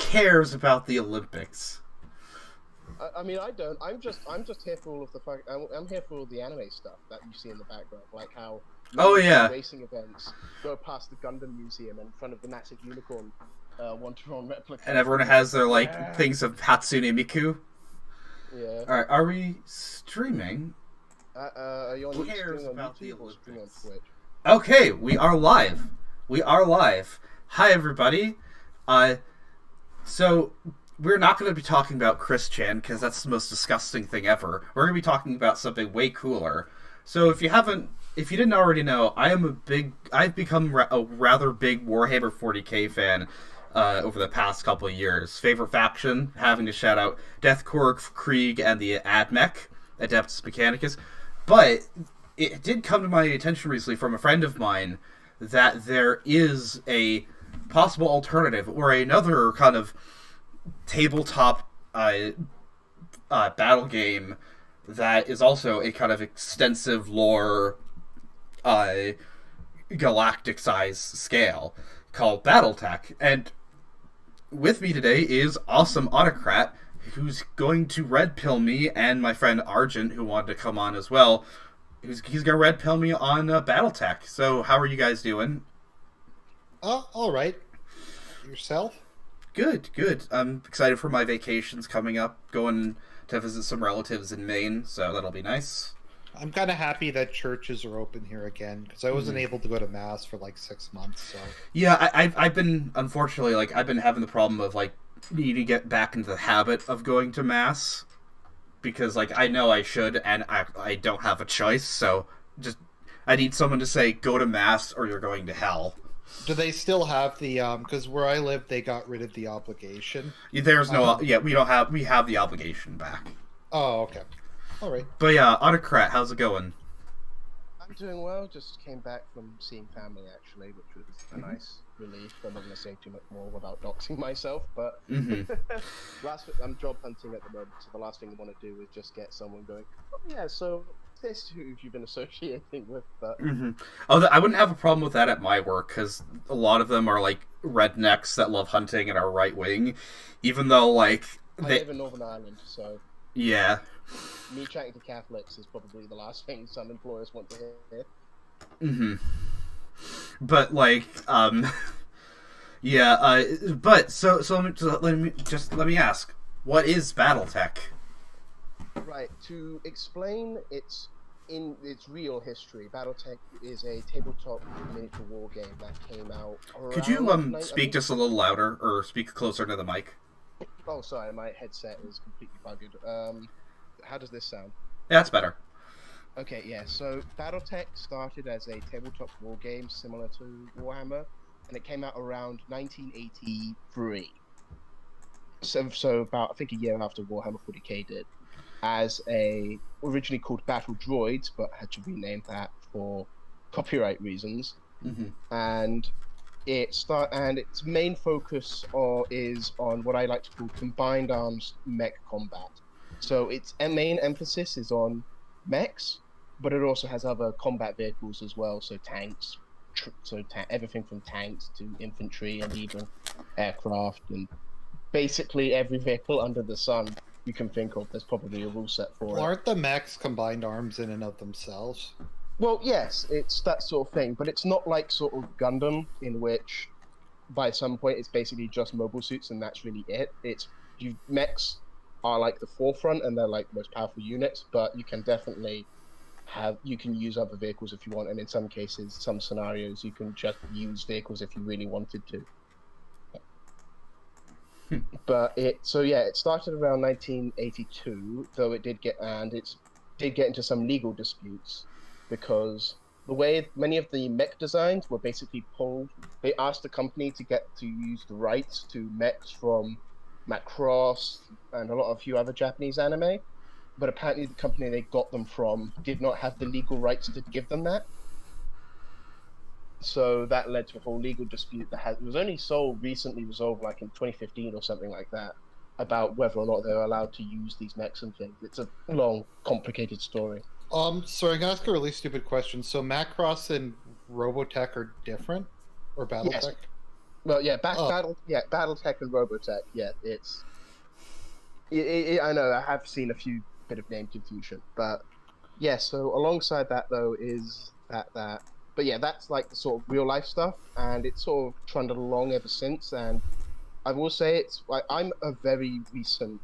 cares about the Olympics? I mean, I don't. I'm just here for all of the I'm here for all the anime stuff that you see in the background, like how Oh many yeah, racing events go past the Gundam Museum in front of the massive unicorn one-to-one and replica. everyone And it's has just their like, like yeah, things of Hatsune Miku. yeah. All right, are we streaming? Are you Who on cares streaming on about the YouTube or streaming on Olympics? Twitch? Okay, we are live. We are live. Hi everybody. So we're not going to be talking about Chris Chan because that's the most disgusting thing ever. We're going to be talking about something way cooler. So if you didn't already know, I've become a rather big Warhammer 40k fan over the past couple of years. Favorite faction, having to shout out Deathcore, Krieg, and the Admech, Adeptus Mechanicus. But it did come to my attention recently from a friend of mine that there is a possible alternative or another kind of tabletop battle game that is also a kind of extensive lore galactic size scale called Battletech. And with me today is awesome autocrat who's going to red pill me, and my friend Argent, who wanted to come on as well. He's gonna red pill me on Battletech. So how are you guys doing? All right. Yourself? Good, good. I'm excited for my vacations coming up. Going to visit some relatives in Maine, so that'll be nice. I'm kind of happy that churches are open here again because I wasn't able to go to mass for like 6 months. So Yeah, I've been unfortunately I've been having the problem of needing to get back into the habit of going to mass because I know I should and I don't have a choice. So just I need someone to say go to mass or you're going to hell. do they still have the? Because where I live, they got rid of the obligation. There's no we have the obligation back. Oh, okay. All right. But yeah, autocrat, how's it going? I'm doing well. Just came back from seeing family actually, which was a nice relief. I'm not going to say too much more without doxing myself, but I'm job hunting at the moment, so the last thing I want to do is just get someone going, oh yeah, so this who you've been associating with, but Oh, I wouldn't have a problem with that at my work because a lot of them are rednecks that love hunting and are right wing, even though I live in Northern Ireland, so yeah. me chatting to Catholics is probably the last thing some employers want to hear. But yeah. But so let me ask, what is BattleTech? Right, to explain in its real history, Battletech is a tabletop miniature war game that came out around... Could you speak just a little louder or speak closer to the mic? Oh, sorry, my headset is completely bugged. How does this sound? Yeah, that's better. Okay, yeah, so Battletech started as a tabletop war game similar to Warhammer, and it came out around 1983. So about, I think, a year after Warhammer 40k did. As originally called Battle Droids, but had to rename that for copyright reasons. And its main focus is on what I like to call combined arms mech combat. So its main emphasis is on mechs, but it also has other combat vehicles as well. So tanks, everything from tanks to infantry and even aircraft, and basically every vehicle under the sun you can think of. There's probably a rule set for it. Aren't the mechs combined arms in and of themselves? Well, yes, it's that sort of thing, but it's not like sort of Gundam, in which by some point it's basically just mobile suits and that's really it. Mechs are like the forefront and they're like the most powerful units, but you can definitely use other vehicles if you want, and in some cases, some scenarios, you can just use vehicles if you really wanted to. But it started around 1982, though it did get into some legal disputes because the way many of the mech designs were basically pulled, they asked the company to use the rights to mechs from Macross and a few other Japanese anime, but apparently the company they got them from did not have the legal rights to give them that. So that led to a whole legal dispute that was only recently resolved, like in 2015 or something like that, about whether or not they were allowed to use these mechs and things. It's a long, complicated story. Sorry, I'm gonna ask a really stupid question. So Macross and Robotech are different, or BattleTech? Yes. Well, yeah, Oh, Battletech and Robotech. Yeah, I know I have seen a few bit of name confusion, but yeah. So alongside that though is that. But yeah, that's like the sort of real life stuff, and it's sort of trundled along ever since. And I will say it's like I'm a very recent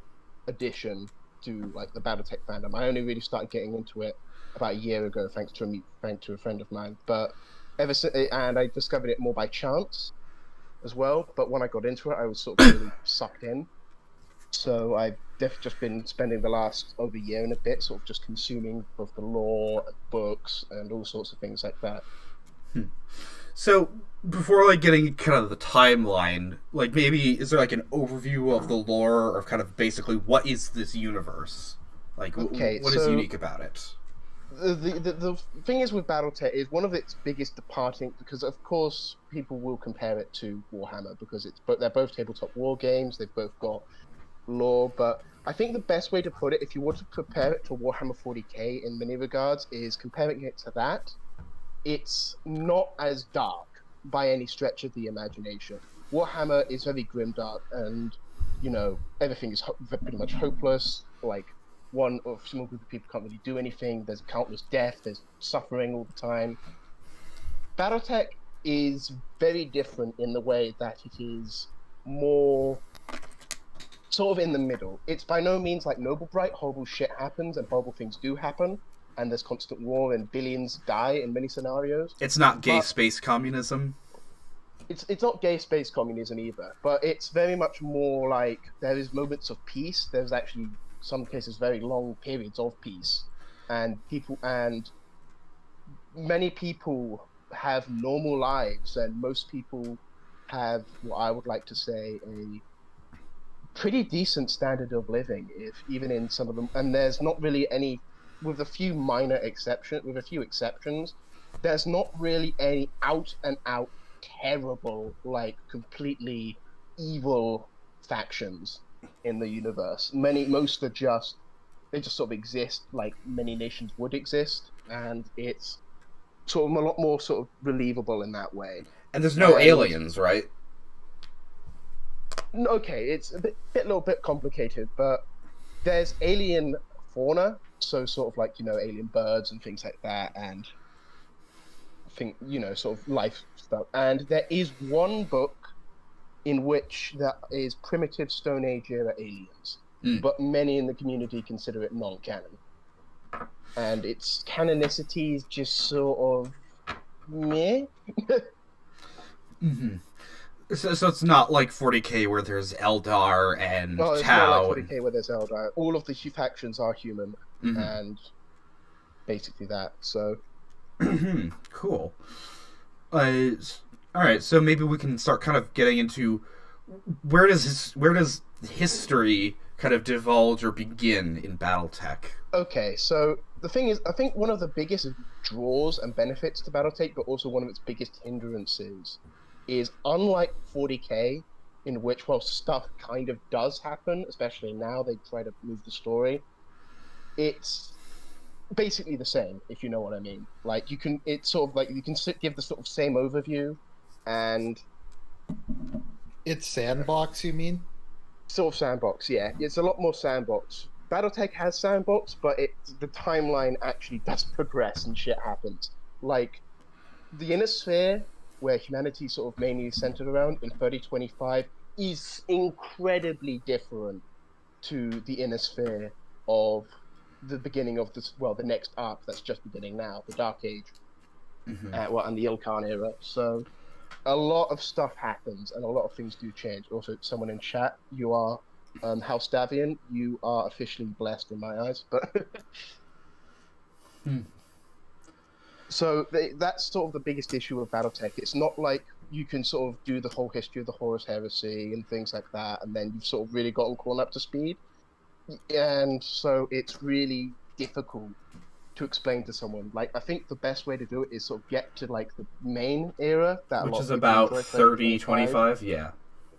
addition to like the Battletech fandom. I only really started getting into it about a year ago, thanks to a friend of mine. But ever since, and I discovered it more by chance as well. But when I got into it, I was sort of really sucked in. So I've just been spending the last over a year and a bit, sort of just consuming both the lore, books, and all sorts of things like that. So before like getting kind of the timeline, like maybe is there like an overview of the lore of kind of basically what is this universe? Like Okay, what is so unique about it? the thing is with BattleTech is one of its biggest departing because of course people will compare it to Warhammer because it's but they're both tabletop war games. They've both got lore, but I think the best way to put it, if you want to compare it to Warhammer 40k in many regards, is comparing it to that. It's not as dark by any stretch of the imagination. Warhammer is very grimdark, and everything is pretty much hopeless. Like one or a small group of people can't really do anything. There's countless death. There's suffering all the time. BattleTech is very different in the way that it is more sort of in the middle. It's by no means like Noble Bright. Horrible shit happens and horrible things do happen, and there's constant war and billions die in many scenarios. It's not gay But space communism. it's not gay space communism either. But it's very much more like there is moments of peace. There's actually some cases very long periods of peace, and many people have normal lives, and most people have what I would like to say a pretty decent standard of living, if even in some of them. And there's not really any, with a few exceptions, there's not really any out and out terrible, like completely evil factions in the universe. Most are just they just sort of exist like many nations would exist, and it's sort of a lot more sort of relievable in that way. And there's no And aliens, right? okay, it's a little bit complicated, but there's alien fauna, so sort of like alien birds and things like that, and sort of life stuff. And there is one book in which that is primitive Stone Age era aliens, but many in the community consider it non-canon, and its canonicity is just sort of meh. Mm-hmm. So it's not like 40k where there's Eldar and No, it's not Tau. like 40k where there's Eldar. All of the factions are human, Mm-hmm. and basically that. So Cool. All right, so maybe we can start kind of getting into where does history kind of divulge or begin in BattleTech? okay, so the thing is, I think one of the biggest draws and benefits to BattleTech, but also one of its biggest hindrances, is unlike 40k, in which while stuff kind of does happen, especially now they try to move the story, it's basically the same, if you know what I mean. Like it's sort of like you can give the sort of same overview, and it's sandbox, you mean? sort of sandbox. Yeah, it's a lot more sandbox. BattleTech has sandbox, but the timeline actually does progress and shit happens. Like the inner sphere, where humanity sort of mainly is centered around in 3025, is incredibly different to the inner sphere of the beginning of the next arc that's just beginning now, the Dark Age, Mm-hmm. and the Ilkhan era. So a lot of stuff happens, and a lot of things do change. Also, someone in chat, you are House Davian, you are officially blessed in my eyes. But so that's sort of the biggest issue of BattleTech. It's not like you can sort of do the whole history of the Horus Heresy and things like that, and then you've sort of really gotten caught up to speed. And so it's really difficult to explain to someone. Like, I think the best way to do it is sort of get to like the main era that Which a lot is of people about enjoy, 30, 25, yeah.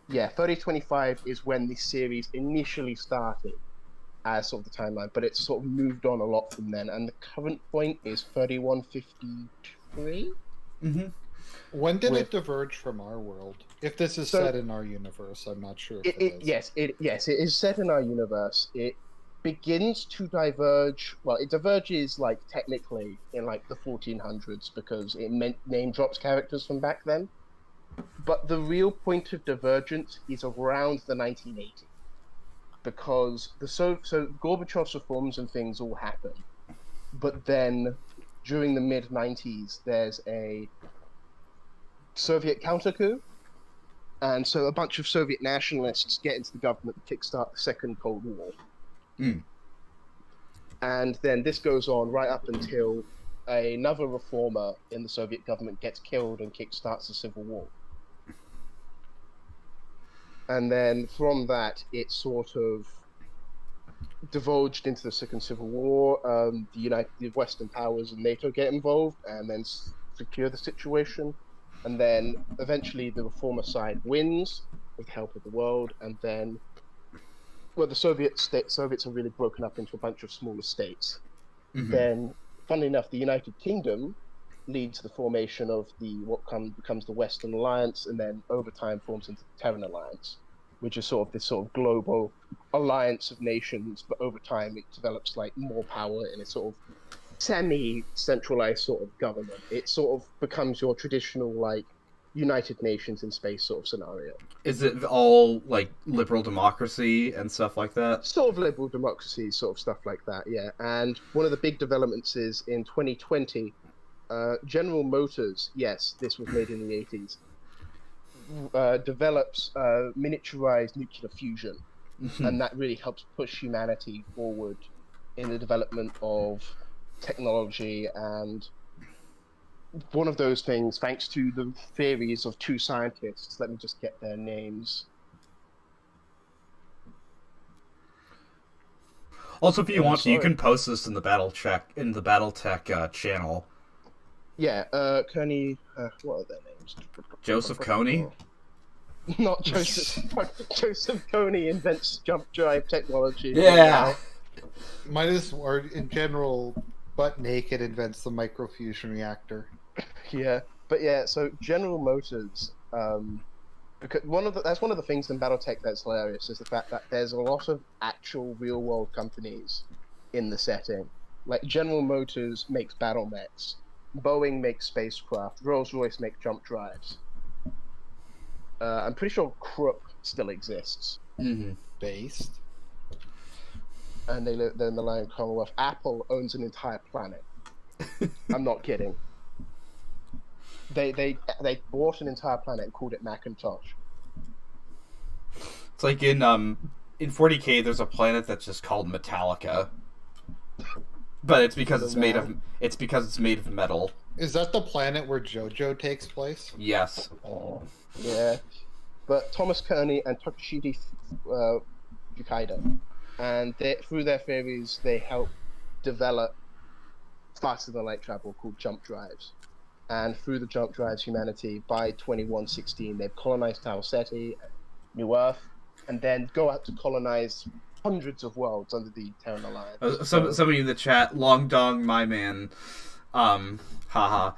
Yeah, 3025 is when the series initially started as sort of the timeline, but it's sort of moved on a lot from then, and the current point is 3153. Mm-hmm. When did with it diverge from our world? If this is So- set in our universe, I'm not sure if it is. yes, it is set in our universe. It begins to diverge. Well, it diverges like technically in like the 1400s because it name drops characters from back then. But the real point of divergence is around the 1980s because so Gorbachev's reforms and things all happen, but then during the mid 90s there's a Soviet counter coup. And so a bunch of Soviet nationalists get into the government to kickstart the Second Cold War. Mm. And then this goes on right up until another reformer in the Soviet government gets killed and kickstarts the Civil War. And then from that, it sort of divulged into the Second Civil War. The Western powers and NATO get involved and then secure the situation. And then eventually the reformer side wins with the help of the world. And then, well, the Soviets are really broken up into a bunch of smaller states. Mm-hmm. Then, funnily enough, the United Kingdom leads the formation of becomes the Western Alliance, and then over time forms into the Terran Alliance, which is sort of this sort of global alliance of nations. But over time, it develops like more power in a sort of semi-centralized sort of government. It sort of becomes your traditional like United Nations in space sort of scenario. Is it all like liberal democracy and stuff like that? Sort of liberal democracy, sort of stuff like that, yeah. And one of the big developments is in 2020, General Motors, yes, this was made in the 80s, develops miniaturized nuclear fusion. And that really helps push humanity forward in the development of technology. And one of those things, thanks to the theories of two scientists, let me just get their names. Also, if you want to, you can post this in the Battletech channel. Yeah, Kearney, what are their names? Joseph Kony? Not Joseph. Joseph Kony invents jump drive technology. Yeah. Or in general, Butt Naked invents the microfusion reactor. Yeah, but yeah, so General Motors, because that's one of the things in BattleTech that's hilarious is the fact that there's a lot of actual real world companies in the setting. Like General Motors makes battle mechs, Boeing makes spacecraft, Rolls-Royce makes jump drives. I'm pretty sure Krupp still exists. Mm-hmm. Based. And they're in the Lion Commonwealth. Apple owns an entire planet. I'm not kidding. They bought an entire planet and called it Macintosh. It's like in 40K, there's a planet that's just called Metallica, but it's because it's made of metal. Is that the planet where JoJo takes place? Yes. Oh, yeah, but Thomas Kearney and Tokushita Yukida, and through their theories, they help develop faster than light travel called jump drives. And through the jump drives, humanity, by 2116, they've colonized Tau Ceti, New Earth, and then go out to colonize hundreds of worlds under the Terran Alliance. Somebody in the chat, Long Dong, my man, haha,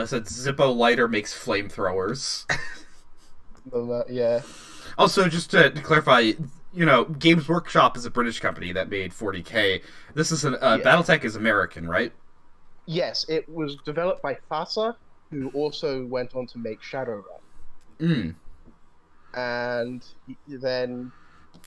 said Zippo Lighter makes flamethrowers. Yeah. Also, just to clarify, Games Workshop is a British company that made 40K. This is Battletech is American, right? Yes, it was developed by FASA, who also went on to make Shadowrun. And then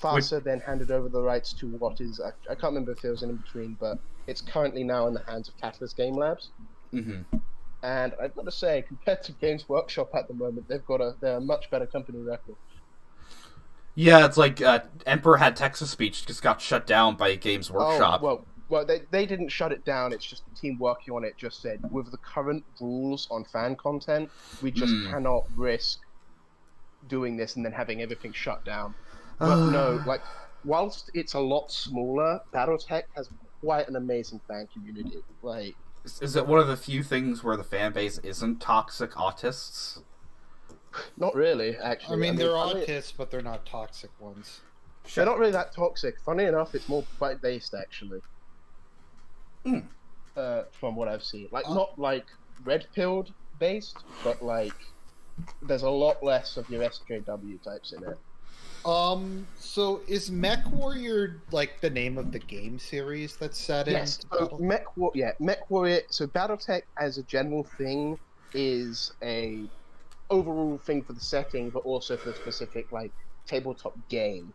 FASA then handed over the rights to what is... I can't remember if there was an in-between, but it's currently now in the hands of Catalyst Game Labs. Mm-hmm. And I've got to say, compared to Games Workshop at the moment, they're a much better company record. Yeah, it's like Emperor had Text-to-Speech just got shut down by Games Workshop. Well, they didn't shut it down. It's just the team working on it just said, with the current rules on fan content, we just cannot risk doing this and then having everything shut down. But no, like, whilst it's a lot smaller, Battletech has quite an amazing fan community. Like, is it one of the few things where the fan base isn't toxic autists? Not really, actually. I mean they're autists, but they're not toxic ones. They're not really that toxic. Funny enough, it's more fight-based, actually. From what I've seen. Like, not like Redpilled based, but like there's a lot less of your SJW types in it. So is Mech Warrior like the name of the game series that's set in? Yes, so Mech Warrior. So BattleTech as a general thing is a overall thing for the setting, but also for the specific like tabletop game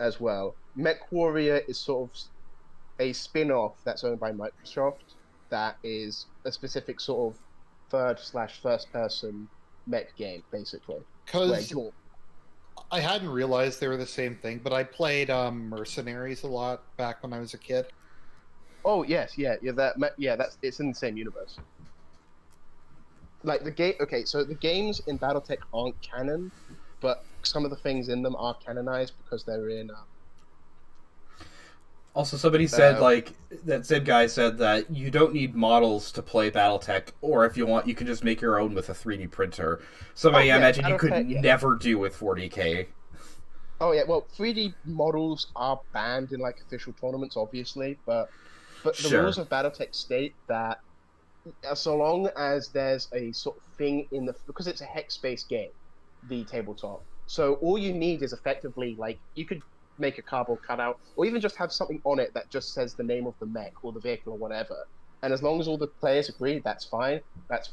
as well. Mech Warrior is sort of a spin-off that's owned by Microsoft that is a specific sort of third/first person mech game, basically. Because I hadn't realized they were the same thing, but I played Mercenaries a lot back when I was a kid. Oh yes, that's it's in the same universe. Like the game. Okay, so the games in BattleTech aren't canon, but some of the things in them are canonized because they're in. Also, somebody said, that same guy said that you don't need models to play Battletech, or if you want, you can just make your own with a 3D printer. Something I imagine you could never do with 40k. Oh, yeah, well, 3D models are banned in, like, official tournaments, obviously, but the rules of Battletech state that so long as there's a sort of thing in the... Because it's a hex-based game, the tabletop, so all you need is effectively, like, you could make a cardboard cutout, or even just have something on it that just says the name of the mech or the vehicle or whatever. And as long as all the players agree, that's fine. That's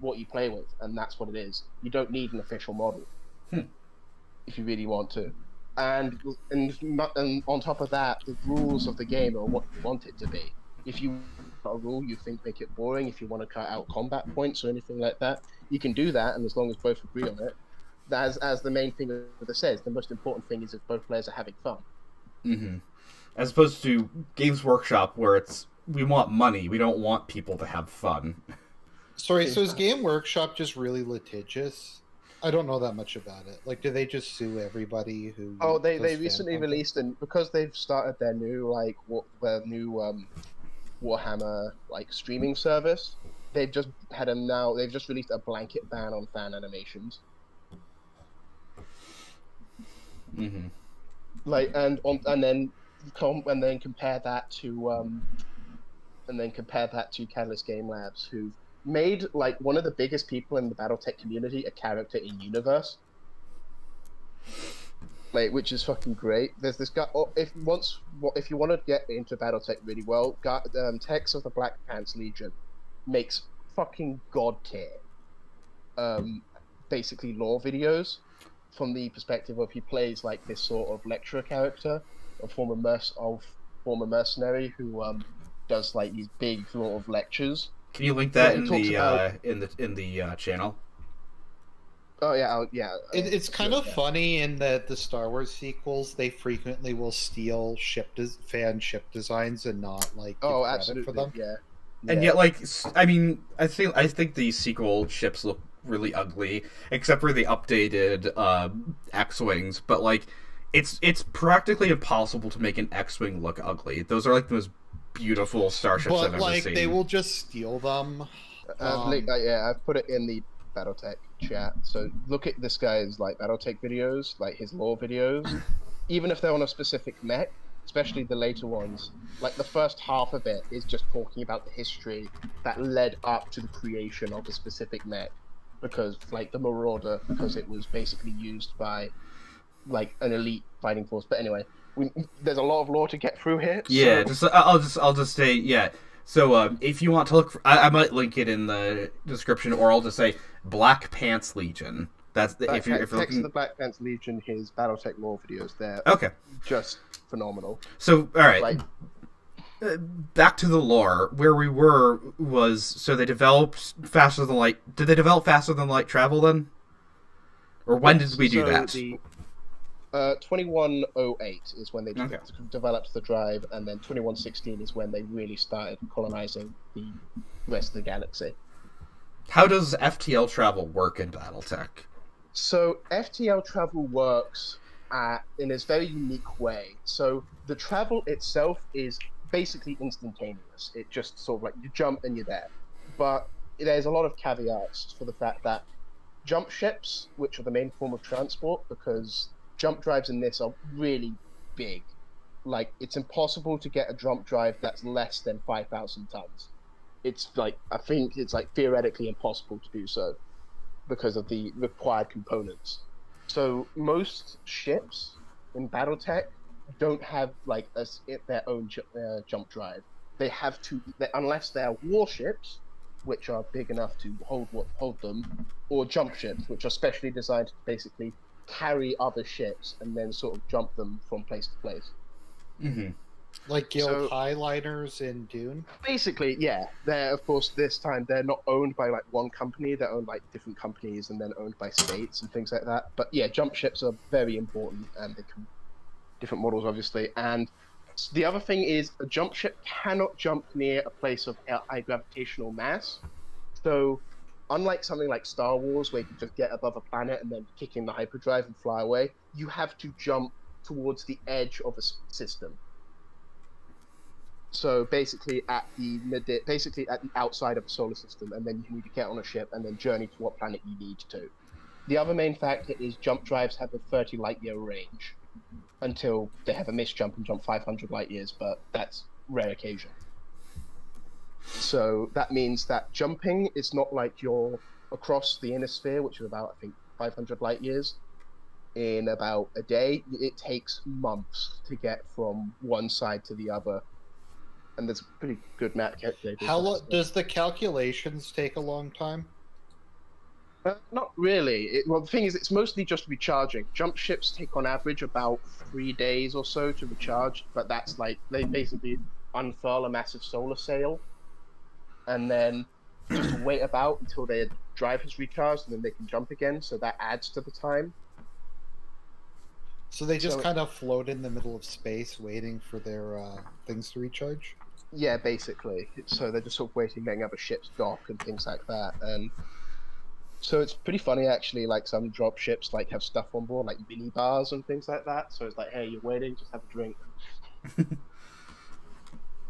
what you play with, and that's what it is. You don't need an official model if you really want to. And on top of that, the rules of the game are what you want it to be. If you got a rule you think make it boring, if you want to cut out combat points or anything like that, you can do that, and as long as both agree on it. As the main thing that says, the most important thing is if both players are having fun. Mm-hmm. As opposed to Games Workshop, where we want money, we don't want people to have fun. Sorry, so is Game Workshop just really litigious? I don't know that much about it. Like, do they just sue everybody who? Oh, they recently released, and because they've started their new Warhammer streaming service, they've just released a blanket ban on fan animations. Mm-hmm. And then compare that to Catalyst Game Labs, who've made one of the biggest people in the BattleTech community a character in universe, which is fucking great. There's this guy. If you want to get into BattleTech really well, Tex of the Black Pants Legion makes fucking god tier, basically lore videos. From the perspective of he plays this sort of lecturer character, a former mercenary who does these big sort of lectures. Can you link that in the channel? Oh yeah, It's kind of funny in that the Star Wars sequels, they frequently will steal fan ship designs and not give credit for them. Yeah. And yet, I think the sequel ships look really ugly, except for the updated X-wings. But it's practically impossible to make an X-wing look ugly. Those are the most beautiful starships I've ever seen. They will just steal them. I've put it in the BattleTech chat. So look at this guy's BattleTech videos, his lore videos. Even if they're on a specific mech, especially the later ones, the first half of it is just talking about the history that led up to the creation of a specific mech. Because the Marauder, because it was basically used by an elite fighting force. But anyway, there's a lot of lore to get through here. Yeah, I'll just say yeah. So if you want to look, I might link it in the description, or I'll just say Black Pants Legion. That's if you're looking. The Black Pants Legion, his BattleTech lore videos, they're just phenomenal. So all right. Back to the lore. Where we were was, so they developed faster than light. Did they develop faster than light travel then? Or when did we do that? 2108 is when they developed the drive, and then 2116 is when they really started colonizing the rest of the galaxy. How does FTL travel work in BattleTech? So FTL travel works in this very unique way. So the travel itself is basically instantaneous. It just sort of you jump and you're there. But there's a lot of caveats for the fact that jump ships, which are the main form of transport, because jump drives in this are really big. It's impossible to get a jump drive that's less than 5,000 tons. it's like I think it's like theoretically impossible to do so because of the required components. So most ships in BattleTech don't have like their own jump drive. They have to, unless they're warships, which are big enough to hold them, or jump ships, which are specially designed to basically carry other ships and then sort of jump them from place to place. Mm-hmm. Like Guild Highliners in Dune? Basically, yeah. They're, of course, this time they're not owned by like one company. They're owned by different companies and then owned by states and things like that. But yeah, jump ships are very important and they come different models, obviously. And the other thing is a jump ship cannot jump near a place of high gravitational mass. So unlike something like Star Wars, where you can just get above a planet and then kick in the hyperdrive and fly away, you have to jump towards the edge of a system. So basically at the outside of the solar system, and then you need to get on a ship and then journey to what planet you need to. The other main factor is jump drives have a 30 light year range until they have a miss jump and jump 500 light years, but that's rare occasion. So that means that jumping is not like you're across the inner sphere, which is about, I think, 500 light years in about a day. It takes months to get from one side to the other. And there's a pretty good map calculator. How long does the calculations take? A long time? Not really. Well, the thing is, it's mostly just recharging. Jump ships take on average about 3 days or so to recharge, but that's like they basically unfurl a massive solar sail and then just wait about until their drive has recharged and then they can jump again, so that adds to the time. So they just kind of float in the middle of space waiting for their things to recharge? Yeah, basically. So they're just sort of waiting, letting other ships dock and things like that. And so it's pretty funny, actually, like some drop ships like have stuff on board, like mini bars and things like that. So it's like, hey, you're waiting, just have a drink.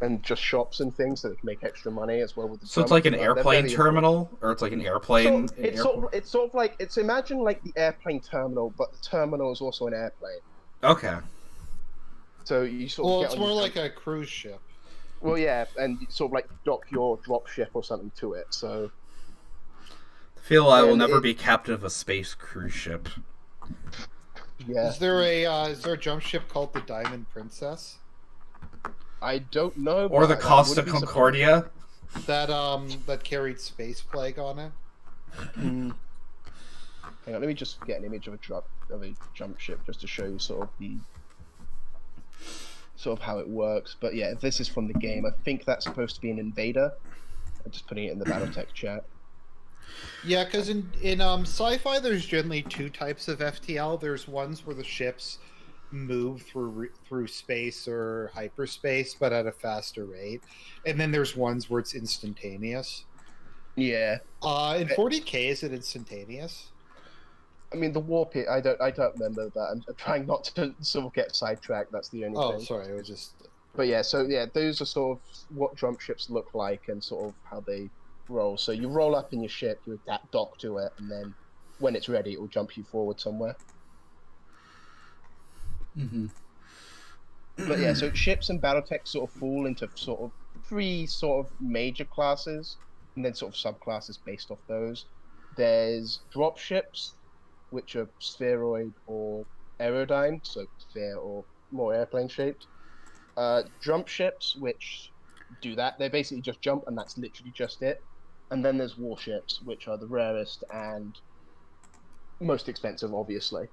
And just shops and things so they can make extra money as well with the So it's like an airplane terminal, or it's like an airplane. So it's sort of like imagine like the airplane terminal, but the terminal is also an airplane. Okay. So you sort of well, it's more like a cruise ship. Well, yeah, and you sort of like dock your drop ship or something to it. So I feel I will never be captain of a space cruise ship. Yeah. Is there a jump ship called the Diamond Princess? I don't know. Or the Costa Concordia? That carried Space Plague on it. Hang on, let me just get an image of a jump ship just to show you sort of how it works. But yeah, this is from the game. I think that's supposed to be an invader. I'm just putting it in the Battletech chat. Yeah, because in sci-fi, there's generally two types of FTL. There's ones where the ships move through space or hyperspace, but at a faster rate, and then there's ones where it's instantaneous. Yeah. In 40K, is it instantaneous? I mean, the warp it. I don't remember that. I'm trying not to sort of get sidetracked. That's the only thing. Oh, sorry. It was just. But yeah, so yeah, those are sort of what jump ships look like and sort of how they roll. So you roll up in your ship, you dock to it, and then when it's ready, it will jump you forward somewhere. Mm-hmm. But yeah, so ships and Battletech sort of fall into sort of three sort of major classes, and then sort of subclasses based off those. There's drop ships, which are spheroid or aerodyne, so sphere or more airplane shaped. Jump ships, which do that. They basically just jump, and that's literally just it. And then there's warships, which are the rarest and most expensive, obviously.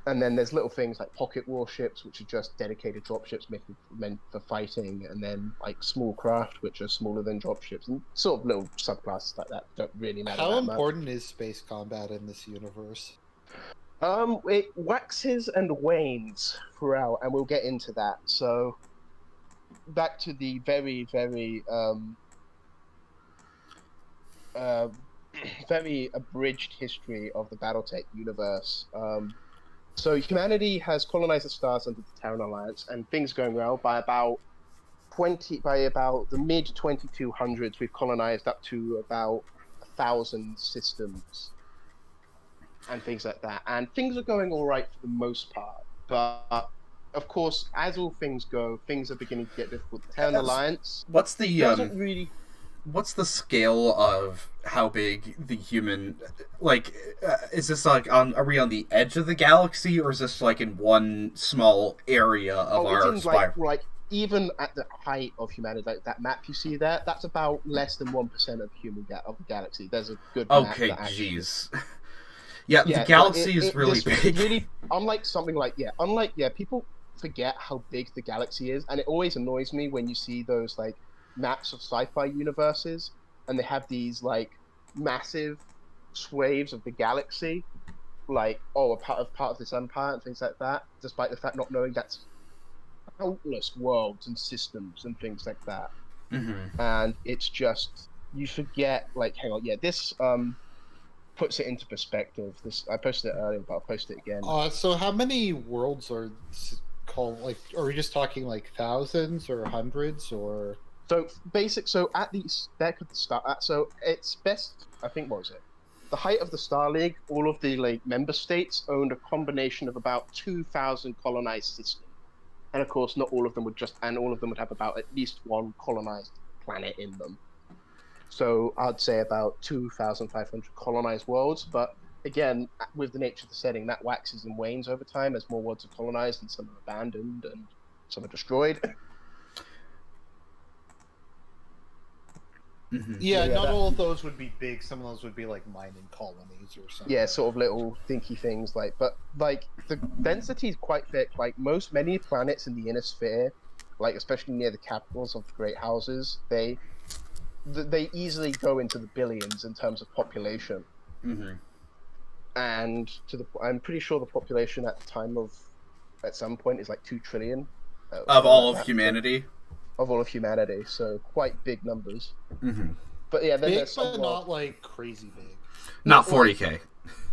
And then there's little things like pocket warships, which are just dedicated dropships meant for fighting, and then like small craft, which are smaller than dropships, and sort of little subclasses like that don't really matter. How important is space combat in this universe? It waxes and wanes throughout, and we'll get into that. So, back to the very, very, very abridged history of the BattleTech universe. So humanity has colonized the stars under the Terran Alliance, and things are going well. By about the mid 2200s, we've colonized up to about 1,000 systems and things like that. And things are going all right for the most part. But of course, as all things go, things are beginning to get difficult. The Terran Alliance what's the doesn't really. what's the scale of how big the human, like, is this like are we on the edge of the galaxy, or is this like in one small area of our it's in, spiral? like even at the height of humanity, like that map you see there, that's about less than 1% of of the galaxy. There's a good map Okay, that actually... jeez. Yeah, the galaxy is really big. Really, unlike something like people forget how big the galaxy is, and it always annoys me when you see those like maps of sci-fi universes, and they have these like massive swathes of the galaxy, like a part of this empire and things like that, despite the fact not knowing that's countless worlds and systems and things like that. Mm-hmm. And it's just, you forget, like, hang on, this puts it into perspective. This, I posted it earlier, but I'll post it again. So how many worlds are called? Like, are we just talking like thousands or hundreds or? So at the spec of the star, so it's best, I think, what was it? The height of the Star League, all of the like member states owned a combination of about 2,000 colonized systems. And of course, not all of them would have about at least one colonized planet in them. So I'd say about 2,500 colonized worlds. But again, with the nature of the setting, that waxes and wanes over time as more worlds are colonized and some are abandoned and some are destroyed. Mm-hmm. Yeah, not all of those would be big. Some of those would be like mining colonies or something. Yeah, sort of little dinky things. But the density is quite thick. Like many planets in the inner sphere, like especially near the capitals of the great houses, they easily go into the billions in terms of population. Mm-hmm. And I'm pretty sure the population at some point is like 2 trillion of all of humanity. Of all of humanity, so quite big numbers. Mm-hmm. But yeah, then big, there's some but not like crazy big. Not 40K.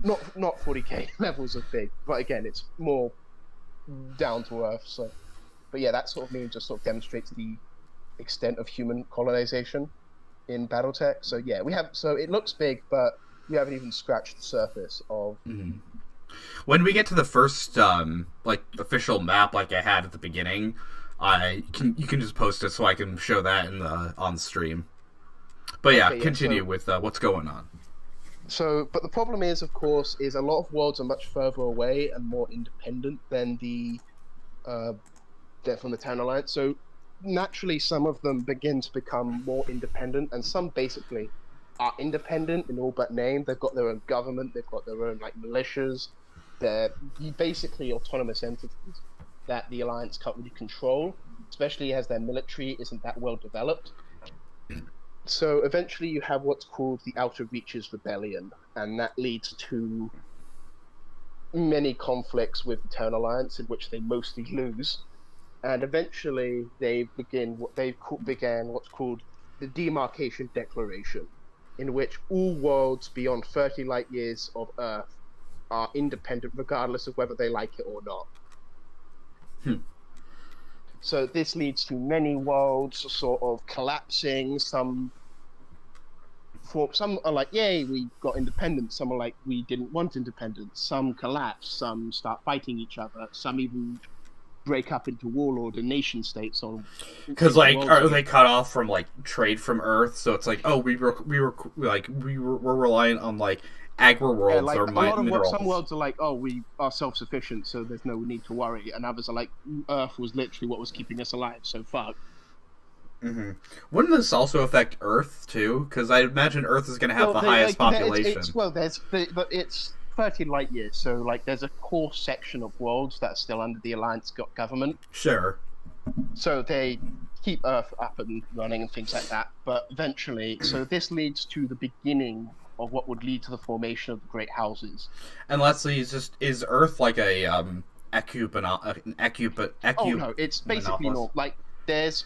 Not 40K levels of big, but again, it's more down to earth. So, but yeah, that sort of means just sort of demonstrates the extent of human colonization in Battletech. So yeah, it looks big, but we haven't even scratched the surface of. Mm-hmm. When we get to the first official map, like I had at the beginning. You can just post it so I can show that on stream. But yeah, continue with what's going on. So, but the problem is, of course, a lot of worlds are much further away and more independent than from the Town Alliance. So naturally, some of them begin to become more independent, and some basically are independent in all but name. They've got their own government, they've got their own like militias. They're basically autonomous entities that the Alliance can't really control, especially as their military isn't that well developed. So eventually you have what's called the Outer Reaches Rebellion, and that leads to many conflicts with the Town Alliance in which they mostly lose. And eventually they began what's called the Demarcation Declaration, in which all worlds beyond 30 light years of Earth are independent regardless of whether they like it or not. So this leads to many worlds sort of collapsing. Some are like, yay, we got independence. Some are like, we didn't want independence. Some collapse. Some start fighting each other. Some even break up into warlord and nation states. Because are they cut off from like trade from Earth? So it's like, oh, we're relying on like agri worlds or minerals. Some worlds are like, oh, we are self-sufficient, so there's no need to worry, and others are like, Earth was literally what was keeping us alive, so fuck. Mm-hmm. Wouldn't this also affect Earth too? Because I imagine Earth is going to have the highest population. It's 30 light years, so like there's a core section of worlds that are still under the Alliance government. Sure. So they keep Earth up and running and things like that, but eventually, so this leads to the beginning of what would lead to the formation of the Great Houses. And lastly, is Earth like a Oh no, it's basically not. Like there's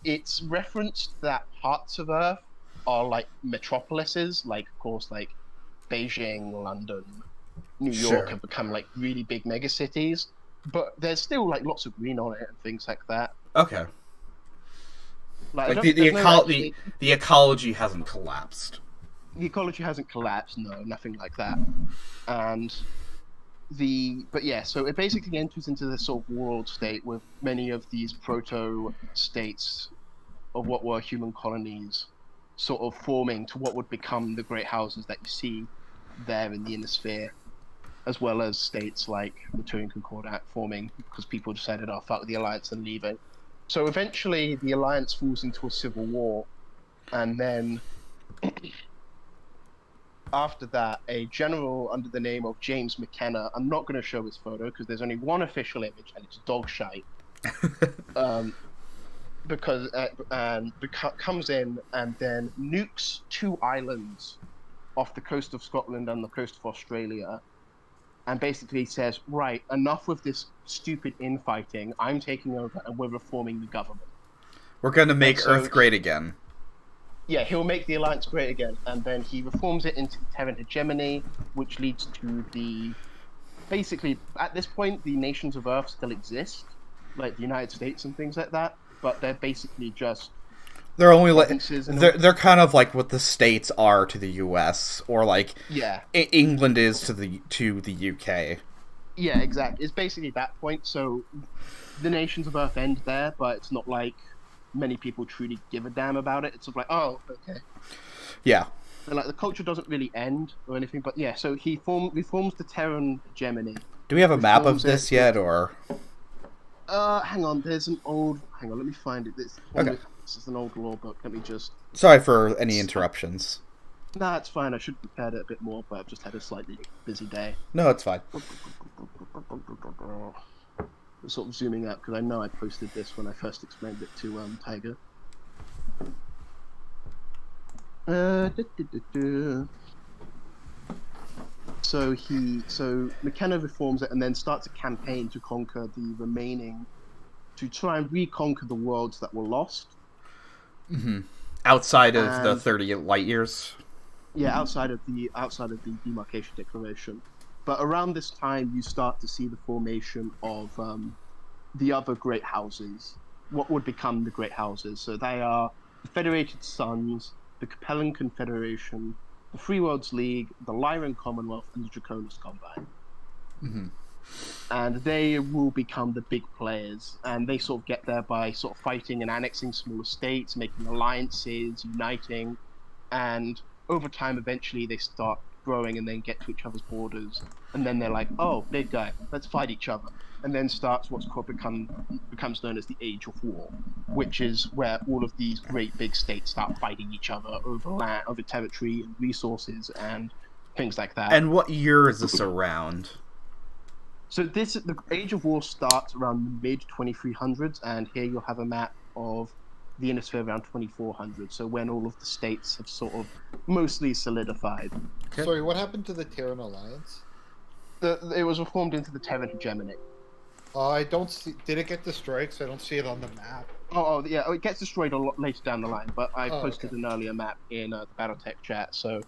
it's referenced that parts of Earth are like metropolises, like of course like Beijing, London, New York have become like really big megacities, but there's still like lots of green on it and things like that. Okay. Like the ecology hasn't collapsed. The ecology hasn't collapsed, no, nothing like that. And so it basically enters into this sort of world state with many of these proto states of what were human colonies sort of forming to what would become the great houses that you see there in the inner sphere, as well as states like the Turin Concordat forming because people decided, oh, fuck the alliance and leaving. So eventually the alliance falls into a civil war, and then after that, a general under the name of James McKenna, I'm not going to show his photo because there's only one official image and it's dog shite. Comes in and then nukes 2 islands off the coast of Scotland and the coast of Australia, and basically says, right, enough with this stupid infighting, I'm taking over and we're reforming the government. We're going to make Earth great again. Yeah, he'll make the alliance great again, and then he reforms it into the Terran hegemony, which leads to the... Basically, at this point, the nations of Earth still exist, like the United States and things like that, but they're basically just... They're only like they're kind of like what the states are to the U.S. or like England is to the UK. Yeah, exactly. It's basically that point. So the nations of Earth end there, but it's not like many people truly give a damn about it. It's sort of like, oh, okay. Yeah. And like the culture doesn't really end or anything, but yeah. So he reforms the Terran hegemony. Do we have a map of this yet, or? Hang on. There's an old. Hang on. Let me find it. Okay. This is an old law book. Let me just... Sorry for any interruptions. Nah, it's fine. I should have prepared it a bit more, but I've just had a slightly busy day. No, it's fine. I'm sort of zooming out, because I know I posted this when I first explained it to Tiger. So McKenna reforms it and then starts a campaign to conquer the remaining... to try and reconquer the worlds that were lost. Mm-hmm. Outside of the 30 light years. Yeah, outside of the demarcation declaration. But around this time, you start to see the formation of the other great houses. What would become the great houses? So they are the Federated Suns, the Capellan Confederation, the Free Worlds League, the Lyran Commonwealth, and the Draconis Combine. Mm-hmm. And they will become the big players, and they sort of get there by sort of fighting and annexing smaller states, making alliances, uniting, and over time eventually they start growing and then get to each other's borders, and then they're like, oh, big guy, let's fight each other, and then starts what's called becomes known as the Age of War, which is where all of these great big states start fighting each other over land, over territory and resources and things like that. And what year is this around? So the Age of War starts around the mid-2300s, and here you'll have a map of the Inner Sphere around 2400, so when all of the states have sort of mostly solidified. Okay. Sorry, what happened to the Terran Alliance? It was reformed into the Terran hegemony. I don't see... Did it get destroyed? Because I don't see it on the map. Yeah, it gets destroyed a lot later down the line, but I posted an earlier map in the Battletech chat, so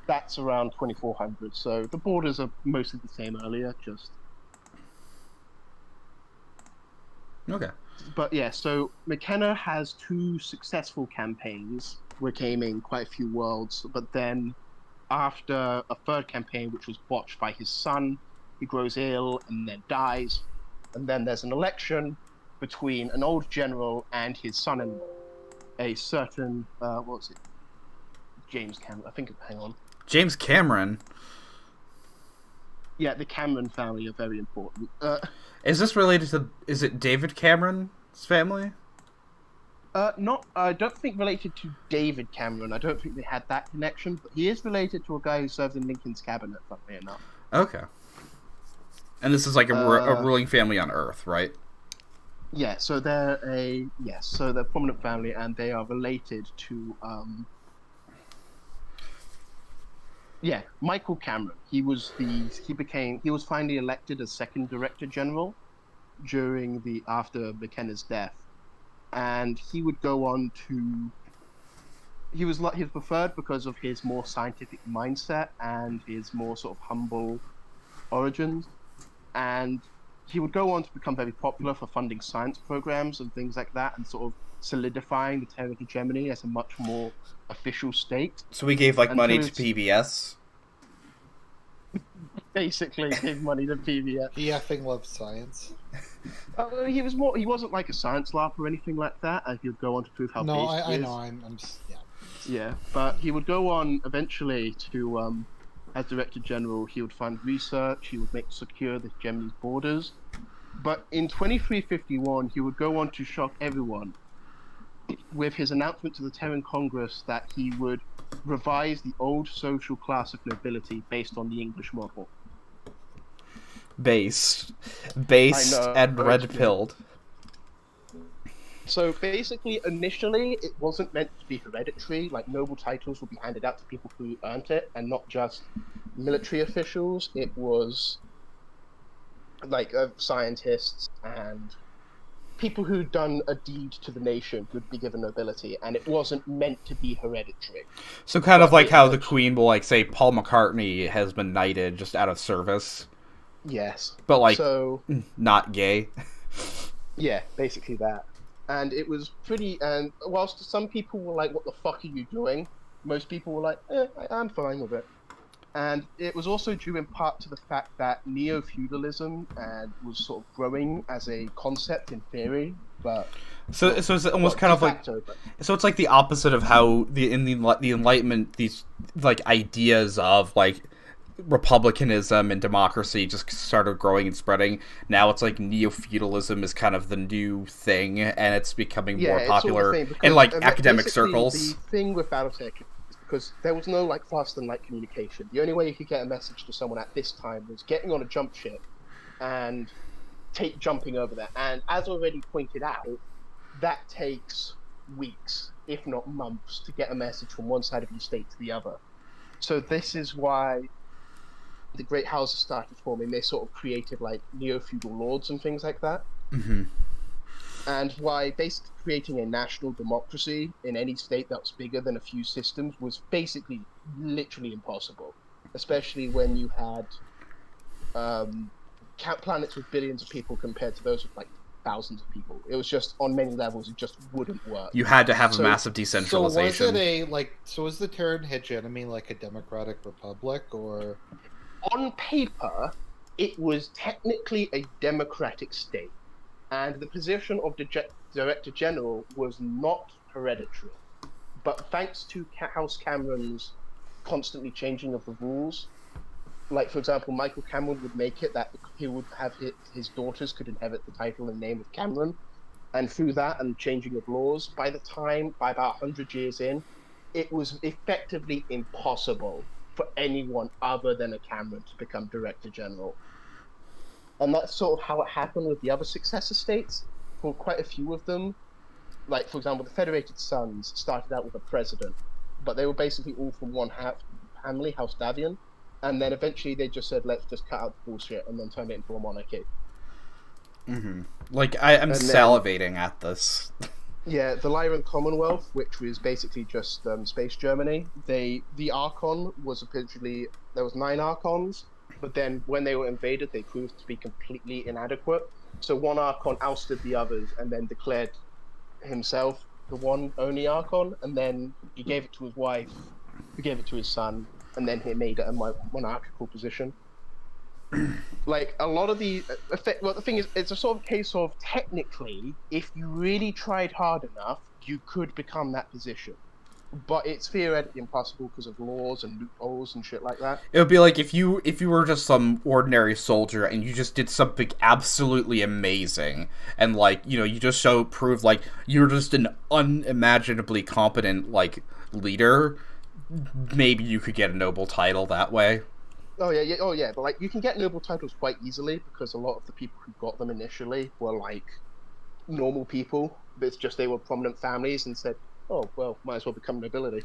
that's around 2400, so the borders are mostly the same earlier, just... Okay. But yeah, so McKenna has 2 successful campaigns, reclaiming quite a few worlds, but then after a 3rd campaign, which was botched by his son, he grows ill and then dies, and then there's an election between an old general and his son-in-law, a certain, what was it? James Cameron, I think, hang on. James Cameron? Yeah, the Cameron family are very important. Is this related to... Is it David Cameron's family? I don't think related to David Cameron. I don't think they had that connection, but he is related to a guy who served in Lincoln's cabinet, funnily enough. Okay. And this is like a ruling family on Earth, right? Yeah, so they're a prominent family, and they are related to Michael Cameron. He was finally elected as 2nd Director General after McKenna's death, and he would go on to. He was preferred because of his more scientific mindset and his more sort of humble origins, and he would go on to become very popular for funding science programs and things like that, and sort of solidifying the Terran hegemony as a much more official state. So we gave money to PBS. Basically, gave money to PBS. He effing loves science. He wasn't like a science larp or anything like that. And he'll go on to prove how. No, I know. I'm just, yeah. Yeah, but he would go on eventually to, as Director General, he would fund research, he would make secure the Germany's borders. But in 2351, he would go on to shock everyone with his announcement to the Terran Congress that he would revise the old social class of nobility based on the English model. Based I know, and it's red-pilled. So basically, initially, it wasn't meant to be hereditary. Like, noble titles would be handed out to people who earned it, and not just military officials. It was like scientists and people who'd done a deed to the nation would be given nobility, and it wasn't meant to be hereditary. So kind of like how the Queen will, like, say Paul McCartney has been knighted just out of service. Yes. But, like, so, not gay. Yeah, basically that. And it was pretty, and whilst some people were like, what the fuck are you doing? Most people were like, I'm fine with it. And it was also due in part to the fact that Neo-feudalism was sort of growing as a concept in theory, but... So it's almost kind of like... So it's like the opposite of how the Enlightenment, these, like, ideas of, like, republicanism and democracy just started growing and spreading. Now it's like neo-feudalism is kind of the new thing, and it's becoming more popular in, like, academic circles. The thing with Battletech is because there was no, like, faster than light communication. The only way you could get a message to someone at this time was getting on a jump ship and jumping over there. And as already pointed out, that takes weeks, if not months, to get a message from one side of your state to the other. So this is why the great houses started forming. They sort of created, like, neo-feudal lords and things like that. Mm-hmm. And why basically creating a national democracy in any state that was bigger than a few systems was basically literally impossible. Especially when you had planets with billions of people compared to those with, like, thousands of people. It was just, on many levels, it just wouldn't work. You had to have a massive decentralization. So was the Terran hegemony like a democratic republic, or... On paper, it was technically a democratic state, and the position of the Director General was not hereditary. But thanks to House Cameron's constantly changing of the rules, like, for example, Michael Cameron would make it that he would have his daughters could inherit the title and name of Cameron, and through that and changing of laws, by about 100 years in, it was effectively impossible for anyone other than a Cameron to become Director General. And that's sort of how it happened with the other successor states. For quite a few of them, like, for example, the Federated Sons started out with a president, but they were basically all from one family, House Davion, and then eventually they just said, let's just cut out the bullshit and then turn it into a monarchy. Mm-hmm. Like, I'm salivating at this. Yeah, the Lyran Commonwealth, which was basically just Space Germany, the Archon was originally... There was 9 Archons, but then when they were invaded, they proved to be completely inadequate. So one Archon ousted the others and then declared himself the one only Archon, and then he gave it to his wife, who gave it to his son, and then he made it a monarchical position. Like, a lot of the thing is, it's a sort of case of, technically, if you really tried hard enough, you could become that position. But it's theoretically impossible because of laws and loopholes and shit like that. It would be like if you were just some ordinary soldier and you just did something absolutely amazing, and, like, you know, you just proved like you're just an unimaginably competent, like, leader. Maybe you could get a noble title that way. Oh yeah, but, like, you can get noble titles quite easily because a lot of the people who got them initially were, like, normal people. But it's just they were prominent families and said, oh, well, might as well become nobility.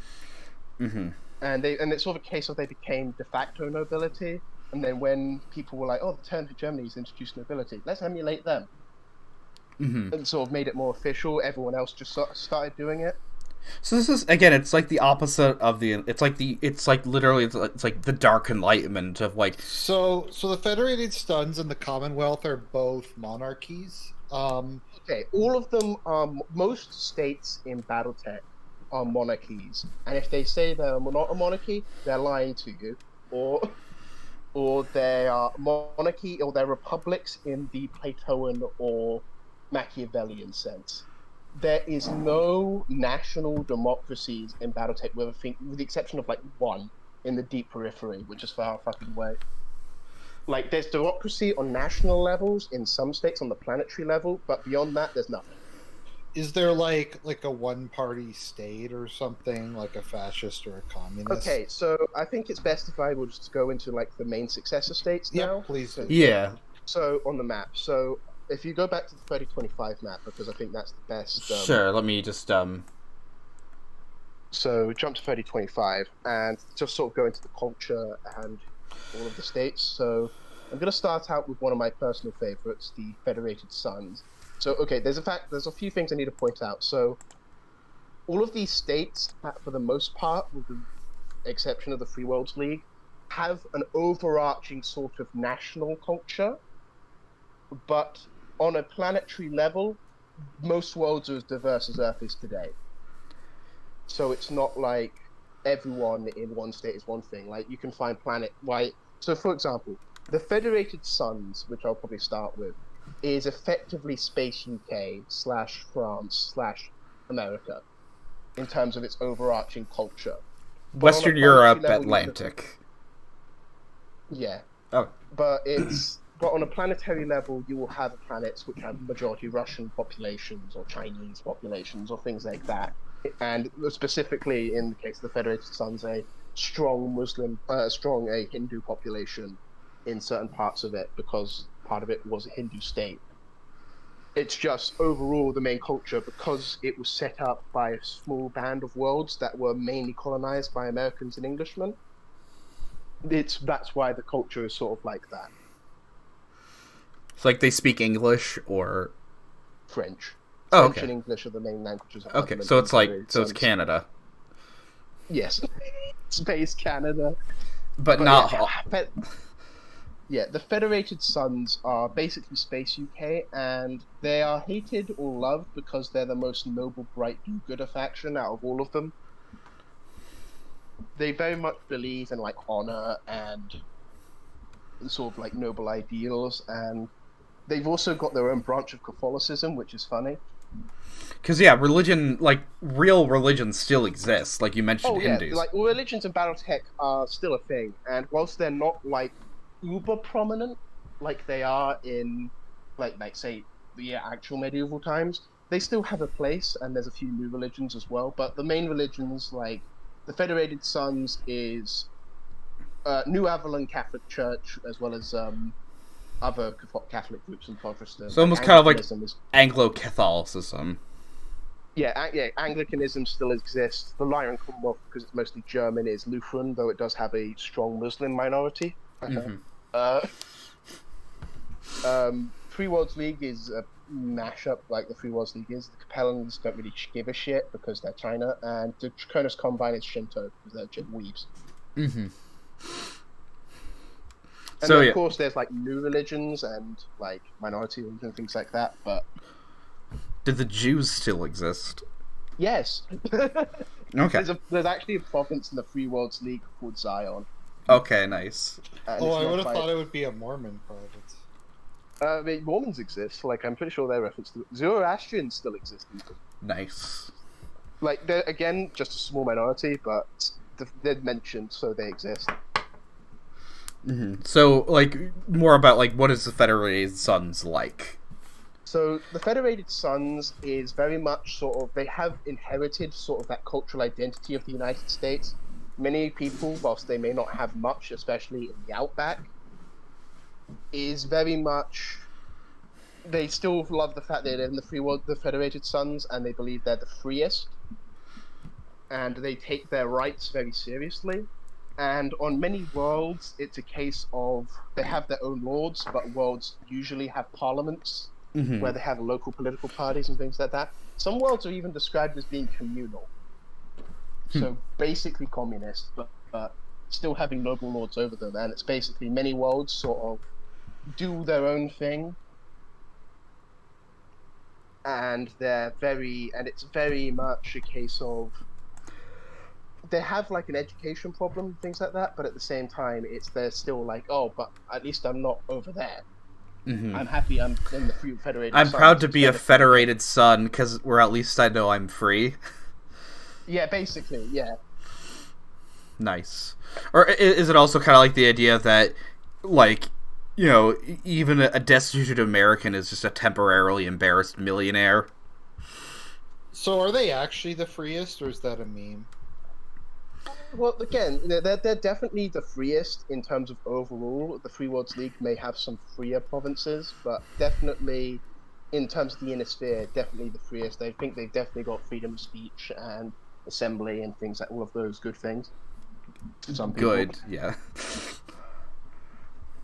Mm-hmm. And it's sort of a case of they became de facto nobility, and then when people were like, oh, the turn to Germany's introduced nobility, let's emulate them. Mm-hmm. And sort of made it more official, everyone else just sort of started doing it. So this is, again, it's like the opposite of it's like the Dark Enlightenment of, like... So the Federated Sons and the Commonwealth are both monarchies. Okay, all of them most states in Battletech are monarchies, and if they say they're not a monarchy, they're lying to you, or they are monarchy, or they're republics in the Platoan or Machiavellian sense. there is no national democracies in BattleTech with the exception of like one in the deep periphery, which is far fucking away. Like, there's democracy on national levels in some states on the planetary level, but beyond that, there's nothing. Is there like a one-party state or something, like a fascist or a communist? Okay, so I think it's best if I will just go into like the main successor states now. Yep, please do. Yeah. So on the map, so if you go back to the 3025 map, because I think that's the best. Sure. Let me just So jump to 3025 and just sort of go into the culture and all of the states. So I'm going to start out with one of my personal favorites, the Federated Suns. So, okay, there's a few things I need to point out. So all of these states, for the most part, with the exception of the Free Worlds League, have an overarching sort of national culture. But on a planetary level, most worlds are as diverse as Earth is today. So it's not like everyone in one state is one thing. Like, you can find planet-wide. So, for example, the Federated Suns, which I'll probably start with, is effectively Space UK / France / America in terms of its overarching culture. Western Europe, Atlantic. Yeah. Oh. But on a planetary level, you will have planets which have majority Russian populations or Chinese populations or things like that. And specifically in the case of the Federated Suns, a strong Hindu population in certain parts of it, because part of it was a Hindu state. It's just overall the main culture, because it was set up by a small band of worlds that were mainly colonized by Americans and Englishmen. That's why the culture is sort of like that. It's like they speak English or French. Oh, French okay. and English are the main languages. Okay, so it's it's Canada. Yes, Space Canada, but not. Yeah, the Federated Suns are basically Space UK, and they are hated or loved because they're the most noble, bright, do-gooder faction out of all of them. They very much believe in like honor and sort of like noble ideals, and they've also got their own branch of Catholicism, which is funny. Because, yeah, religion, like, real religion still exists, like you mentioned Hindus. Like, religions in Battletech are still a thing, and whilst they're not, like, uber prominent, like they are in, like say, the actual medieval times, they still have a place, and there's a few new religions as well, but the main religions, like, the Federated Suns is New Avalon Catholic Church, as well as, other Catholic groups in Protestant. So almost kind of like Anglo-Catholicism. Yeah, Anglicanism still exists. The Lyran Commonwealth, because it's mostly German, is Lutheran, though it does have a strong Muslim minority. Mm-hmm. Free Worlds League is a mashup like the Free Worlds League is. The Capellans don't really give a shit because they're China, and the Draconis Combine is Shinto because they're weebs. Mm-hmm. And so, then, of course, there's like new religions and like minority religions and things like that. But do the Jews still exist? Yes. Okay. There's actually a province in the Free Worlds League called Zion. Okay, nice. I would have thought it would be a Mormon province. I mean, Mormons exist. Like, I'm pretty sure they're referenced to Zoroastrians still exist. Nice. Like, they're again just a small minority, but they're mentioned, so they exist. Mm-hmm. So, like, more about, like, what is the Federated Suns like? So, the Federated Suns is very much sort of, they have inherited sort of that cultural identity of the United States. Many people, whilst they may not have much, especially in the Outback, is very much, they still love the fact they live in the free world, the Federated Suns, and they believe they're the freest. And they take their rights very seriously. And on many worlds, it's a case of they have their own lords, but worlds usually have parliaments where they have local political parties and things like that. Some worlds are even described as being communal. So basically communist, but still having local lords over them. And it's basically many worlds sort of do their own thing. And it's very much a case of they have like an education problem, things like that, but at the same time they're still like, oh, but at least I'm not over there. I'm happy I'm in the free federated. I'm Suns proud to be a instead of- federated son, where at least I know I'm free. Yeah, basically, yeah. Nice. Or is it also kind of like the idea that, like, you know, even a destitute American is just a temporarily embarrassed millionaire? So are they actually the freest, or is that a meme? Well, again, they're definitely the freest in terms of overall. The Free Worlds League may have some freer provinces, but definitely, in terms of the inner sphere, definitely the freest. I think they've definitely got freedom of speech and assembly and things like all of those good things. Some people. Good, yeah.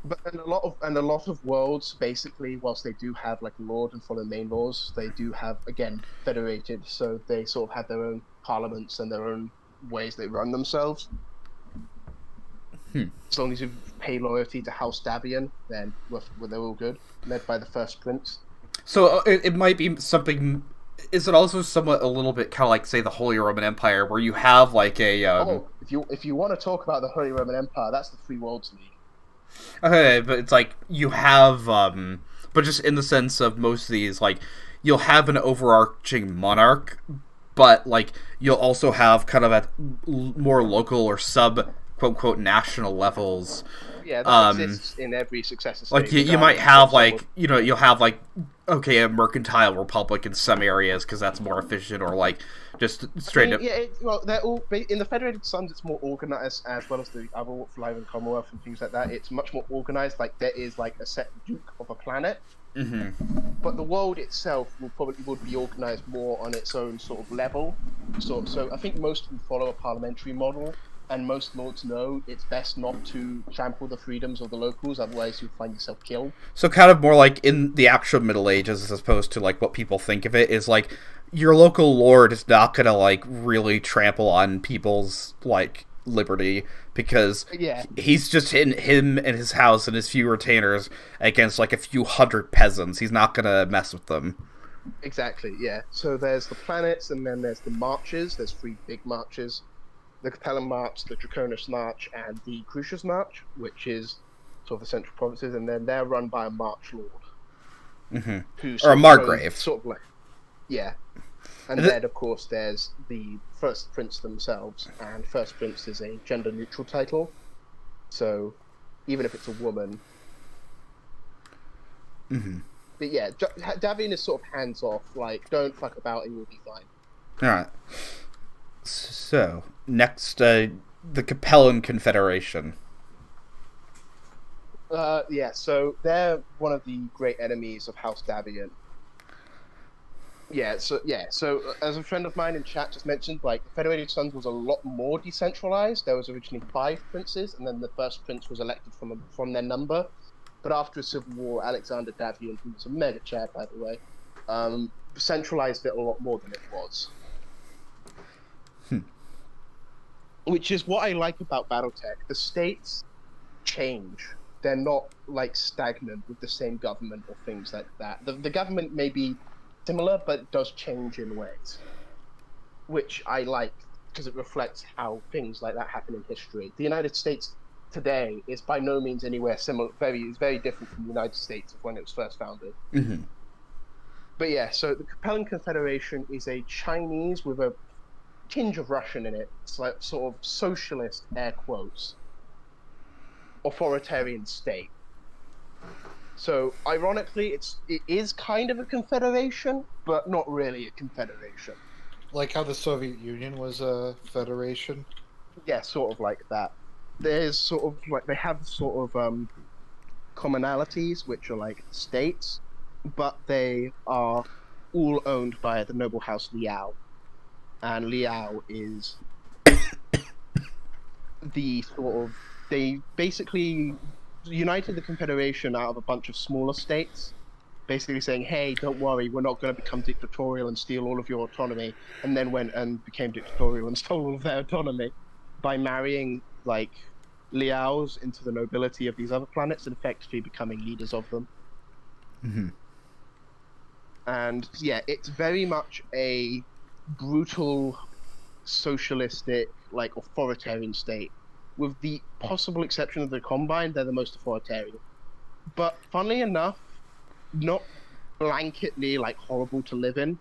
But and a lot of worlds, basically, whilst they do have like lord and follow main laws, they do have, again, federated, so they sort of have their own parliaments and their own ways they run themselves. As long as you pay loyalty to House Davian, then they're all good. Led by the first prince. So it might be something. Is it also somewhat a little bit kind of like, say, the Holy Roman Empire, where you have like a? If you want to talk about the Holy Roman Empire, that's the Free Worlds League. Okay, but it's like you have, but just in the sense of most of these, like, you'll have an overarching monarch, but like you'll also have kind of at more local or sub quote unquote national levels. Yeah, that exists in every successor state. Like you might have like, you know, you'll have like, okay, a mercantile republic in some areas because that's more efficient, or like just straight up. Yeah, well, they're all in the Federated Suns. It's more organized, as well as the other Flying Commonwealth and things like that. It's much more organized. Like there is like a set duke of a planet, but the world itself would be organized more on its own sort of level. So I think most people follow a parliamentary model. And most lords know it's best not to trample the freedoms of the locals, otherwise you'll find yourself killed. So kind of more like in the actual Middle Ages, as opposed to like what people think of it, is like your local lord is not gonna like really trample on people's like liberty, because he's just him and his house and his few retainers against like a few hundred peasants. He's not gonna mess with them. Exactly, yeah. So there's the planets, and then there's the marches. There's 3 big marches. The Capellan March, the Draconis March, and the Crucius March, which is sort of the central provinces, and then they're run by a March Lord. Or a Margrave. Sort of like, yeah. And then, of course, there's the First Prince themselves, and First Prince is a gender-neutral title, so even if it's a woman... But yeah, Davian is sort of hands-off, like, don't fuck about and you'll be fine. Alright. So, next, the Capellan Confederation. Yeah, so they're one of the great enemies of House Davian. So as a friend of mine in chat just mentioned, like, the Federated Suns was a lot more decentralized. There was originally 5 princes, and then the first prince was elected from their number. But after a civil war, Alexander Davian, who was a mega chat, by the way, centralized it a lot more than it was. Which is what I like about Battletech. The states change. They're not, like, stagnant with the same government or things like that. The government may be similar, but it does change in ways. Which I like, because it reflects how things like that happen in history. The United States today is by no means anywhere similar. It's very different from the United States of when it was first founded. But yeah, so the Capellan Confederation is a Chinese with a tinge of Russian in it. It's like sort of socialist, air quotes, authoritarian state. So ironically, it is kind of a confederation, but not really a confederation. Like how the Soviet Union was a federation? Yeah, sort of like that. There's sort of like, they have sort of commonalities, which are like states, but they are all owned by the noble house Liao. And Liao is the sort of... They basically united the Confederation out of a bunch of smaller states, basically saying, hey, don't worry, we're not going to become dictatorial and steal all of your autonomy, and then went and became dictatorial and stole all of their autonomy by marrying, like, Liaos into the nobility of these other planets and effectively becoming leaders of them. And, yeah, it's very much a brutal, socialistic, like, authoritarian state. With the possible exception of the Combine, they're the most authoritarian. But, funnily enough, not blanketly like horrible to live in.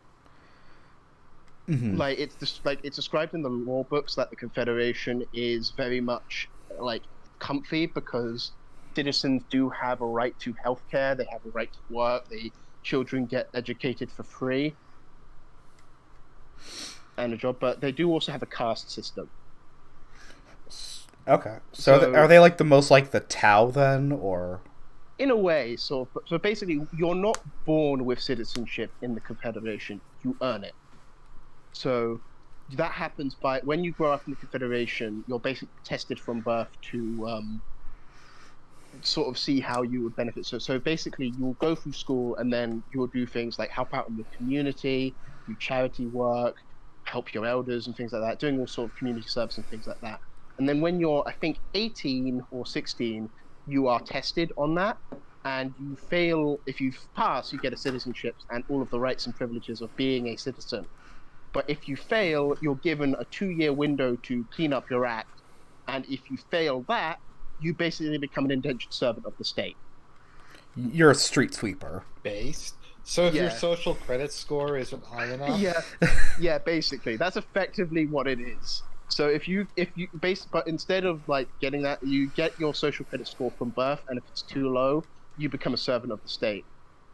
Mm-hmm. Like it's described in the law books that the Confederation is very much like comfy because citizens do have a right to healthcare, they have a right to work, the children get educated for free and a job, but they do also have a caste system. Okay, so are they like the most like the Tau then, or? In a way, so basically, you're not born with citizenship in the Confederation; you earn it. So that happens by when you grow up in the Confederation, you're basically tested from birth to sort of see how you would benefit. So basically, you'll go through school and then you'll do things like help out in the community, do charity work, help your elders and things like that, doing all sort of community service and things like that. And then when you're, I think, 18 or 16, you are tested on that. And you fail, if you pass, you get a citizenship and all of the rights and privileges of being a citizen. But if you fail, you're given a 2-year window to clean up your act. And if you fail that, you basically become an indentured servant of the state. You're a street sweeper. Based. So if your social credit score isn't high enough? Yeah, basically. That's effectively what it is. So but instead of like getting that, you get your social credit score from birth, and if it's too low, you become a servant of the state.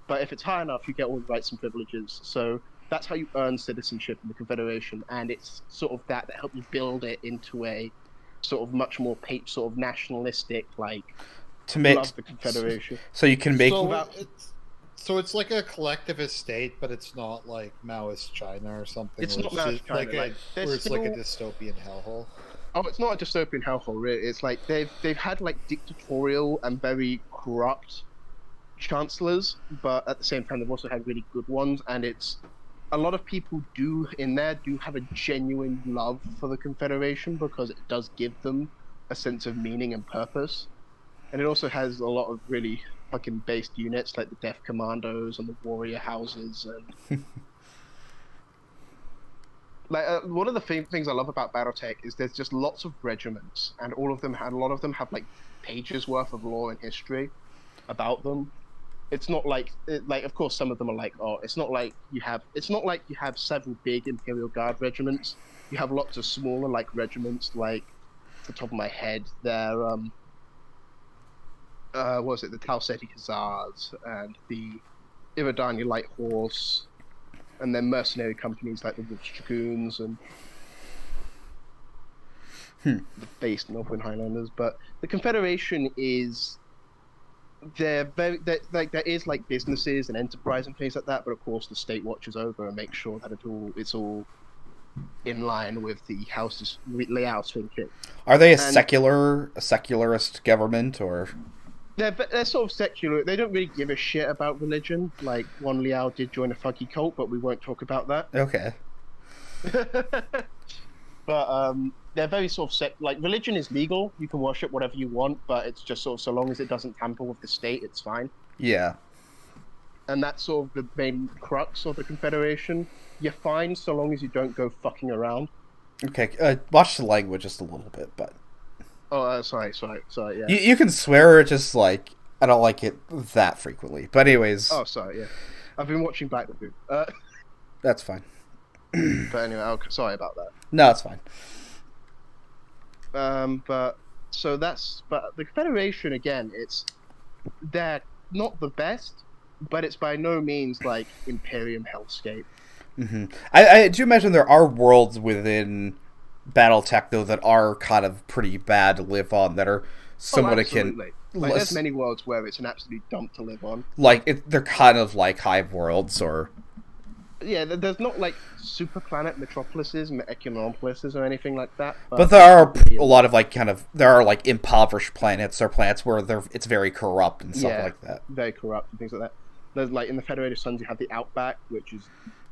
But if it's high enough, you get all the rights and privileges. So that's how you earn citizenship in the Confederation, and it's sort of that helped you build it into a sort of much more sort of nationalistic, like, to make love the Confederation. So you can make So it's like a collectivist state, but it's not like Maoist China or something. It's not Maoist China, where it's like a dystopian hellhole. Oh, it's not a dystopian hellhole, really. It's like they've had like dictatorial and very corrupt chancellors, but at the same time they've also had really good ones, and it's a lot of people do have a genuine love for the Confederation because it does give them a sense of meaning and purpose. And it also has a lot of really fucking based units like the Death Commandos and the Warrior Houses. And like one of the things I love about Battletech is there's just lots of regiments, and a lot of them have like pages worth of lore and history about them. It's not like of course some of them are like, it's not like you have several big Imperial Guard regiments. You have lots of smaller like regiments, like off the top of my head, they're what was it, the Talseti Hussars and the Iridani Light Horse, and then mercenary companies like the Wolf Dragoons and the based Northwind Highlanders. But the Confederation is there is like businesses and enterprise and things like that, but of course the state watches over and makes sure that it's all in line with the house's layout thinking. Are they a secularist government, or? They're sort of secular. They don't really give a shit about religion. Like, Wan Liao did join a funky cult, but we won't talk about that. Okay. But they're very sort of like, religion is legal. You can worship whatever you want, but it's just sort of so long as it doesn't tamper with the state, it's fine. Yeah. And that's sort of the main crux of the Confederation. You're fine so long as you don't go fucking around. Okay, watch the language just a little bit, but... Oh, sorry, yeah. You can swear, just like, I don't like it that frequently. But anyways... Oh, sorry, yeah. I've been watching Battletech. That's fine. But anyway, sorry about that. No, it's fine. But the Confederation, again, they're not the best, but it's by no means like Imperium hellscape. Mm-hmm. I do imagine there are worlds within Battletech, though, that are kind of pretty bad to live on, that are somewhat akin... Like, there's many worlds where it's an absolute dump to live on. Like, they're kind of like hive worlds, or... Yeah, there's not like super planet metropolises, econopolises, or anything like that. But there are a lot of like there are like impoverished planets, or planets where it's very corrupt and stuff like that. Very corrupt and things like that. There's like in the Federated Suns, you have the Outback, which is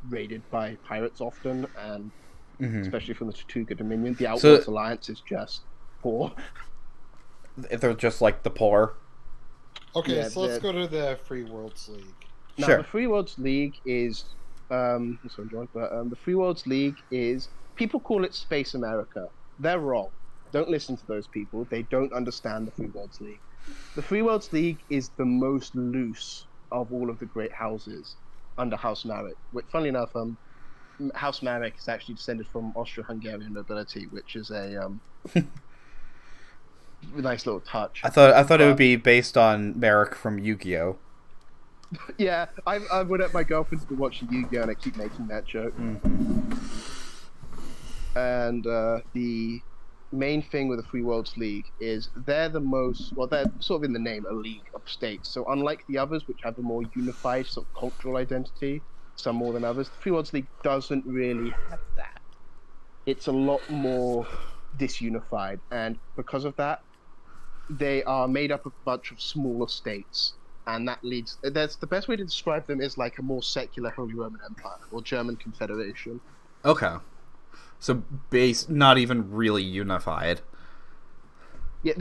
raided by pirates often, and especially from the Tortuga Dominion. The Outworld's Alliance is just poor. They're just like the poor. Okay, so let's go to the Free Worlds League. Now, sure. The Free Worlds League is... the Free Worlds League is... People call it Space America. They're wrong. Don't listen to those people. They don't understand the Free Worlds League. The Free Worlds League is the most loose of all of the great houses under House Marek. Which, funnily enough, House Marek is actually descended from Austro-Hungarian nobility, which is a nice little touch. I thought it would be based on Merrick from Yu-Gi-Oh. Yeah, I would. My girlfriend's been watching Yu-Gi-Oh, and I keep making that joke. Mm-hmm. And the main thing with the Free Worlds League is they're the most, well, they're sort of in the name, a league of states. So unlike the others, which have a more unified sort of cultural identity, some more than others, the Free Worlds League doesn't really have that. It's a lot more disunified, and because of that, they are made up of a bunch of smaller states. And that leads, that's the best way to describe them is like a more secular Holy Roman Empire or German Confederation. Okay. So not even really unified. Yeah,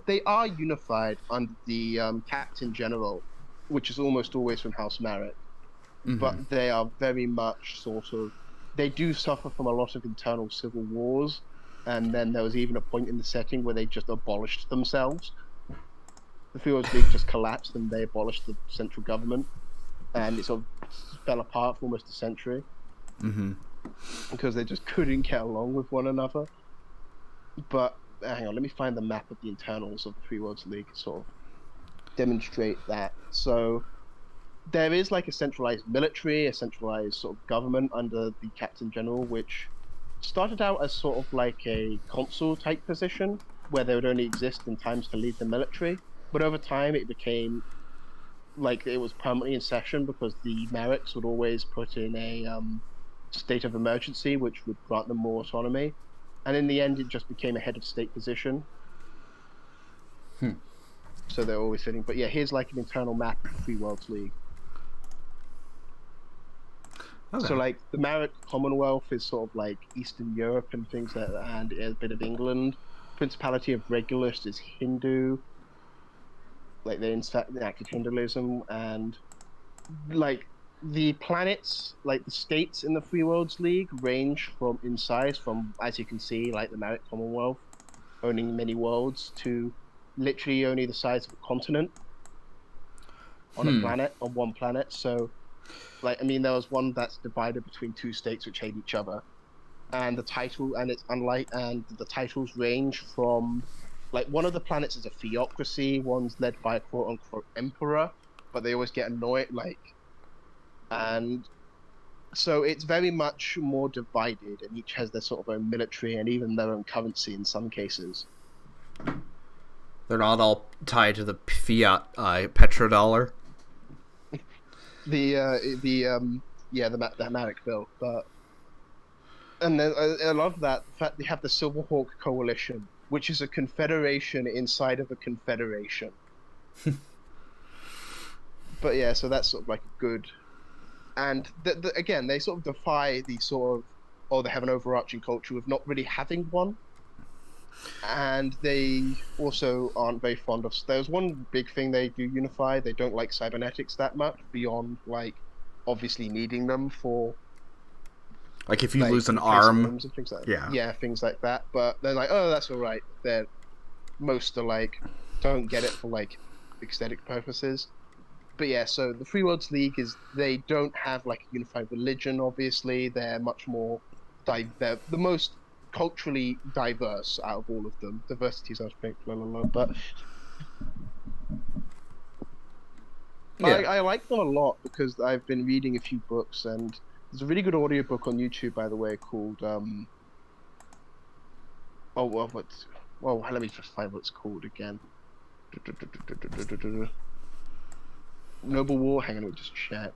they are unified under the Captain General, which is almost always from House Marek. Mm-hmm. But they are very much they do suffer from a lot of internal civil wars, and then there was even a point in the setting where they just abolished themselves. The Free Worlds League just collapsed and they abolished the central government, and it sort of fell apart for almost a century. Mm-hmm. Because they just couldn't get along with one another. But hang on, let me find the map of the internals of the Free Worlds League to sort of demonstrate that. So there is like a centralized military, a centralized sort of government under the Captain General, which started out as sort of like a consul type position where they would only exist in times to lead the military. But over time it became like it was permanently in session because the Merriks would always put in a state of emergency, which would grant them more autonomy, and in the end, it just became a head of state position. So they're always sitting. But yeah, here's like an internal map of the Free Worlds League. Okay. So like the Marek Commonwealth is sort of like Eastern Europe and things like that, and a bit of England. Principality of Regulus is Hindu. Like they enacted Hinduism, and like the planets, like the states in the Free Worlds League, range in size from, as you can see, like the Marek Commonwealth owning many worlds to literally only the size of a continent on one planet. So, like, I mean, there was one that's divided between two states which hate each other, and the titles range from, like, one of the planets is a theocracy, one's led by a quote-unquote emperor, but they always get annoyed, like. And so it's very much more divided, and each has their sort of own military and even their own currency in some cases. They're not all tied to the fiat petrodollar. The Marek bill, but and then I love that the fact they have the Silverhawk Coalition, which is a confederation inside of a confederation. But yeah, so that's sort of like a good. And again, they sort of defy the sort of, they have an overarching culture of not really having one. And they also aren't very fond of. There's one big thing they do unify. They don't like cybernetics that much, beyond, like, obviously needing them for. Like if you lose an arm. And things like that. Yeah, things like that. But they're like, oh, that's all right. Most are like, don't get it for, like, aesthetic purposes. But yeah, so the Free Worlds League they don't have like a unified religion, obviously. They're much more they're the most culturally diverse out of all of them. Diversity sounds big, but yeah. I like them a lot because I've been reading a few books, and there's a really good audiobook on YouTube, by the way, called let me just find what it's called again. Noble War. Hang on, let me just check.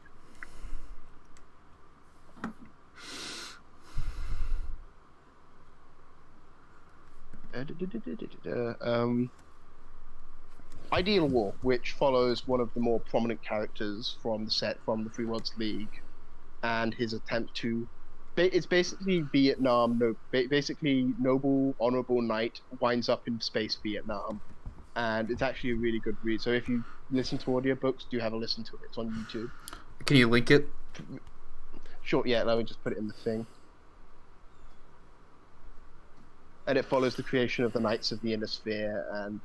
Ideal War, which follows one of the more prominent characters from the Free Worlds League, and his attempt to. It's basically Vietnam. Basically, noble, honorable knight winds up in space Vietnam. And it's actually a really good read. So if you listen to audiobooks, do have a listen to it. It's on YouTube. Can you link it? Sure, yeah, let me just put it in the thing. And it follows the creation of the Knights of the Inner Sphere, and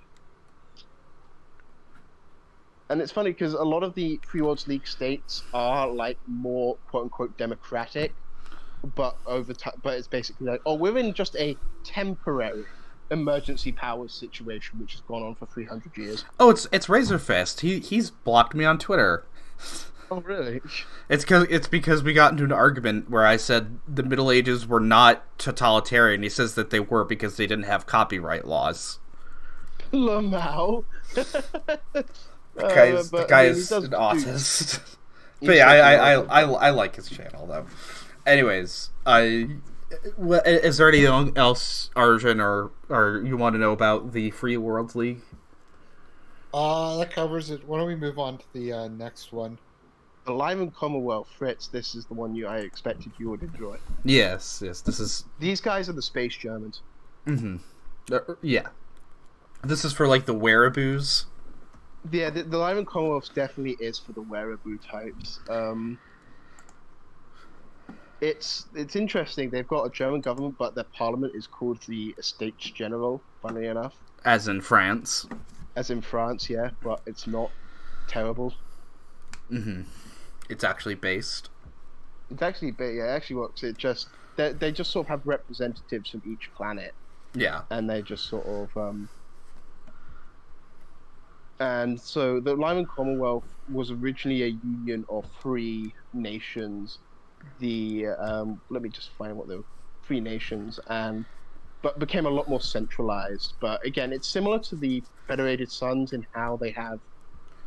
And it's funny because a lot of the Free Worlds League states are like more quote unquote democratic, but over time, but it's basically like, oh, we're in just a temporary emergency powers situation which has gone on for 300 years. Oh, it's Razorfist. He's blocked me on Twitter. Oh, really? It's because we got into an argument where I said the Middle Ages were not totalitarian. He says that they were because they didn't have copyright laws. Lamau. The guy is an autist. But yeah, I like his channel though. Anyways, is there anything else, Arjun, or you want to know about the Free Worlds League? That covers it. Why don't we move on to the next one? The Live and Commonwealth, Fritz, this is the one I expected you would enjoy. Yes, this is... These guys are the Space Germans. Mm-hmm. Yeah. This is for, like, the wearaboos? Yeah, the Live and Commonwealth definitely is for the wearaboo types. It's interesting. They've got a German government, but their parliament is called the Estates General, funnily enough. As in France? As in France, yeah, but it's not terrible. Mm-hmm. It's actually based. It's actually, it actually works. It just they just sort of have representatives from each planet. Yeah. And they just sort of and so the Lyman Commonwealth was originally a union of 3 nations. The let me just find what the 3 nations, but became a lot more centralized. But again, it's similar to the Federated Suns in how they have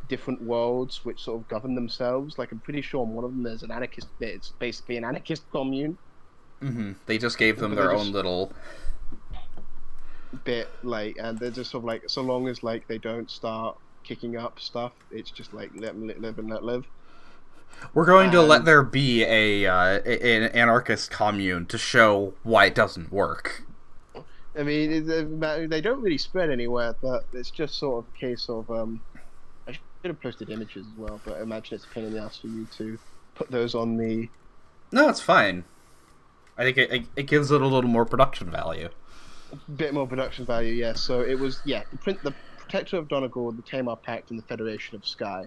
different worlds which sort of govern themselves. Like, I'm pretty sure on one of them there's an anarchist bit. It's basically an anarchist commune. Mm-hmm. They just gave them their own little bit, like, and they're just sort of like, so long as like they don't start kicking up stuff, it's just like let them live and let live. We're going to let there be an anarchist commune to show why it doesn't work. I mean, they don't really spread anywhere, but it's just sort of a case of I should have posted images as well, but I imagine it's a pain in the ass for you to put those on the... No, it's fine. I think it gives it a little more production value. A bit more production value, yeah. So it was, yeah, the Protector of Donegal, the Tamar Pact, and the Federation of Sky.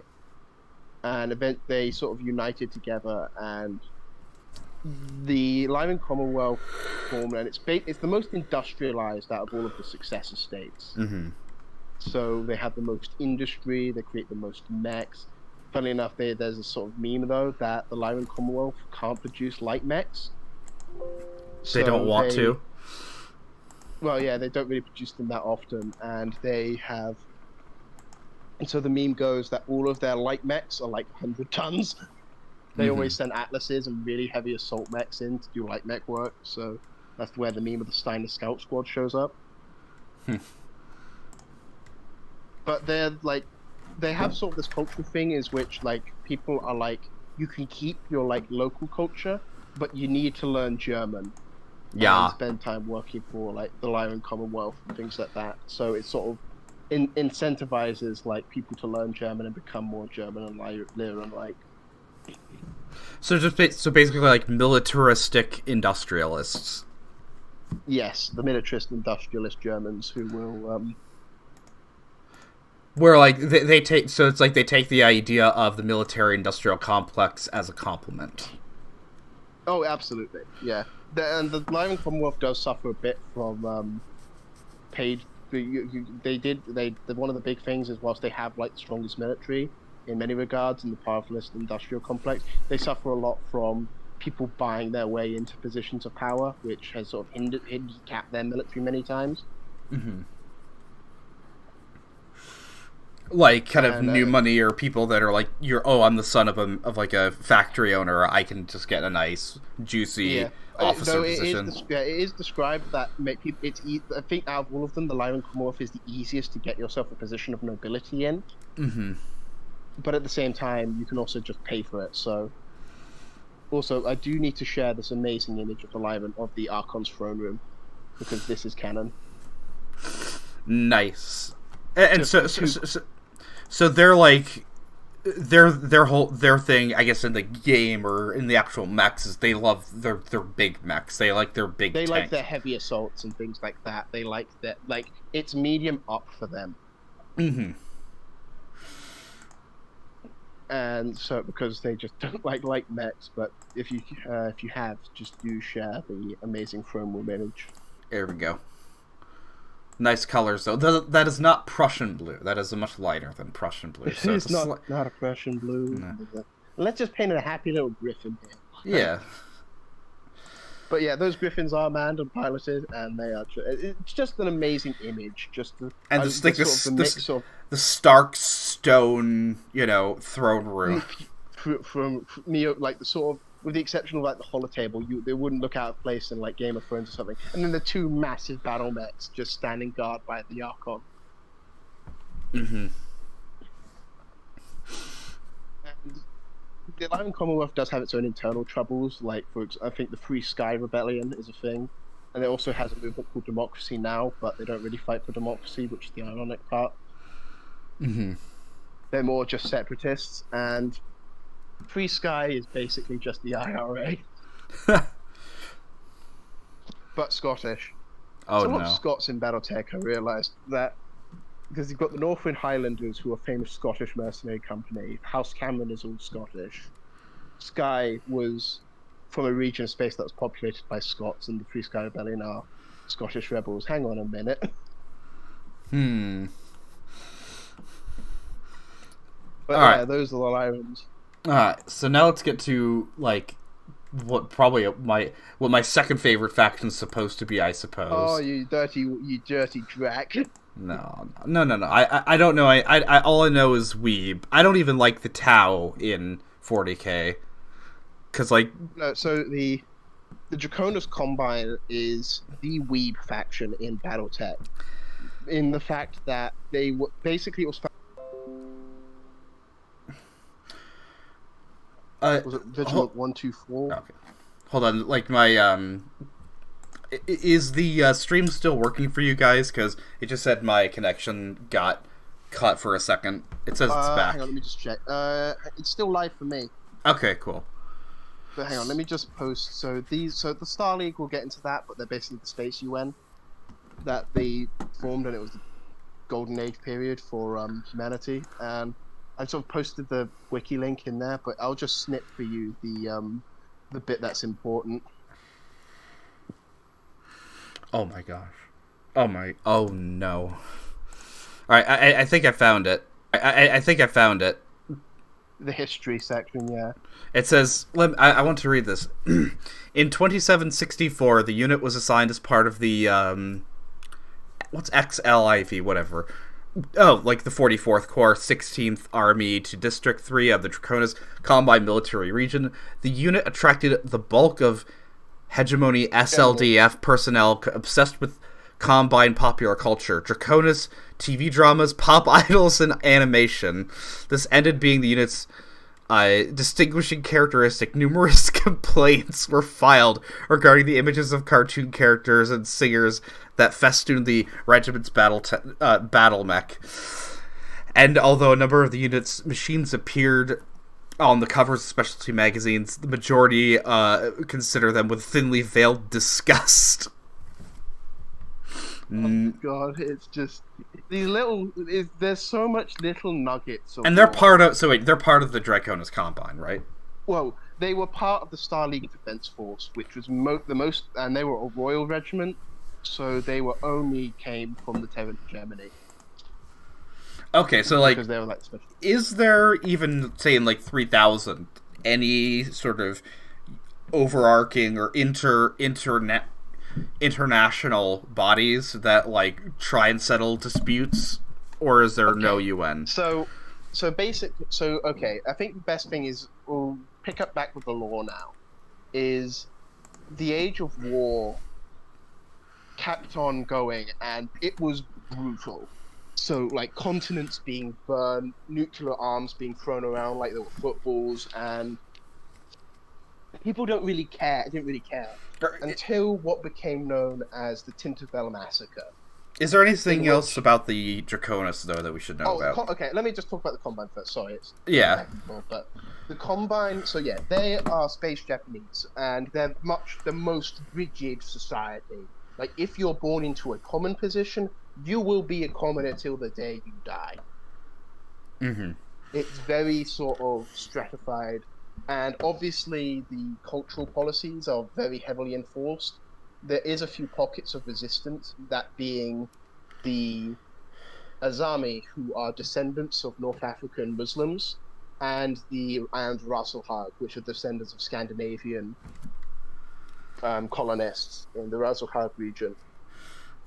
And they sort of united together, and the Lyman Commonwealth formed, and it's the most industrialized out of all of the successor states. Mm-hmm. So they have the most industry, they create the most mechs. Funnily enough, there's a sort of meme, though, that the Lyman Commonwealth can't produce light mechs. They don't want to? Well, yeah, they don't really produce them that often, and they have... And so the meme goes that all of their light mechs are like 100 tons. They always send atlases and really heavy assault mechs in to do light mech work, so that's where the meme of the Steiner Scout Squad shows up. But they're like, they have sort of this cultural thing is which like people are like, you can keep your like local culture, but you need to learn German. Yeah. And spend time working for like the Lyman Commonwealth and things like that. So it sort of incentivizes like people to learn German and become more German and like. So basically like militaristic industrialists. Yes, the militarist industrialist Germans who will. Where like they take, so it's like they take the idea of the military industrial complex as a compliment. Oh, absolutely, yeah. And the Lyman Commonwealth does suffer a bit from paid. One of the big things is whilst they have like the strongest military in many regards in the powerfulest industrial complex, they suffer a lot from people buying their way into positions of power, which has sort of handicapped their military many times. Mm-hmm. Like kind of new money, or people that are like, I'm the son of a factory owner, I can just get a nice juicy officer position. It is described that I think out of all of them, the Lyman Commonwealth is the easiest to get yourself a position of nobility in. Mm-hmm. But at the same time, you can also just pay for it. So, also, I do need to share this amazing image of the Lyman of the Archon's throne room, because this is canon. Nice. And so they're like their thing, I guess, in the game or in the actual mechs is they love their big mechs. They like their big. They tanks. like their heavy assaults and things like that. They like that, like it's medium up for them. Mm-hmm. and so because they just don't like mechs, but if you have, just do share the amazing throne room image. There we go. Nice colors, though. That is not Prussian blue. That is much lighter than Prussian blue. So It's not a Prussian blue. No. Let's just paint a happy little griffin here. Yeah. But yeah, those griffins are manned and piloted, and they are. It's just an amazing image. Just the the stark stone, throne room from Neo, like the sort of, with the exception of like the holotable, they wouldn't look out of place in like Game of Thrones or something. And then the two massive battle mechs just standing guard by the Archon. Mm-hmm. And the Alliance Commonwealth does have its own internal troubles. Like, I think the Free Sky Rebellion is a thing, and it also has a movement called Democracy Now, but they don't really fight for democracy, which is the ironic part. Mm-hmm. They're more just separatists, and Free Sky is basically just the IRA. But Scottish. Oh, so a no. lot of Scots in Battletech, I realised that, because you've got the Northwind Highlanders, who are a famous Scottish mercenary company. House Cameron is all Scottish. Sky was from a region of space that was populated by Scots, and the Free Sky Rebellion are Scottish rebels. Hang on a minute. But all yeah, right. those are the islands. Alright, so now let's get to, like, what my second favorite faction is supposed to be, I suppose. Oh, you dirty drac. No. I don't know. I all I know is Weeb. I don't even like the Tau in 40k. Cause like No, so the Draconis Combine is the Weeb faction in Battletech. In the fact that they were basically, it was it Vigilant 124? Okay. Hold on, like my is the stream still working for you guys? Because it just said my connection got cut for a second. It says it's back. Hang on, let me just check. It's still live for me. Okay, cool. But hang on, let me just post. So the Star League, will get into that, but they're basically the Space UN that they formed, and it was the golden age period for humanity. And I sort of posted the wiki link in there, but I'll just snip for you the bit that's important. Oh my gosh. Oh no. Alright, I think I found it. I think I found it. The history section, yeah. It says, I want to read this. In 2764, the unit was assigned as part of the, what's XLIV, whatever. Oh, like the 44th Corps, 16th Army to District 3 of the Draconis Combine Military Region. The unit attracted the bulk of hegemony SLDF personnel obsessed with Combine popular culture, Draconis, TV dramas, pop idols, and animation. This ended being the unit's distinguishing characteristic. Numerous complaints were filed regarding the images of cartoon characters and singers that festooned the regiment's battle mech. And although a number of the unit's machines appeared on the covers of specialty magazines, the majority consider them with thinly veiled disgust. Oh god, it's just these little. There's so much little nuggets. And they're part of. So wait, they're part of the Draconis Combine, right? Well, they were part of the Star League Defense Force, which was the most, and they were a royal regiment, so they were only came from the Terran Germany. Okay, so like, because they were like special. Is there even, say, in like 3000, any sort of overarching or international bodies that like try and settle disputes, or is there no UN? So okay, I think the best thing is, we'll pick up back with the law now, is the age of war kept on going, and it was brutal. So like continents being burned, nuclear arms being thrown around like they were footballs, and people didn't really care until what became known as the Tinterbell Massacre. Is there anything else about the Draconis, though, that we should know about? Okay, let me just talk about the Combine first. Sorry, it's but the Combine. So yeah, they are space Japanese, and they're the most rigid society. Like, if you're born into a common position, you will be a common until the day you die. Mm-hmm. It's very sort of stratified, and obviously the cultural policies are very heavily enforced. There is a few pockets of resistance, that being the Azami, who are descendants of North African Muslims, and Ras Al Harg, which are descendants of Scandinavian colonists in the Ras Al Harg region,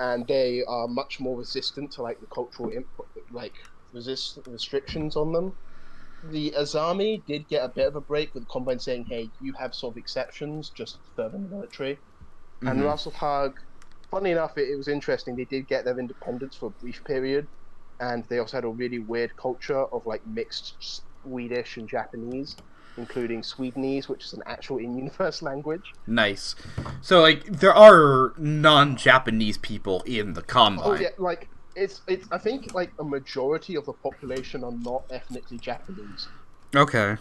and they are much more resistant to like the cultural input, like restrictions on them. The Azami did get a bit of a break with the Combine saying, "Hey, you have sort of exceptions, just further in the military." And Ras Al Harg, funnily enough, it was interesting. They did get their independence for a brief period, and they also had a really weird culture of like mixed Swedish and Japanese, including Swedenese, which is an actual in-universe language. Nice. So, like, there are non-Japanese people in the Combine. Oh yeah, like it's. I think like a majority of the population are not ethnically Japanese. Okay.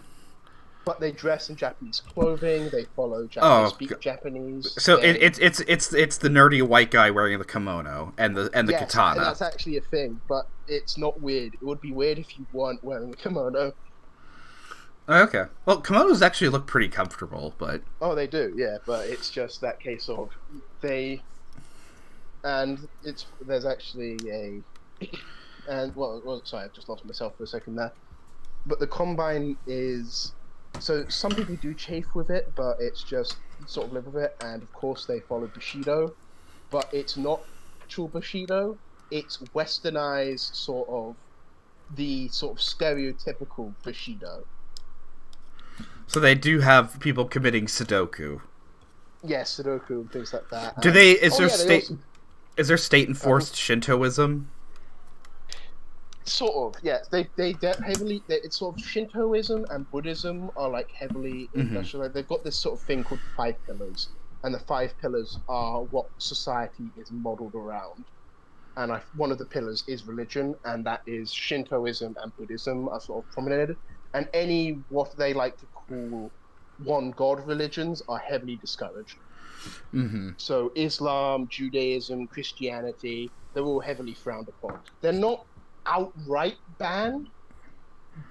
But they dress in Japanese clothing. They follow Japanese, speak Japanese. So it's the nerdy white guy wearing the kimono and the yes, katana. And that's actually a thing, but it's not weird. It would be weird if you weren't wearing a kimono. Okay. Well, kimonos actually look pretty comfortable, but oh, they do, yeah. But it's just that case of they, and there's actually a, and well, sorry, I've just lost myself for a second there. But the Combine is. So some people do chafe with it, but it's just sort of live with it. And of course they follow Bushido, but it's not actual Bushido. It's westernized sort of the sort of stereotypical Bushido. So they do have people committing Sudoku. Yes, Sudoku and things like that. Do they? Is there state enforced Shintoism? Sort of, yes. They heavily. It's sort of Shintoism and Buddhism are like heavily industrialized. They've got this sort of thing called 5 pillars, and the 5 pillars are what society is modeled around. And one of the pillars is religion, and that is Shintoism and Buddhism are sort of prominent. And any what they like to call one god religions are heavily discouraged. So Islam, Judaism, Christianity, they're all heavily frowned upon. They're not outright banned,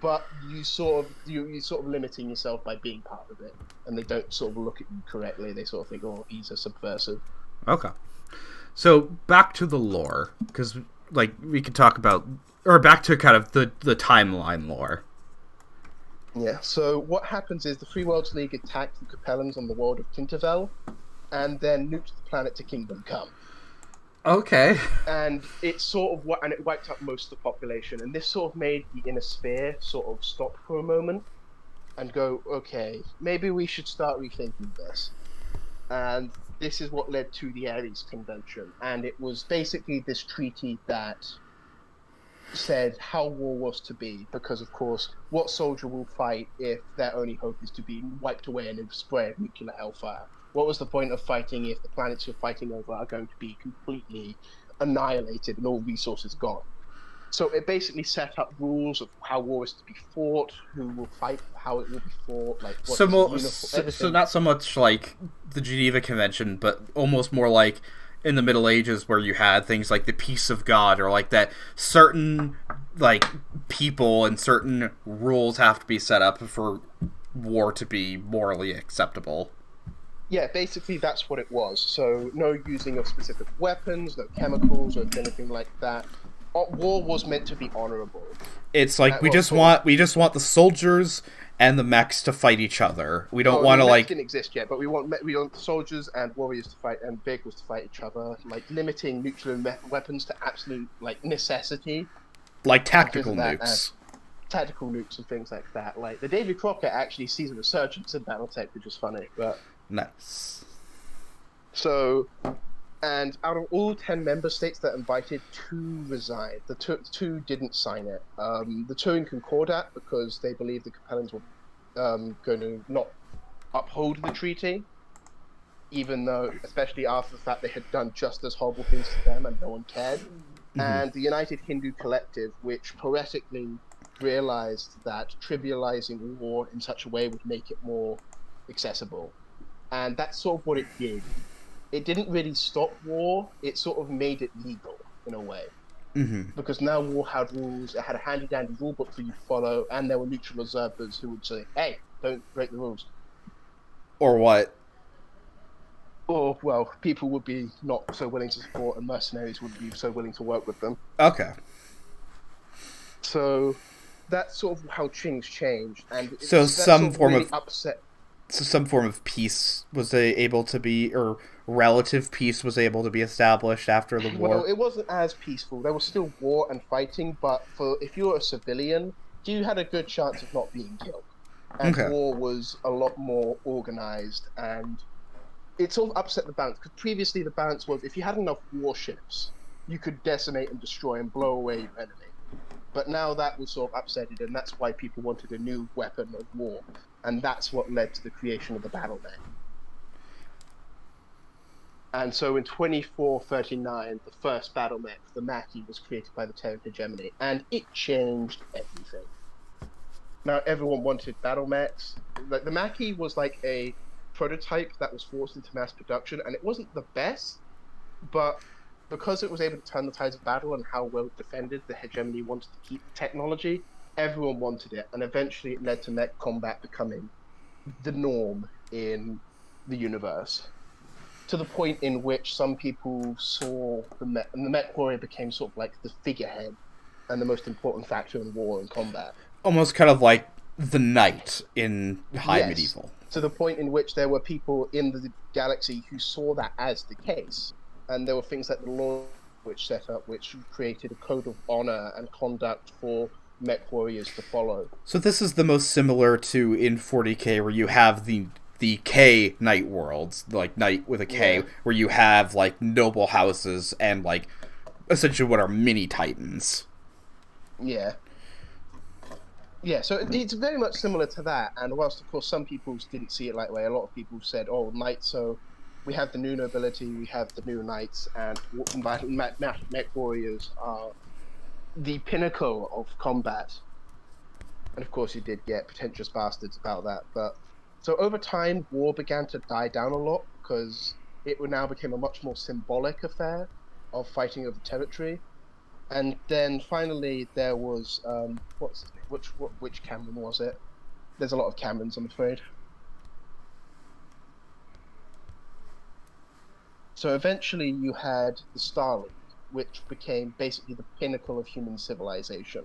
but you're sort of limiting yourself by being part of it, and they don't sort of look at you correctly. They sort of think, oh, he's a subversive. Okay, so back to the lore, because like we could talk about, or back to kind of the timeline lore. Yeah, so what happens is the Free Worlds League attacked the Capellans on the world of Tintervel, and then nuked the planet to Kingdom Come. Okay. And it sort of and it wiped out most of the population, and this sort of made the Inner Sphere sort of stop for a moment and go, okay, maybe we should start rethinking this. And this is what led to the Ares Convention, and it was basically this treaty that said how war was to be, because of course, what soldier will fight if their only hope is to be wiped away in a spray of nuclear hellfire? What was the point of fighting if the planets you're fighting over are going to be completely annihilated and all resources gone? So it basically set up rules of how war is to be fought, who will fight, how it will be fought, like what so not so much like the Geneva Convention, but almost more like in the Middle Ages, where you had things like the peace of God, or like that certain like people and certain rules have to be set up for war to be morally acceptable. Yeah, basically that's what it was. So no using of specific weapons, no chemicals or anything like that. War was meant to be honorable. It's like we just want the soldiers and the mechs to fight each other. We don't want to like didn't exist yet, but we want soldiers and warriors to fight and vehicles to fight each other. Like limiting nuclear weapons to absolute like necessity, like tactical nukes. Tactical nukes and things like that. Like the Davy Crockett actually sees a resurgence in Battletech, which is funny, but nice. So, and out of all 10 member states that invited, 2 resigned. The two didn't sign it. The 2 in Concordat, because they believed the Capellans were going to not uphold the treaty, even though, especially after the fact they had done just as horrible things to them and no one cared. And the United Hindu Collective, which poetically realized that trivializing war in such a way would make it more accessible. And that's sort of what it did. It didn't really stop war, it sort of made it legal, in a way. Because now war had rules. It had a handy-dandy rule book for you to follow, and there were neutral observers who would say, "Hey, don't break the rules." Or what? Or, well, people would be not so willing to support, and mercenaries wouldn't be so willing to work with them. Okay. So that's sort of how things changed, and So some form really of upset. So some form of peace was able to be, or relative peace was able to be established after the war. Well, it wasn't as peaceful. There was still war and fighting, but if you were a civilian, you had a good chance of not being killed. And war was a lot more organized, and it sort of upset the balance, because previously the balance was if you had enough warships, you could decimate and destroy and blow away your enemy. But now that was sort of upsetted, and that's why people wanted a new weapon of war. And that's what led to the creation of the Battletech. And so in 2439, the first Battletech, the Mech, was created by the Terran hegemony, and it changed everything. Now everyone wanted battle mechs. Like, the Mech was like a prototype that was forced into mass production, and it wasn't the best, but because it was able to turn the tides of battle and how well defended the hegemony wanted to keep the technology, everyone wanted it, and eventually it led to mech combat becoming the norm in the universe, to the point in which some people saw the mech, and the mech warrior became sort of like the figurehead and the most important factor in war and combat. Almost kind of like the knight in High Medieval. To the point in which there were people in the galaxy who saw that as the case. And there were things like the law which set up, which created a code of honor and conduct for mech warriors to follow. So this is the most similar to in 40k, where you have the K knight worlds, like knight with a K, where you have like noble houses and like essentially what are mini titans. Yeah. Yeah, so it's very much similar to that. And whilst of course some people didn't see it that way, a lot of people said, "Oh, knights, so we have the new nobility, we have the new knights, and mech warriors are the pinnacle of combat." And of course you did get pretentious bastards about that. But so over time, war began to die down a lot, because it now became a much more symbolic affair of fighting over territory. And then finally there was, what's his name? Which Cameron was it? There's a lot of Camerons, I'm afraid. So eventually you had the Star League, which became basically the pinnacle of human civilization.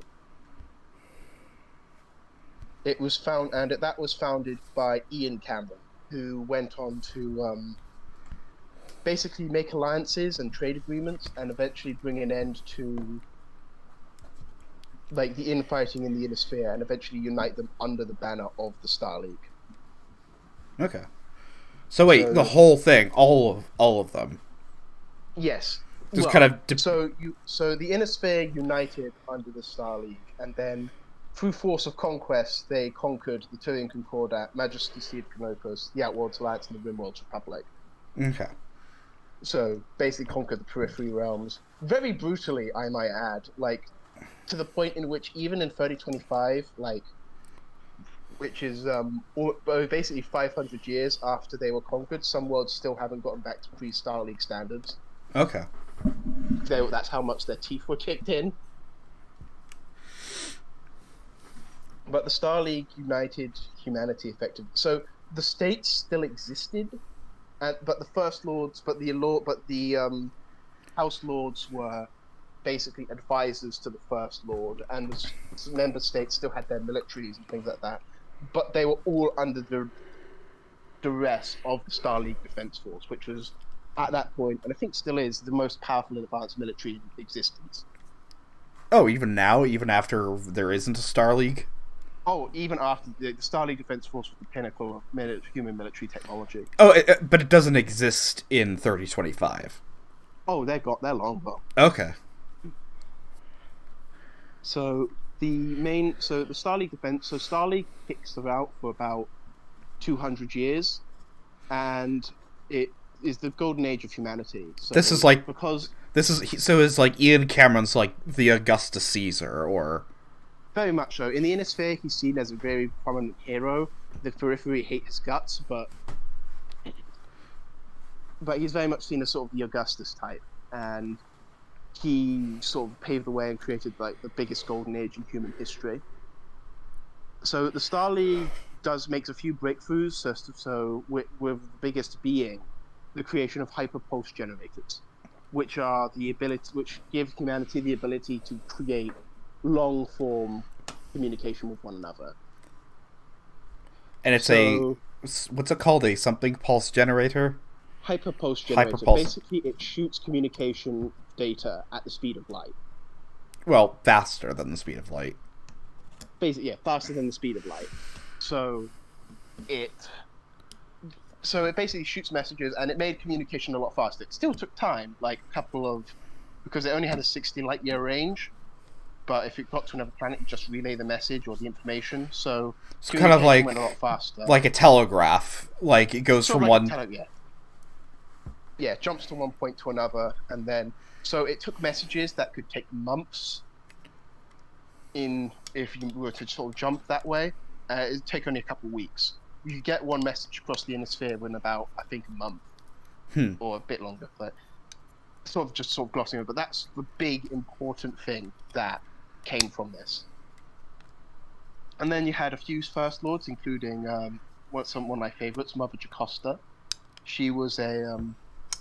It was that was founded by Ian Cameron, who went on to basically make alliances and trade agreements, and eventually bring an end to like the infighting in the Inner Sphere, and eventually unite them under the banner of the Star League. Okay. So wait, the whole thing, all of them. Yes. Just kind of. So the Inner Sphere united under the Star League, and then through force of conquest, they conquered the Turian Concordat, Majesty Seed Canopus, the Outworlds Alliance, and the Rimworlds Republic. Okay. So basically conquered the periphery realms very brutally, I might add. Like, to the point in which even in 3025, like, which is basically 500 years after they were conquered, some worlds still haven't gotten back to pre-Star League standards. Okay. That's how much their teeth were kicked in. But the Star League united humanity effectively. So the states still existed, but the First Lords, but the House Lords were basically advisors to the First Lord, and the member states still had their militaries and things like that. But they were all under the duress of the Star League Defense Force, which was, at that point, and I think still is, the most powerful and advanced military in existence. Oh, even now? Even after there isn't a Star League? Oh, even after the Star League Defense Force was the pinnacle of human military technology. Oh, but it doesn't exist in 3025. Oh, they're long gone. Okay. So the Star League Defense, so Star League kicks about for about 200 years, and it is the golden age of humanity. So this is like because it's like Ian Cameron's like the Augustus Caesar, or very much so. In the Inner Sphere, he's seen as a very prominent hero. The periphery hate his guts, but he's very much seen as sort of the Augustus type. And he sort of paved the way and created like the biggest golden age in human history. So the Star League makes a few breakthroughs. So with the biggest being the creation of hyperpulse generators, which give humanity the ability to create long form communication with one another. And it's what's it called? A something pulse generator? Hyperpulse generator. Hyperpulse. Basically, it shoots communication data at the speed of light. Well, faster than the speed of light. Basically, yeah, faster than the speed of light. So it basically shoots messages, and it made communication a lot faster. It still took time, like because it only had a 60 light year range. But if it got to another planet, you just relay the message or the information. So it's kind of like went a lot faster. Like a telegraph. Like it goes from one. Yeah, it jumps to one point to another, and then so it took messages that could take months. If you were to sort of jump that way, it'd take only a couple of weeks. You could get one message across the inner sphere in about, I think, a month or a bit longer. But sort of glossing over. But that's the big important thing that came from this. And then you had a few First Lords, including one of my favorites, Mother Jocasta. She was a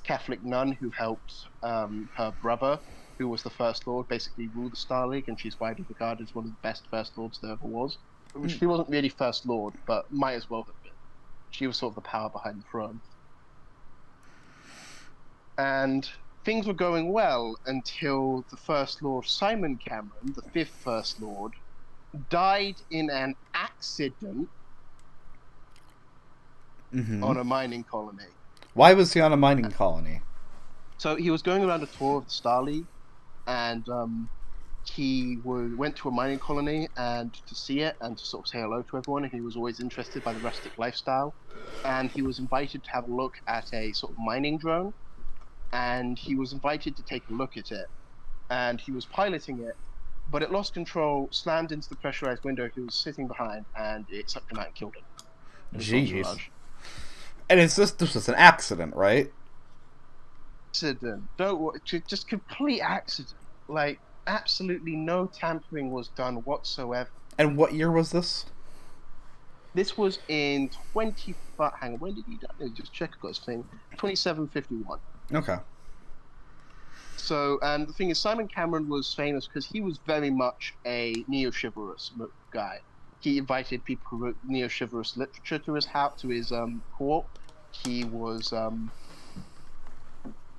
Catholic nun who helped her brother, who was the First Lord, basically rule the Star League, and she's widely regarded as one of the best First Lords there ever was. She wasn't really First Lord, but might as well have been. She was sort of the power behind the throne. And things were going well until the First Lord, Simon Cameron, the fifth First Lord, died in an accident on a mining colony. Why was he on a mining colony? So he was going around a tour of the Star League, and he went to a mining colony and to see it and to sort of say hello to everyone. And he was always interested by the rustic lifestyle, and he was invited to have a look at a sort of mining drone. And he was invited to take a look at it, and he was piloting it, but it lost control, slammed into the pressurized window he was sitting behind, and it sucked him out and killed him. Jeez. And this was an accident, right? Accident. Just complete accident. Like, absolutely no tampering was done whatsoever. And what year was this? This was in hang on, when did he die? Just check I've got his thing. 2751. Okay. So, and the thing is, Simon Cameron was famous because he was very much a neo-chivalrous guy. He invited people who wrote neo-chivalrous literature to his house, to his court. He was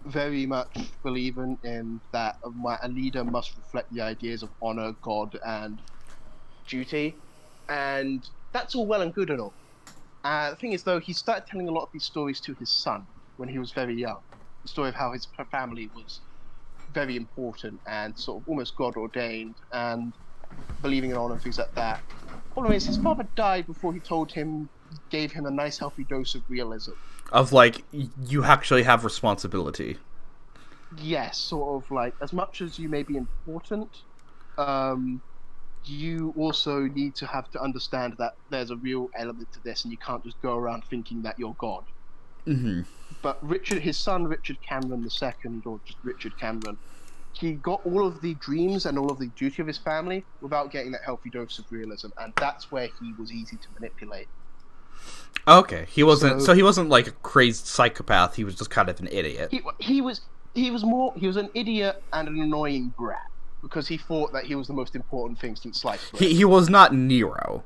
very much believing in that a leader must reflect the ideas of honor, God, and duty. And that's all well and good and all. The thing is, though, he started telling a lot of these stories to his son when he was very young. The story of how his family was very important and sort of almost God ordained and believing in honor and things like that. Problem is, his father died before he gave him a nice healthy dose of realism. Of like, you actually have responsibility. Yes, sort of like, as much as you may be important, you also need to understand that there's a real element to this, and you can't just go around thinking that you're God. Mm-hmm. But his son, Richard Cameron II, or just Richard Cameron, he got all of the dreams and all of the duty of his family without getting that healthy dose of realism, and that's where he was easy to manipulate. Okay, he wasn't like a crazed psychopath. He was just kind of an idiot. He was an idiot and an annoying brat because he thought that he was the most important thing since sliced bread. He was not Nero.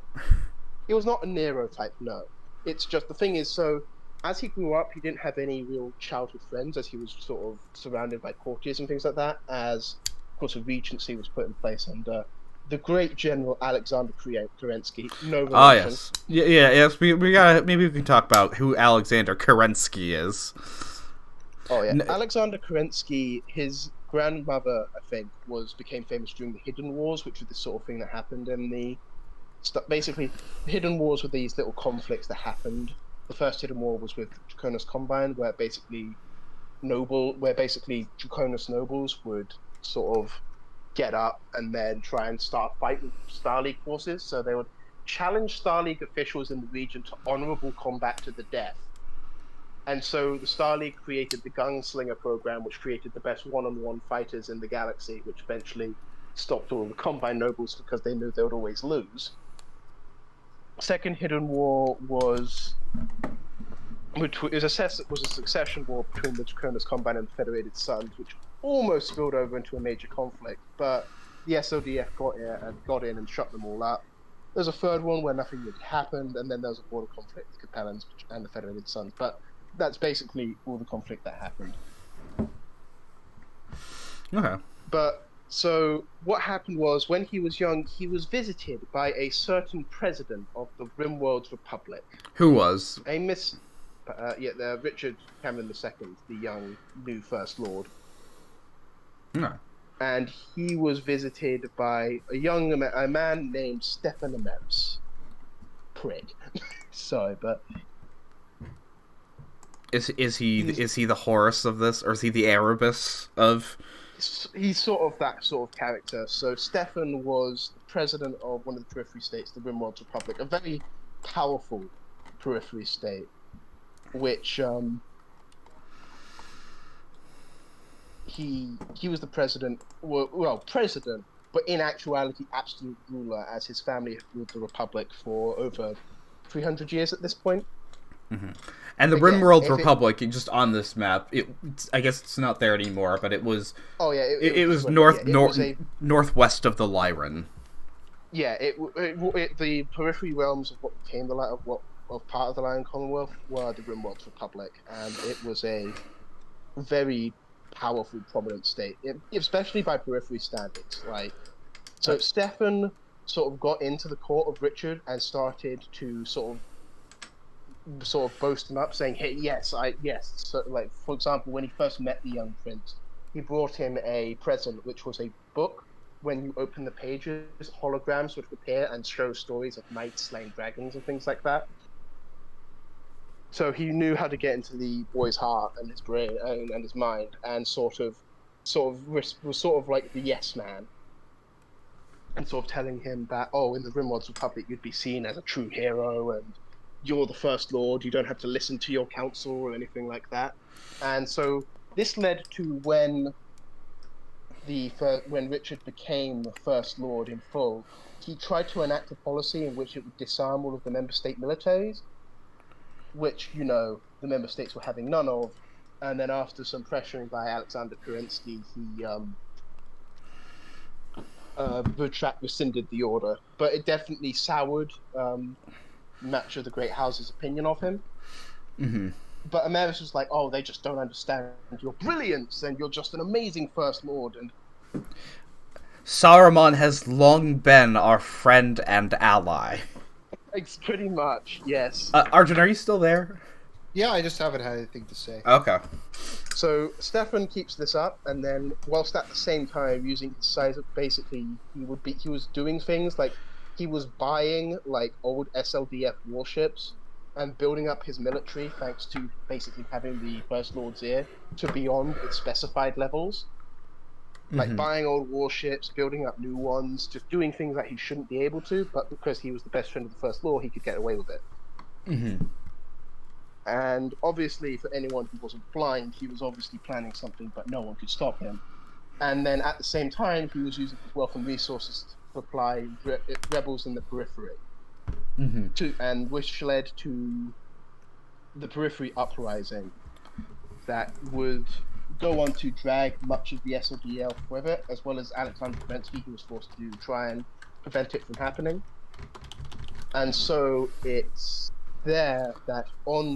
He was not a Nero type. No, it's just the thing is so. As he grew up, he didn't have any real childhood friends, as he was sort of surrounded by courtiers and things like that, as, of course, a regency was put in place under the great General Alexander Kerensky. No relation. Oh, yes. Yes, we gotta, maybe we can talk about who Alexander Kerensky is. Oh, yeah. Alexander Kerensky, his grandmother, I think, became famous during the Hidden Wars, which was the sort of thing that happened in the... Basically, the Hidden Wars were these little conflicts that happened. The first Hidden War was with Draconis Combine, where basically Draconis nobles would sort of get up and then try and start a fight with Star League forces. So they would challenge Star League officials in the region to honorable combat to the death. And so the Star League created the Gunslinger program, which created the best one-on-one fighters in the galaxy, which eventually stopped all the Combine Nobles because they knew they would always lose. Second Hidden War was a succession war between the Draconis Combine and the Federated Suns, which almost spilled over into a major conflict, but the SODF got in and shut them all up. There's a third one where nothing really happened, and then there was a border conflict with Capellans and the Federated Suns, but that's basically all the conflict that happened. Okay. But, so, what happened was, when he was young, he was visited by a certain president of the Rimworld's Republic. Who was? Richard Cameron II, the young new First Lord. No. And he was visited by a man named Stefan Ameris. Prig. Sorry, but is he the Horus of this, or is he the Erebus of? He's sort of that sort of character. So Stefan was the president of one of the periphery states, the Rimworld's Republic, a very powerful periphery state, which he was the president, president, but in actuality absolute ruler, as his family had ruled the Republic for over 300 years at this point. Mm-hmm. And the Rimworld Republic, just on this map, I guess it's not there anymore, but it was. Oh yeah, it was northwest of the Lyran. Yeah, the periphery realms of what became of part of the Lyran Commonwealth were the Rimworld Republic, and it was a very powerful, prominent state, especially by periphery standards. Right, so Stefan sort of got into the court of Richard and started to sort of boast him up, saying, "Hey, yes." So, like, for example, when he first met the young prince, he brought him a present, which was a book. When you open the pages, holograms would appear and show stories of knights slaying dragons and things like that. So he knew how to get into the boy's heart and his brain and his mind, and was like the yes man, and sort of telling him that, in the Rimworld's Republic you'd be seen as a true hero, and you're the First Lord, you don't have to listen to your council or anything like that. And so this led to when Richard became the First Lord in full, he tried to enact a policy in which it would disarm all of the member state militaries, which, the member states were having none of. And then after some pressuring by Alexander Kerensky, he rescinded the order. But it definitely soured much of the great house's opinion of him. Mm-hmm. But Ameris was like, they just don't understand your brilliance, and you're just an amazing First Lord. And Saruman has long been our friend and ally. It's pretty much, yes. Arjun, are you still there? Yeah, I just haven't had anything to say. Okay. So Stefan keeps this up, and then whilst at the same time using his size, basically he was doing things like he was buying like old SLDF warships and building up his military, thanks to basically having the First Lord's ear, to beyond its specified levels. Like buying old warships, building up new ones, just doing things that he shouldn't be able to, but because he was the best friend of the First Lord, he could get away with it. Mm-hmm. And obviously, for anyone who wasn't blind, he was obviously planning something, but no one could stop him. And then at the same time, he was using his wealth and resources to supply rebels in the periphery. Mm-hmm. Which led to the periphery uprising that would go on to drag much of the SODL with it, as well as Alexander Kerensky, who was forced to try and prevent it from happening. And so it's there that on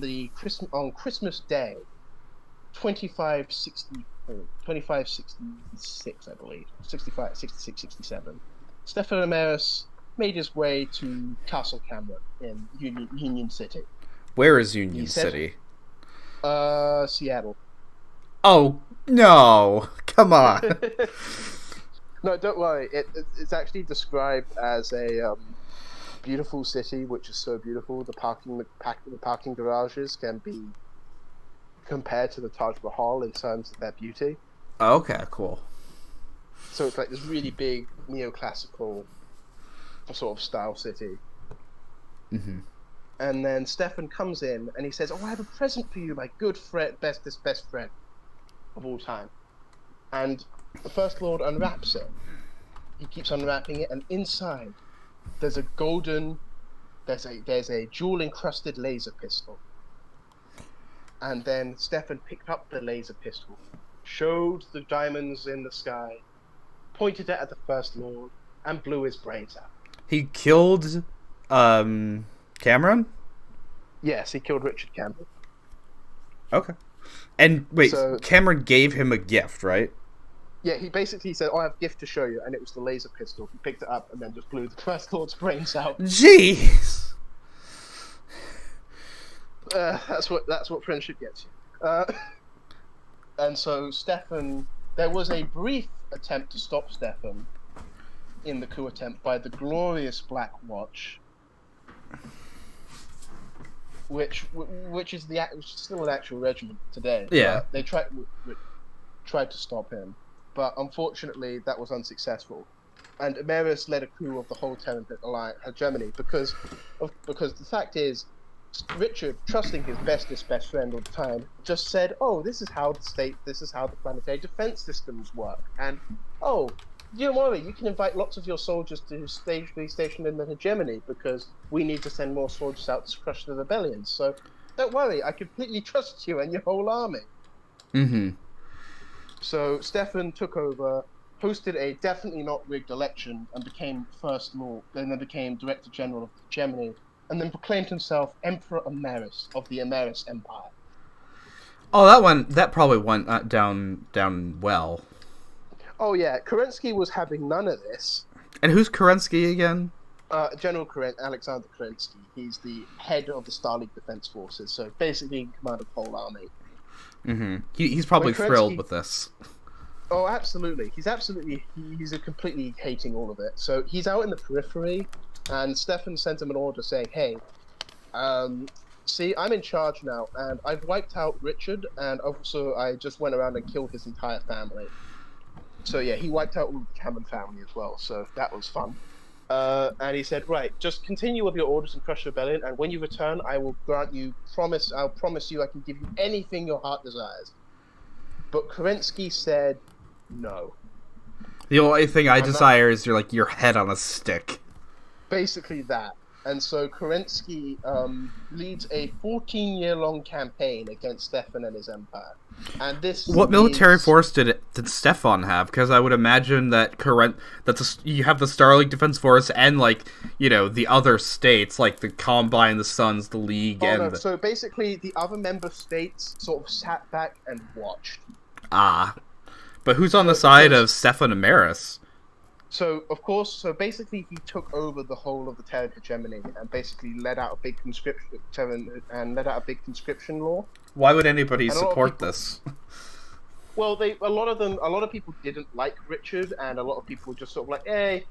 Christmas Day, 2566, I believe, 65, 66, 67, Stefan Ameris made his way to Castle Cameron in Union City. Where is Union City? Seattle. Oh, no. Come on. No, don't worry. It's actually described as a beautiful city, which is so beautiful. The parking garages can be compared to the Taj Mahal in terms of their beauty. Okay, cool. So it's like this really big neoclassical sort of style city. Mm-hmm. And then Stefan comes in and he says, "Oh, I have a present for you, my good friend, best friend of all time." And the First Lord unwraps it. He keeps unwrapping it, and inside there's a jewel encrusted laser pistol. And then Stefan picked up the laser pistol, showed the diamonds in the sky, pointed it at the First Lord, and blew his brains out. He killed Cameron? Yes, he killed Richard Cameron. Okay. And wait, So- Cameron gave him a gift, right? Yeah, he basically said, "Oh, I have a gift to show you," and it was the laser pistol. He picked it up and then just blew the First Lord's brains out. Jeez! That's what friendship gets you. And so Stefan, there was a brief attempt to stop Stefan in the coup attempt by the glorious Black Watch, which is still an actual regiment today. Yeah. They tried to stop him, but unfortunately that was unsuccessful. And Ameris led a coup of the whole Terran Alliance, Germany, because the fact is, Richard, trusting his best friend all the time, just said, "Oh, this is how the planetary defense systems work." And, "Oh, don't worry, you can invite lots of your soldiers to be stationed in the hegemony because we need to send more soldiers out to crush the rebellions. So don't worry, I completely trust you and your whole army." Mm-hmm. So Stefan took over, hosted a definitely not rigged election, and became First Lord, and then became Director General of the hegemony, and then proclaimed himself Emperor Ameris of the Ameris Empire. Oh, that probably went down well. Oh yeah, Kerensky was having none of this. And who's Kerensky again? General Alexander Kerensky. He's the head of the Starlink Defense Forces, so basically in command of the whole army. Mm-hmm. He's probably thrilled with this. Oh, absolutely. He's completely hating all of it. So he's out in the periphery, and Stefan sent him an order saying, "Hey, see, I'm in charge now, and I've wiped out Richard, and also I just went around and killed his entire family." So yeah, he wiped out all the Cameron family as well, so that was fun. And he said, "Right, just continue with your orders and crush the rebellion, and when you return, I'll promise you I can give you anything your heart desires." But Kerensky said, "No." The only thing I desire is your head on a stick. Basically that. And so Kerensky leads a 14-year-long campaign against Stefan and his empire. And this What military force did Stefan have? Because I would imagine that you have the Starlink Defense Force and the other states like the Combine, the Suns, the League, So basically, the other member states sort of sat back and watched. But who's on the side of Stefan Ameris? So basically, he took over the whole of the Terran hegemony and basically let out a big conscription law. Why would anybody support this? Well, a lot of people didn't like Richard, and a lot of people just sort of like, "Hey,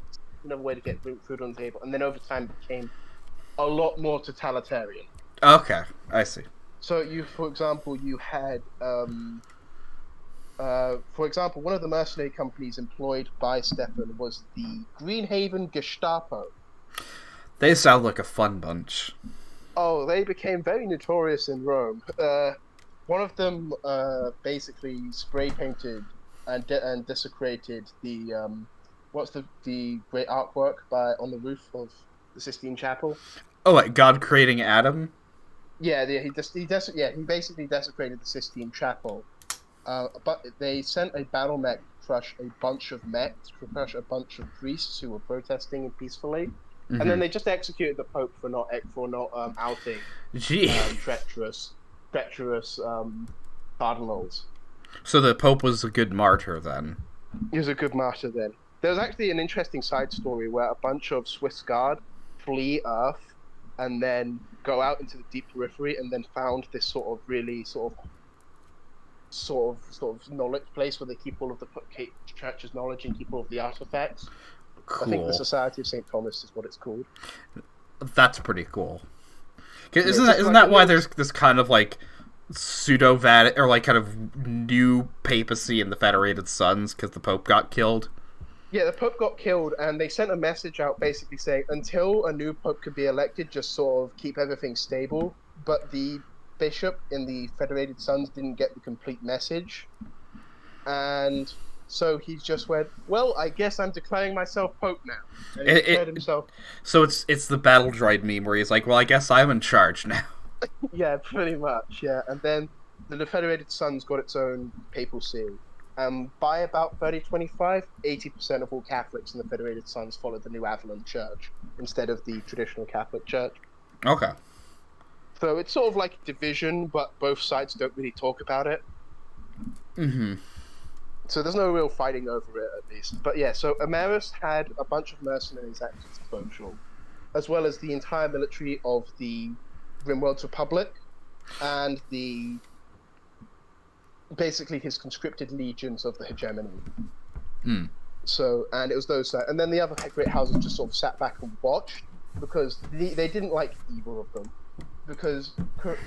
another way to get food on the table." And then over time, became a lot more totalitarian. Okay, I see. So for example, you had. For example, one of the mercenary companies employed by Stefan was the Greenhaven Gestapo. They sound like a fun bunch. Oh, they became very notorious in Rome. One of them basically spray painted and desecrated the the great artwork on the roof of the Sistine Chapel. Oh, like God creating Adam? Yeah, he basically desecrated the Sistine Chapel. But they sent a battle mech to crush a bunch of priests who were protesting peacefully, and then they just executed the Pope for not outing treacherous cardinals. So the Pope was a good martyr then. He was a good martyr then. There's actually an interesting side story where a bunch of Swiss Guard flee Earth and then go out into the deep periphery and then found this sort of really sort of knowledge place where they keep all of the church's knowledge and keep all of the artifacts. Cool. I think the Society of St. Thomas is what it's called. That's pretty cool. Isn't that why there's this kind of pseudo-Vatican or kind of new papacy in the Federated Sons because the Pope got killed? Yeah, the Pope got killed, and they sent a message out basically saying until a new Pope could be elected, just sort of keep everything stable. But the bishop in the Federated Sons didn't get the complete message, and so he just went, "Well, I guess I'm declaring myself Pope now," and he declared himself. So it's the battle droid meme where he's like, "Well, I guess I'm in charge now." Yeah, pretty much. Yeah, and then the Federated Sons got its own papal see. By about 3025, 80% of all Catholics in the Federated Sons followed the New Avalon Church instead of the traditional Catholic Church. Okay. So it's sort of like a division, but both sides don't really talk about it. Mm-hmm. So there's no real fighting over it, at least. But yeah, so Ameris had a bunch of mercenaries at his disposal, as well as the entire military of the Rimworld's Republic, and basically his conscripted legions of the hegemony. Mm. So, and it was those, and then the other great houses just sort of sat back and watched, because they didn't like either of them. Because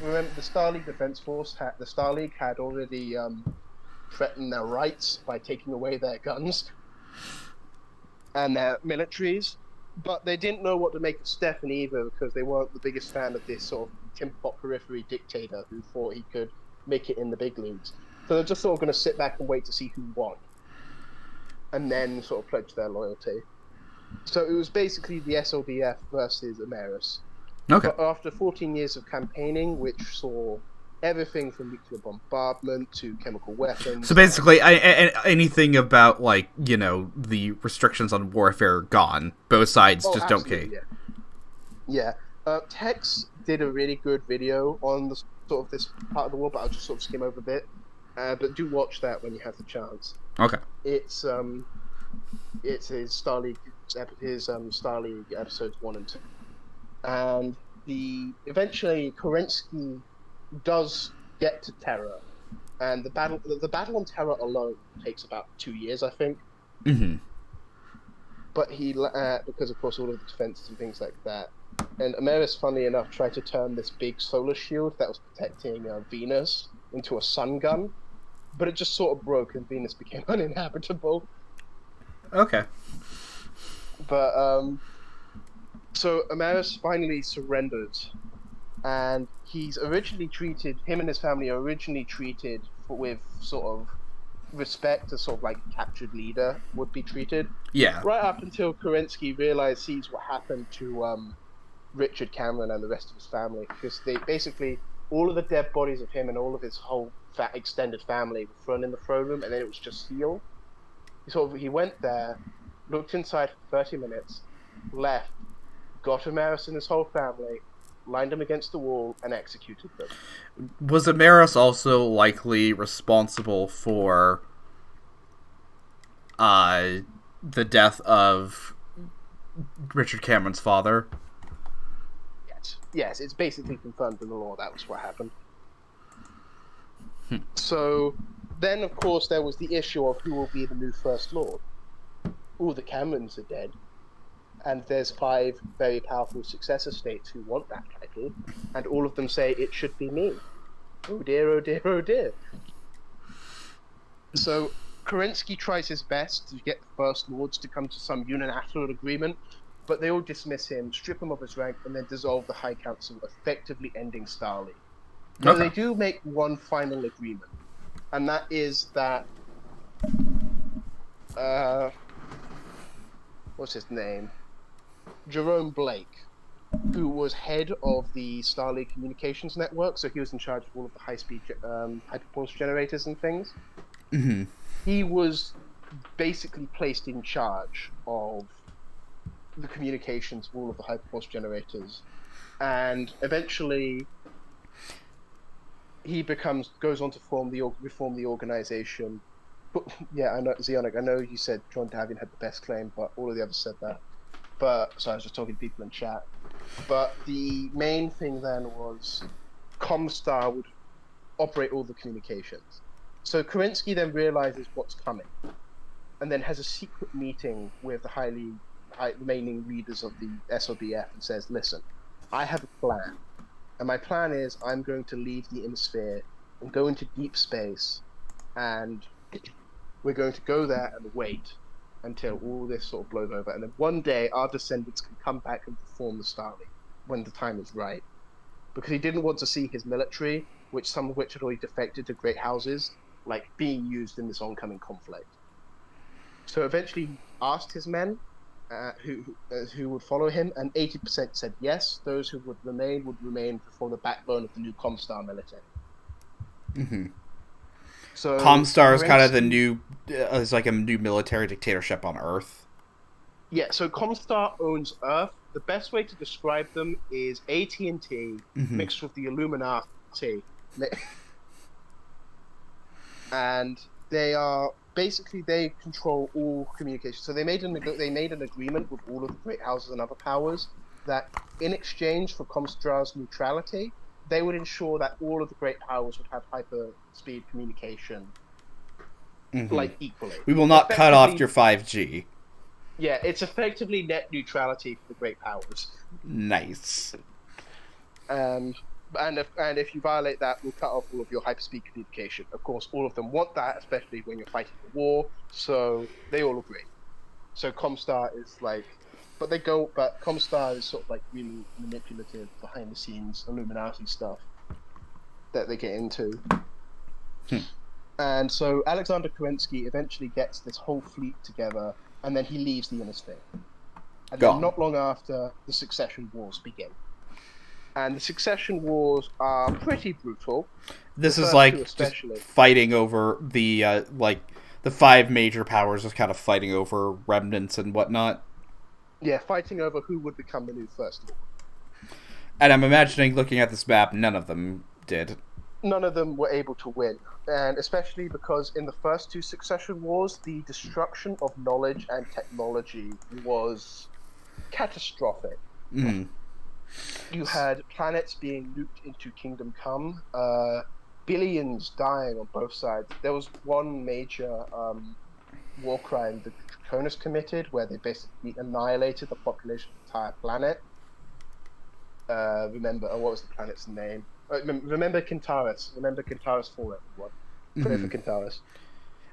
remember, the Star League Defense Force had already threatened their rights by taking away their guns and their militaries, but they didn't know what to make of Stefan either, because they weren't the biggest fan of this sort of Timpop periphery dictator who thought he could make it in the big leagues. So they're just sort of going to sit back and wait to see who won, and then sort of pledge their loyalty. So it was basically the SLDF versus Ameris. Okay. But after 14 years of campaigning, which saw everything from nuclear bombardment to chemical weapons. So basically, anything about, like, you know, the restrictions on warfare gone. Both sides just don't care. Yeah. Tex did a really good video on the sort of this part of the war, but I'll just sort of skim over a bit. But do watch that when you have the chance. Okay. It's his Star League episodes 1 and 2. And eventually Kerensky does get to Terra, and the battle on Terra alone takes about 2 years, I think. Mm-hmm. But he because of course all of the defenses and things like that, and Ameris, funnily enough, tried to turn this big solar shield that was protecting Venus into a sun gun, but it just sort of broke and Venus became uninhabitable. Okay. But so Ameris finally surrenders, and him and his family are originally treated with sort of respect as sort of like a captured leader would be treated. Yeah. Right up until Kerensky sees what happened to Richard Cameron and the rest of his family, because they basically, all of the dead bodies of him and all of his whole extended family were thrown in the throne room, and then it was just sealed. He went there, looked inside for 30 minutes, left, got Ameris and his whole family, lined them against the wall, and executed them. Was Ameris also likely responsible for the death of Richard Cameron's father? Yes, it's basically confirmed in the law that was what happened. So then, of course, there was the issue of who will be the new First Lord. All the Camerons are dead, and there's 5 very powerful successor states who want that title, and all of them say it should be me. Oh dear, oh dear, oh dear. So Kerensky tries his best to get the First Lords to come to some unilateral agreement, but they all dismiss him, strip him of his rank, and then dissolve the High Council, effectively ending Star League. But they do make one final agreement, and that is that what's his name? Jerome Blake, who was head of the Star League Communications Network, so he was in charge of all of the high-speed hyperpulse generators and things. Mm-hmm. He was basically placed in charge of the communications of all of the hyperpulse generators, and eventually he goes on to reform the organization. But yeah, I know, Xeonic, I know you said John Davian had the best claim, but all of the others said that. But so I was just talking to people in chat. But the main thing then was Comstar would operate all the communications. So Kerensky then realizes what's coming, and then has a secret meeting with the remaining leaders of the SLDF and says, "Listen, I have a plan, and my plan is I'm going to leave the Innisphere and go into deep space, and we're going to go there and wait until all this sort of blows over. And then one day, our descendants can come back and reform the Star League when the time is right. Because he didn't want to see his military, some of which had already defected to great houses, like being used in this oncoming conflict. So eventually he asked his men who would follow him, and 80% said yes. Those who would remain to form the backbone of the new Comstar military. Mm-hmm. So Comstar is kind of the new, is like a new military dictatorship on Earth. Yeah, so Comstar owns Earth. The best way to describe them is AT&T mixed with the Illuminati. And they are basically, they control all communication. So they made an agreement with all of the great houses and other powers that in exchange for Comstar's neutrality, they would ensure that all of the great powers would have hyper-speed communication, like, equally. We will not cut off your 5G. Yeah, it's effectively net neutrality for the great powers. Nice. And if you violate that, we'll cut off all of your hyperspeed communication. Of course, all of them want that, especially when you're fighting a war, so they all agree. So Comstar is like... But Comstar is sort of like really manipulative, behind the scenes, Illuminati stuff that they get into. And so Alexander Kerensky eventually gets this whole fleet together, and then he leaves the inner state. And then not long after, the Succession Wars begin. And the Succession Wars are pretty brutal. This is like just fighting over the the five major powers is kind of fighting over remnants and whatnot. Yeah, fighting over who would become the new First Lord. And I'm imagining, looking at this map, none of them did. None of them were able to win. And especially because in the first two Succession Wars, the destruction of knowledge and technology was catastrophic. You had planets being nuked into Kingdom Come, billions dying on both sides. There was one major war crime the Draconis committed, where they basically annihilated the population of the entire planet. What was the planet's name? Remember Kintaris. Remember Kintaris 4, everyone. Pray for Kintaris.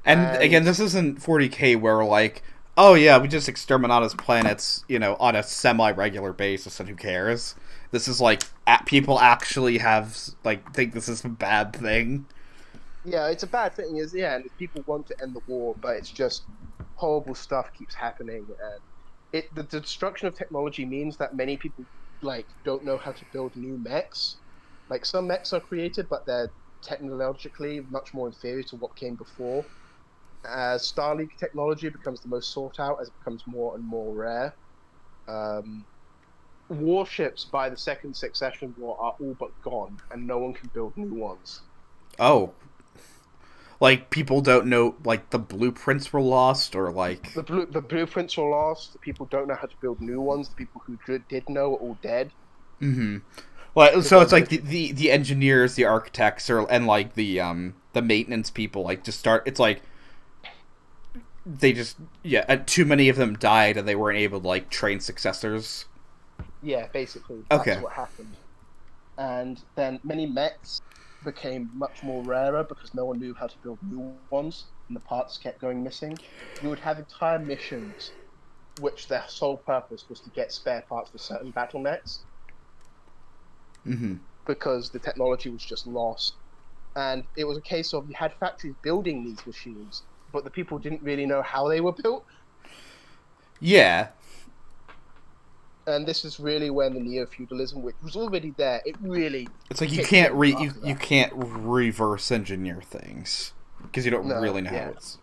And again, this isn't 40k where like, oh yeah, we just exterminate planets, on a semi-regular basis, and who cares? This is like, people actually think this is a bad thing. Yeah, it's a bad thing, and people want to end the war, but it's just horrible stuff keeps happening, and the destruction of technology means that many people don't know how to build new mechs. Like, some mechs are created, but they're technologically much more inferior to what came before. As Star League technology becomes the most sought out, as it becomes more and more rare, warships by the Second Succession War are all but gone, and no one can build new ones. Oh. Like, people don't know, the blueprints were lost, or The blueprints were lost, the people don't know how to build new ones, the people who did know are all dead. Well, so it's like the engineers, the architects, and the maintenance people, it's like, they just, too many of them died, and they weren't able to, train successors. Yeah, basically, that's what happened. And then many mechs became much more rarer because no one knew how to build new ones, and the parts kept going missing. You would have entire missions which their sole purpose was to get spare parts for certain battle mechs. Because the technology was just lost. And it was a case of, you had factories building these machines, but the people didn't really know how they were built. Yeah. And this is really when the Neo-feudalism, which was already there, it's like you can't reverse engineer things because you don't really know how it's.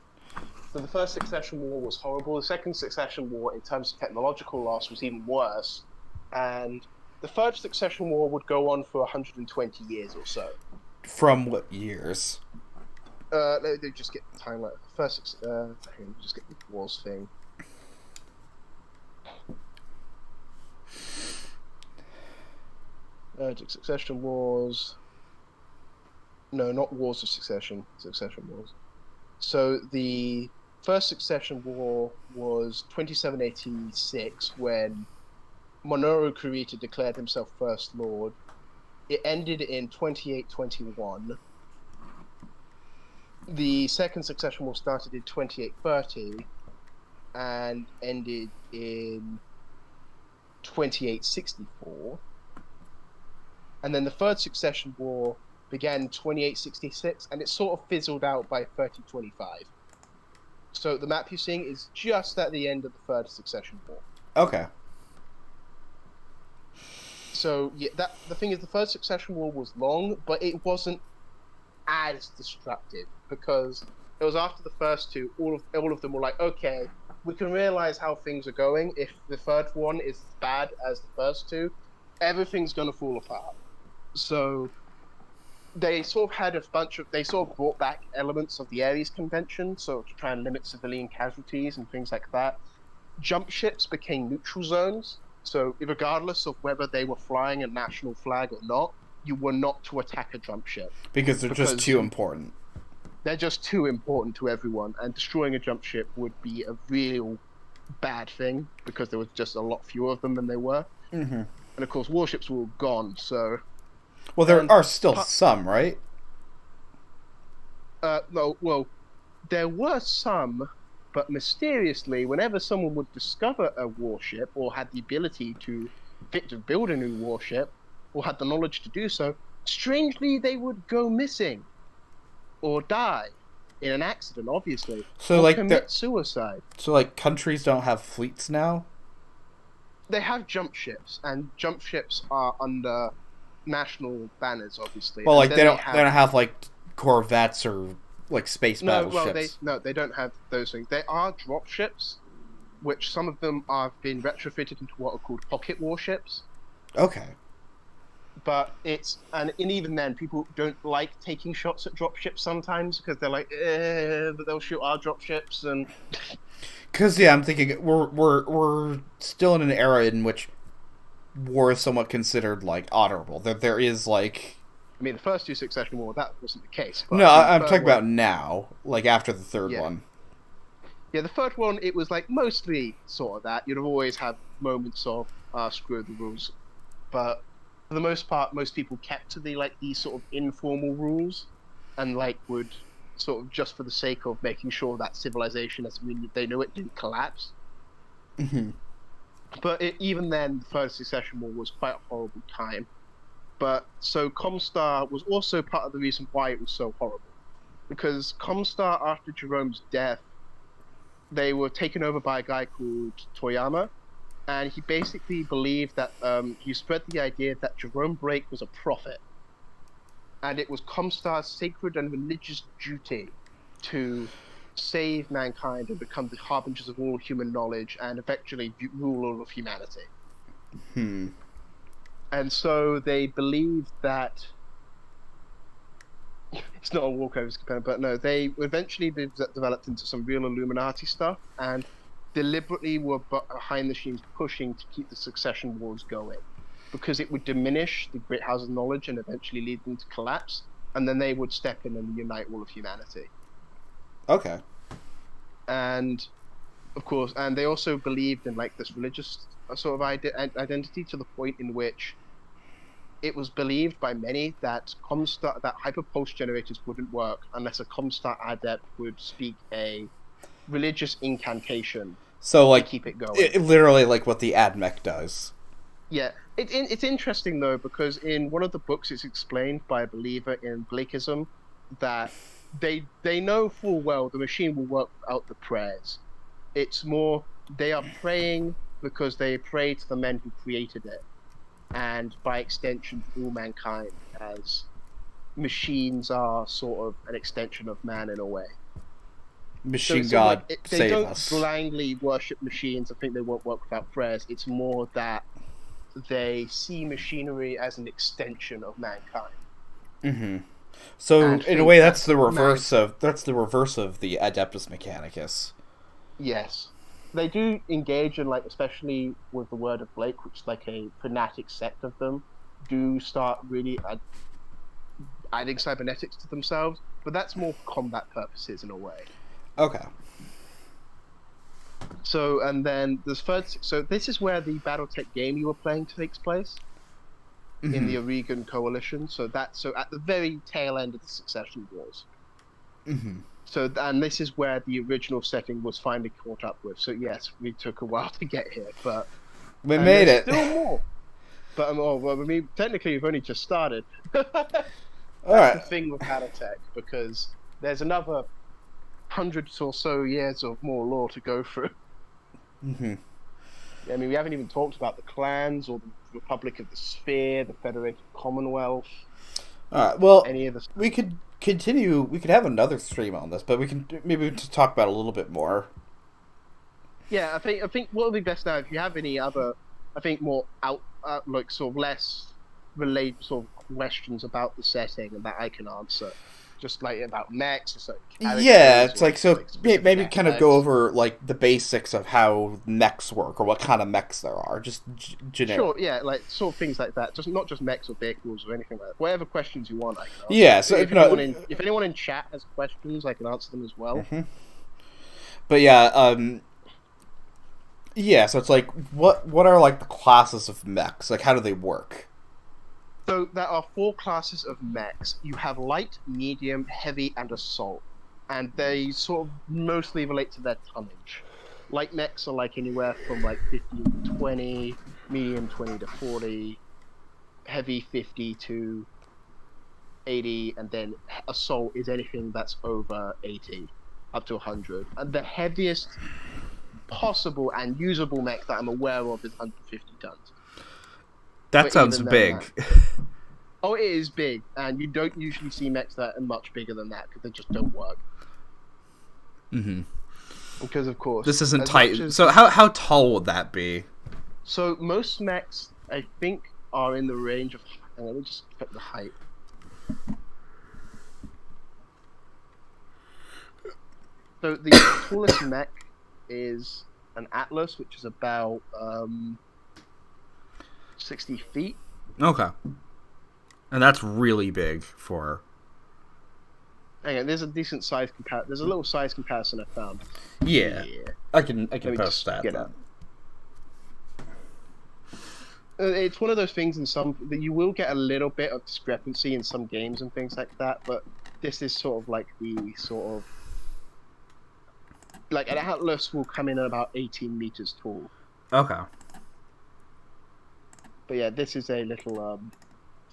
So the first Succession War was horrible. The second Succession War, in terms of technological loss, was even worse. And the third Succession War would go on for 120 years or so. From what years? Let me just get the timeline. First, just get the wars thing. Succession Wars. No, not Wars of Succession. Succession Wars. So the first Succession War was 2786, when Minoru Kurita declared himself First Lord. It ended in 2821. The second Succession War started in 2830, and ended in 2864. And then the third succession war began in 2866, and it sort of fizzled out by 3025. So the map you're seeing is just at the end of the third succession war. Okay. So yeah, the thing is, the third succession war was long, but it wasn't as destructive because it was after the first two. All of them were like, okay, we can realize how things are going. If the third one is as bad as the first two, everything's gonna fall apart. So they sort of had they sort of brought back elements of the Ares Convention, so to try and limit civilian casualties and things like that. Jump ships became neutral zones, so regardless of whether they were flying a national flag or not, you were not to attack a jump ship. Because they're just too important. They're just too important to everyone, and destroying a jump ship would be a real bad thing, because there was just a lot fewer of them than there were. Mm-hmm. And of course, warships were all gone, so... Well, there are still some, right? No, well, there were some, but mysteriously, whenever someone would discover a warship, or had the ability to build a new warship, or had the knowledge to do so, strangely they would go missing, or die in an accident, obviously, so or like commit suicide. So like countries don't have fleets now? They have jump ships, and jump ships are under national banners, obviously. Well, like and they don't have like corvettes or like space battleships. They don't have those things. They are drop ships, which some of them have been retrofitted into what are called pocket warships. Okay. But and even then, people don't like taking shots at drop ships sometimes because they're like, but they'll shoot our drop ships and. Because yeah, I'm thinking we're still in an era in which war is somewhat considered like honorable. There is like. I mean, the first two succession war, that wasn't the case. But no, I'm talking about now, like after the third one. Yeah, the third one, it was like mostly sort of that. You'd always have moments of screw the rules, but for the most part, most people kept to these sort of informal rules, and would sort of just for the sake of making sure that civilization, as they knew it, didn't collapse. Mm-hmm. But even then, the Third Succession War was quite a horrible time. But so Comstar was also part of the reason why it was so horrible, because Comstar, after Jerome's death, they were taken over by a guy called Toyama, and he basically believed that he spread the idea that Jerome Brake was a prophet, and it was Comstar's sacred and religious duty to save mankind and become the harbingers of all human knowledge and eventually rule all of humanity. And so they believed that it's not a walkover's component, but no, they eventually developed into some real Illuminati stuff and deliberately were behind the scenes pushing to keep the succession wars going, because it would diminish the great houses of knowledge and eventually lead them to collapse, and then they would step in and unite all of humanity. Okay. And of course, and they also believed in this religious sort of identity, to the point in which it was believed by many that hyperpulse generators wouldn't work unless a Comstar adept would speak a religious incantation. So to keep it going. Literally like what the AdMech does. Yeah, it's interesting though, because in one of the books it's explained by a believer in Blakeism that they know full well the machine will work out the prayers. It's more they are praying because they pray to the men who created it, and by extension to all mankind, as machines are sort of an extension of man in a way. Machine God, they don't us. blindly worship machines and think they won't work without prayers. It's more that they see machinery as an extension of mankind. Mm-hmm. So in a way, that's the reverse of the Adeptus Mechanicus. Yes, they do engage in especially with the Word of Blake, which is a fanatic sect of them, do start really adding cybernetics to themselves, but that's more for combat purposes in a way. Okay. So, and then this is where the Battletech game you were playing takes place, in the Oregon Coalition. So at the very tail end of the Succession Wars. Mm-hmm. And this is where the original setting was finally caught up with. So yes, we took a while to get here, but we made it. Still more. But well, I mean, technically, we've only just started. That's right. the thing with Battletech, because there's another hundreds or so years of more lore to go through. Mm-hmm. I mean, we haven't even talked about the clans or the Republic of the Sphere, the Federated Commonwealth. All right. Well, any of the... we could continue. We could have another stream on this, but we can maybe just talk about it a little bit more. Yeah, I think what would be best now, if you have any other, I think more like sort of less related sort of questions about the setting and that I can answer, just like about mechs or so. Yeah, it's like so. Like maybe kind of go over like the basics of how mechs work or what kind of mechs there are, just generic. Sure, yeah, like sort of things like that. Just not just mechs or vehicles or anything like that. Whatever questions you want, I can answer. Yeah, so if anyone in chat has questions, I can answer them as well. Mm-hmm. But yeah, yeah. So it's like, what are like the classes of mechs? Like, how do they work? So there are 4 classes of mechs. You have light, medium, heavy, and assault, and they sort of mostly relate to their tonnage. Light mechs are like anywhere from like 15 to 20, medium 20 to 40, heavy 50 to 80, and then assault is anything that's over 80, up to 100. And the heaviest possible and usable mech that I'm aware of is 150 tons. That sounds big. Oh, it is big, and you don't usually see mechs that are much bigger than that because they just don't work. Mm-hmm. Because of course this isn't tight. So how tall would that be? So most mechs, I think, are in the range of. Let me just put the height. So the tallest mech is an Atlas, which is about 60 feet. Okay. And that's really big for... Hang on, there's a decent size There's a little size comparison I found. Yeah. I can post that. It's one of those things that you will get a little bit of discrepancy in some games and things like that, but this is sort of like the sort of... Like, an Atlas will come in at about 18 meters tall. Okay. But yeah, this is a little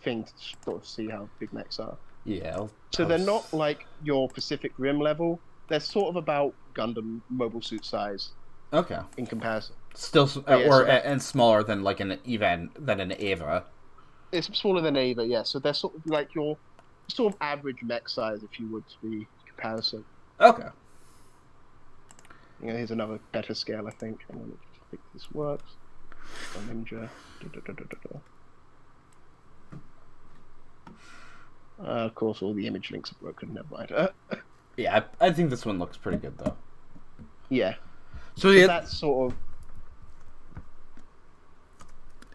thing to sort of see how big mechs are. Yeah. So they're not like your Pacific Rim level. They're sort of about Gundam mobile suit size. Okay. In comparison. Still, and smaller than like an Eva. It's smaller than Eva, yeah. So they're sort of like your sort of average mech size, if you would, to be comparison. Okay. Yeah, here's another better scale, I think. I think this works. Ninja. Of course, all the image links are broken. Never mind. Yeah, I think this one looks pretty good, though. Yeah. So yeah, that's sort of...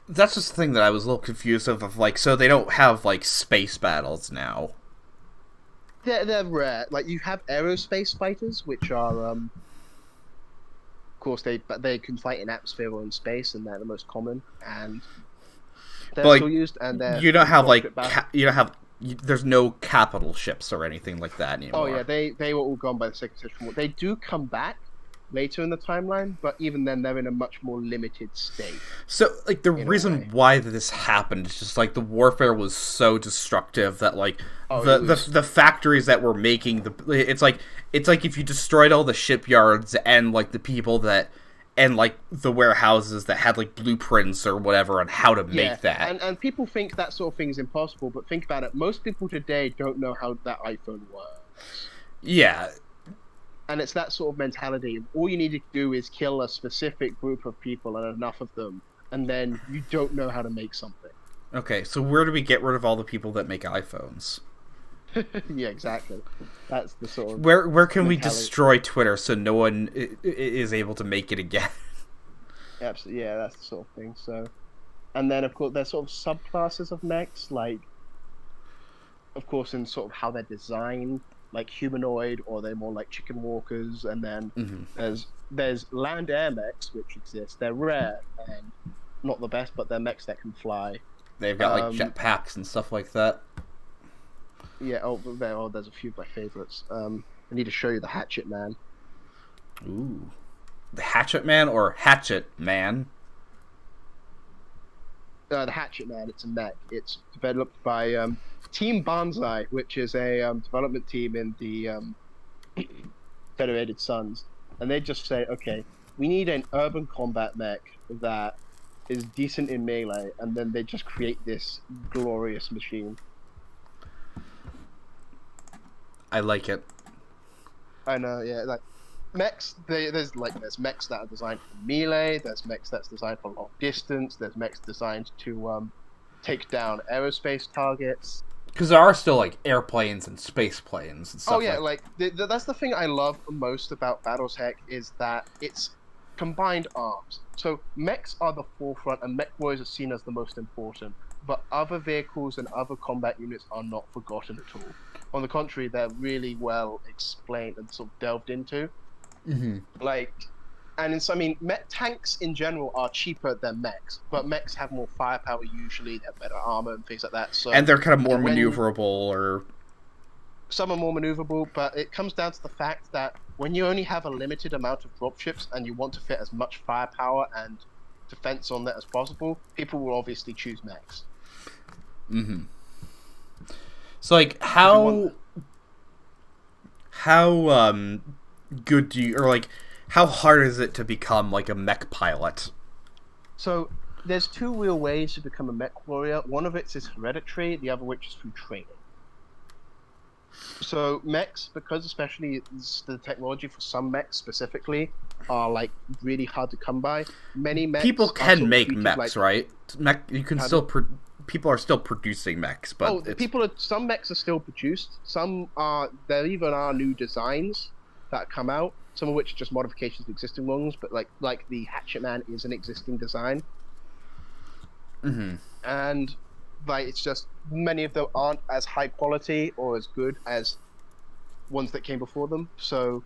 That's just the thing that I was a little confused of like, so they don't have, like, space battles now. They're rare. Like, you have aerospace fighters, which are, of course, they can fight in atmosphere or in space, and they're the most common, and they're still used, and they're... You don't have, like, there's no capital ships or anything like that anymore. Oh, yeah, they were all gone by the Successor. They do come back later in the timeline, but even then they're in a much more limited state. So, like, the reason why this happened is just, like, the warfare was so destructive that, like, the factories that were making it's like if you destroyed all the shipyards and, like, the people that, and, like, the warehouses that had, like, blueprints or whatever on how to make that. And people think that sort of thing is impossible, but think about it. Most people today don't know how that iPhone works. Yeah. And it's that sort of mentality. All you need to do is kill a specific group of people and enough of them, and then you don't know how to make something. Okay, so where do we get rid of all the people that make iPhones? Yeah, exactly. That's the sort of... Where can we destroy Twitter so no one is able to make it again? Absolutely, yeah, that's the sort of thing. So, and then, of course, there's sort of subclasses of mechs, like, of course, in sort of how they're designed, like humanoid, or they're more like chicken walkers, and then there's land air mechs which exist. They're rare and not the best, but they're mechs that can fly. They've got like jetpacks and stuff like that. Yeah. There's a few of my favorites. I need to show you the Hatchet Man. Ooh. The Hatchet Man or Hatchet Man? The Hatchet Man, it's a mech. It's developed by Team Banzai, which is a development team in the Federated Suns. And they just say, okay, we need an urban combat mech that is decent in melee, and then they just create this glorious machine. I like it. I know, yeah. Like mechs, there's mechs that are designed for melee. There's mechs that's designed for long distance. There's mechs designed to take down aerospace targets. Because there are still like airplanes and space planes and stuff. Oh yeah, that's the thing I love most about Battletech is that it's combined arms. So mechs are the forefront, and mech warriors are seen as the most important. But other vehicles and other combat units are not forgotten at all. On the contrary, they're really well explained and sort of delved into. Mm-hmm. Mech tanks in general are cheaper than mechs, but mechs have more firepower usually. They have better armor and things like that. So and they're kind of more maneuverable, or some are more maneuverable. But it comes down to the fact that when you only have a limited amount of dropships and you want to fit as much firepower and defense on that as possible, people will obviously choose mechs. Mm-hmm. So, like, how good do you, or like, how hard is it to become like a mech pilot? So there's two real ways to become a mech warrior. One of it is hereditary, the other which is through training. So mechs, because especially the technology for some mechs specifically are like really hard to come by. Many mechs people can make mechs, like, right? You can still people are still producing mechs, but some mechs are still produced. There even are new designs that come out. Some of which are just modifications of existing ones, but like the Hatchet Man is an existing design. Mm-hmm. And it's just many of them aren't as high quality or as good as ones that came before them. So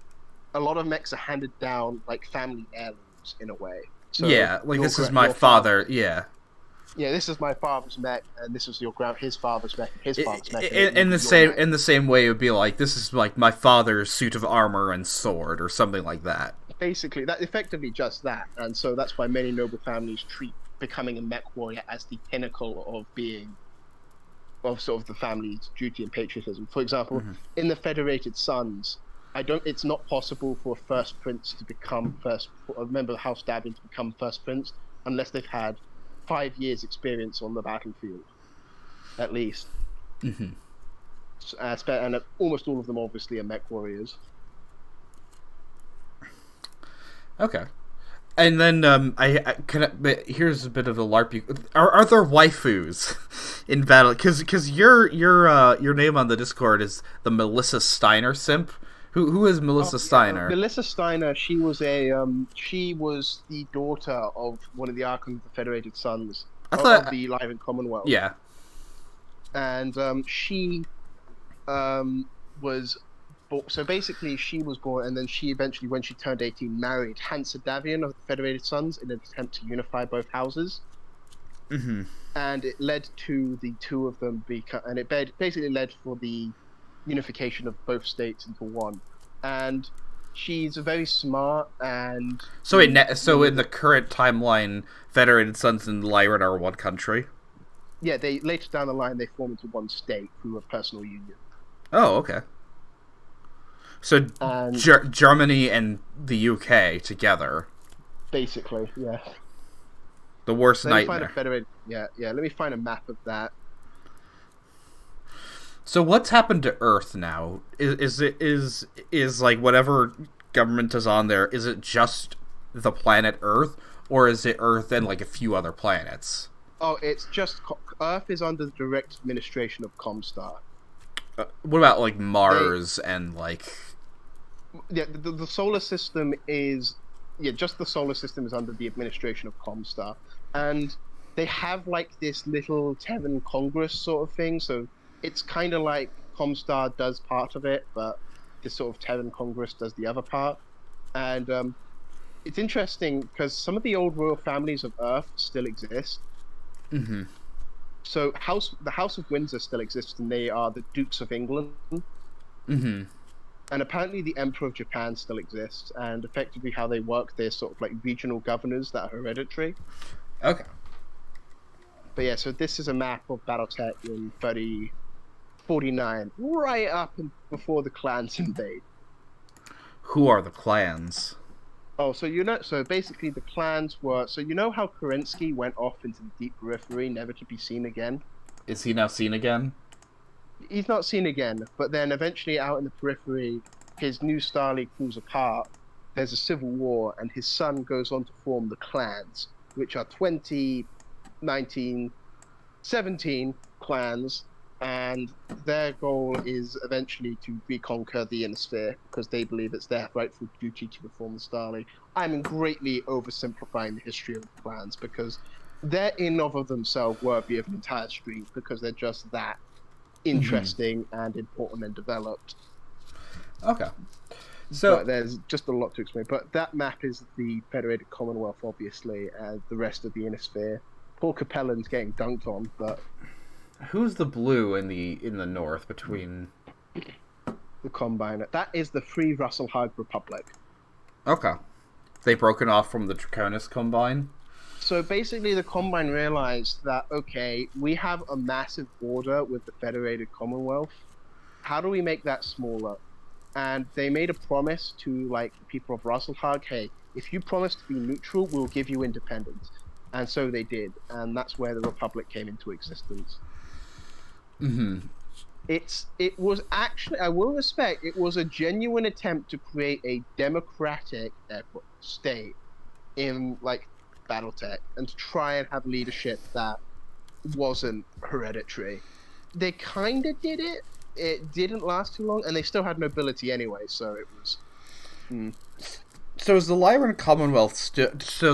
a lot of mechs are handed down like family heirlooms in a way. So yeah, like this is my father. Yeah. Yeah, this is my father's mech, and this is his father's mech, his father's mech. In the same way, it would be like this is like my father's suit of armor and sword, or something like that. Basically, that effectively just that, and so that's why many noble families treat becoming a mech warrior as the pinnacle of sort of the family's duty and patriotism. For example, in the Federated Suns, it's not possible for a first prince to become a member of House Davian to become first prince unless they've had 5 years experience on the battlefield, at least. Mm-hmm. And almost all of them obviously are mech warriors. Okay. And then here's a bit of a LARP. Are there waifus in battle? Because your name on the Discord is the Melissa Steiner simp. Who is Melissa Steiner? Melissa Steiner. She was the daughter of one of the Archons of the Federated Suns of the Live and Commonwealth. Yeah. And she was. So basically, she was born, and then she eventually, when she turned 18, married Hansa Davian of the Federated Suns in an attempt to unify both houses. Mm-hmm. And it led to the two of them and it basically led for the unification of both states into one. And she's very smart and. So in the current timeline, Federated Suns and Lyran are one country. Yeah, they later down the line they form into one state through a personal union. Oh, okay. So Germany and the UK together. Basically, yeah. The worst nightmare. Let me find a map of that. So what's happened to Earth now? Is like whatever government is on there? Is it just the planet Earth, or is it Earth and like a few other planets? Oh, it's just Earth is under the direct administration of Comstar. What about like Mars and like? Yeah, the solar system is just the solar system is under the administration of Comstar, and they have like this little Terran Congress sort of thing. So it's kind of like Comstar does part of it, but this sort of Terran Congress does the other part. And it's interesting because some of the old royal families of Earth still exist. Mm-hmm. So the House of Windsor still exists, and they are the Dukes of England. Mm-hmm. And apparently, the Emperor of Japan still exists, and effectively how they work, they're sort of like regional governors that are hereditary. Okay. But yeah, so this is a map of Battletech in 3049, right up and before the clans invade. Who are the clans? Oh, so basically the clans were, so you know how Kerensky went off into the deep periphery, never to be seen again? Is he now seen again? He's not seen again, but then eventually out in the periphery, his new Starly falls apart. There's a civil war, and his son goes on to form the clans, which are 20, 19, 17 clans, and their goal is eventually to reconquer the Inner Sphere because they believe it's their rightful duty to reform the Starly. I'm greatly oversimplifying the history of the clans because they're in of themselves worthy of an entire stream because they're just that interesting and important and developed. Okay. So but there's just a lot to explain. But that map is the Federated Commonwealth, obviously, and the rest of the Inner Sphere. Paul Capellan's getting dunked on, but who's the blue in the north between the Combine? That is the Free Russell Hague Republic. Okay. They've broken off from the Draconis Combine? So basically, the Combine realized that, okay, we have a massive border with the Federated Commonwealth. How do we make that smaller? And they made a promise to, like, the people of Russelhag, hey, if you promise to be neutral, we'll give you independence. And so they did, and that's where the Republic came into existence. Mm-hmm. It was actually, I will respect, it was a genuine attempt to create a democratic state in, like, Battletech, and to try and have leadership that wasn't hereditary. They kind of did it. It didn't last too long, and they still had nobility anyway, so it was... So is the Lyran Commonwealth so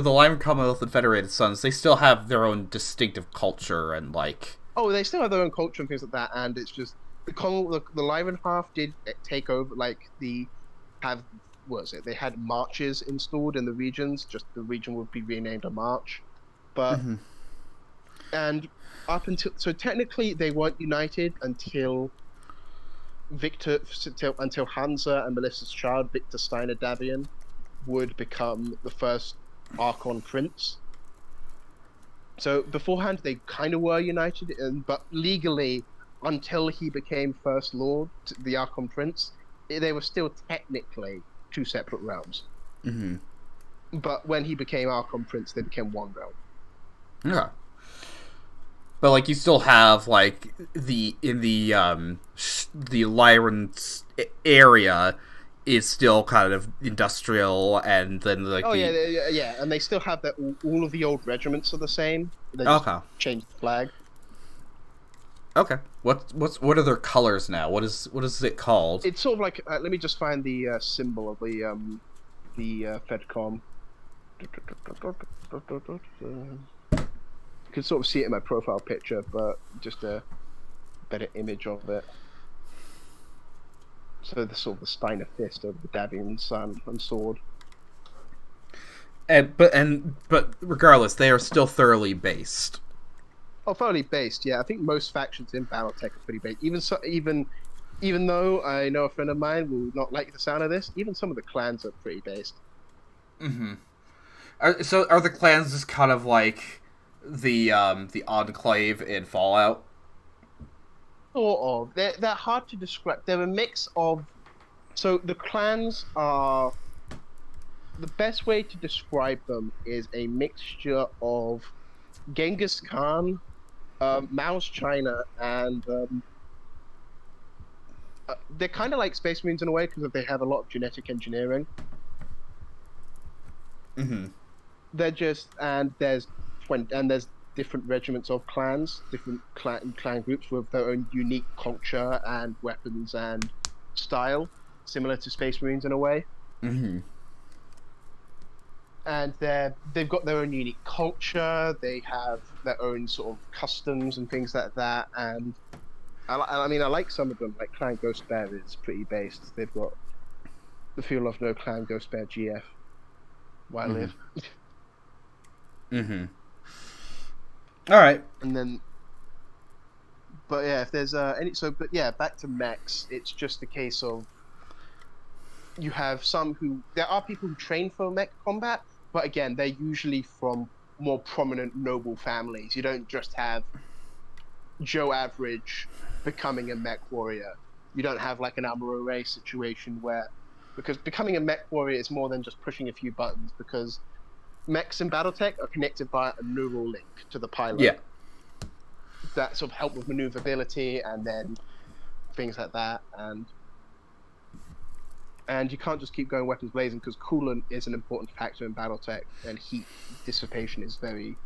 the Lyran Commonwealth and Federated Sons, they still have their own distinctive culture and, like... Oh, they still have their own culture and things like that, and it's just... The Lyran half did take over, like, they had marches installed in the regions, just the region would be renamed a march. But... Mm-hmm. And up until... So technically, they weren't united until Hansa and Melissa's child, Victor Steiner Davian, would become the first Archon Prince. So beforehand, they kind of were united, but legally, until he became First Lord, the Archon Prince, they were still technically two separate realms. Mm-hmm. But when he became Archon Prince, they became one realm. Yeah. But, like, you still have, like, the Lyran area is still kind of industrial, and then, like, yeah, and they still have that. All of the old regiments are the same. They just changed the flag. Okay. What are their colors now? What is it called? It's sort of like let me just find the symbol of the Fedcom. You can sort of see it in my profile picture, but just a better image of it. So the sort of the Steiner fist over the Davian sun and sword. But regardless, they are still thoroughly based. Oh, thoroughly based. Yeah, I think most factions in Battletech are pretty based. Even though I know a friend of mine will not like the sound of this, even some of the clans are pretty based. Mm-hmm. Are the clans just kind of like the Enclave in Fallout? Sort of. They're hard to describe. They're a mix of... So the clans are... The best way to describe them is a mixture of Genghis Khan, Mao's China, and... they're kind of like Space Marines in a way because they have a lot of genetic engineering. Mm-hmm. They're just... And there's different regiments of clans, different clan groups with their own unique culture and weapons and style, similar to Space Marines in a way. Mm-hmm. And they've got their own unique culture. They have their own sort of customs and things like that. And I mean, I like some of them. Like Clan Ghost Bear is pretty based. They've got the Feel of No Clan Ghost Bear GF. Why live? Mm-hmm. All right. And then, but yeah, if there's back to mechs, it's just a case of you have there are people who train for mech combat, but again, they're usually from more prominent noble families. You don't just have Joe Average becoming a mech warrior. You don't have like an Amuro Ray situation because becoming a mech warrior is more than just pushing a few buttons, because mechs in Battletech are connected by a neural link to the pilot. Yeah. That sort of help with maneuverability and then things like that, and you can't just keep going weapons blazing, because coolant is an important factor in Battletech, and heat dissipation is very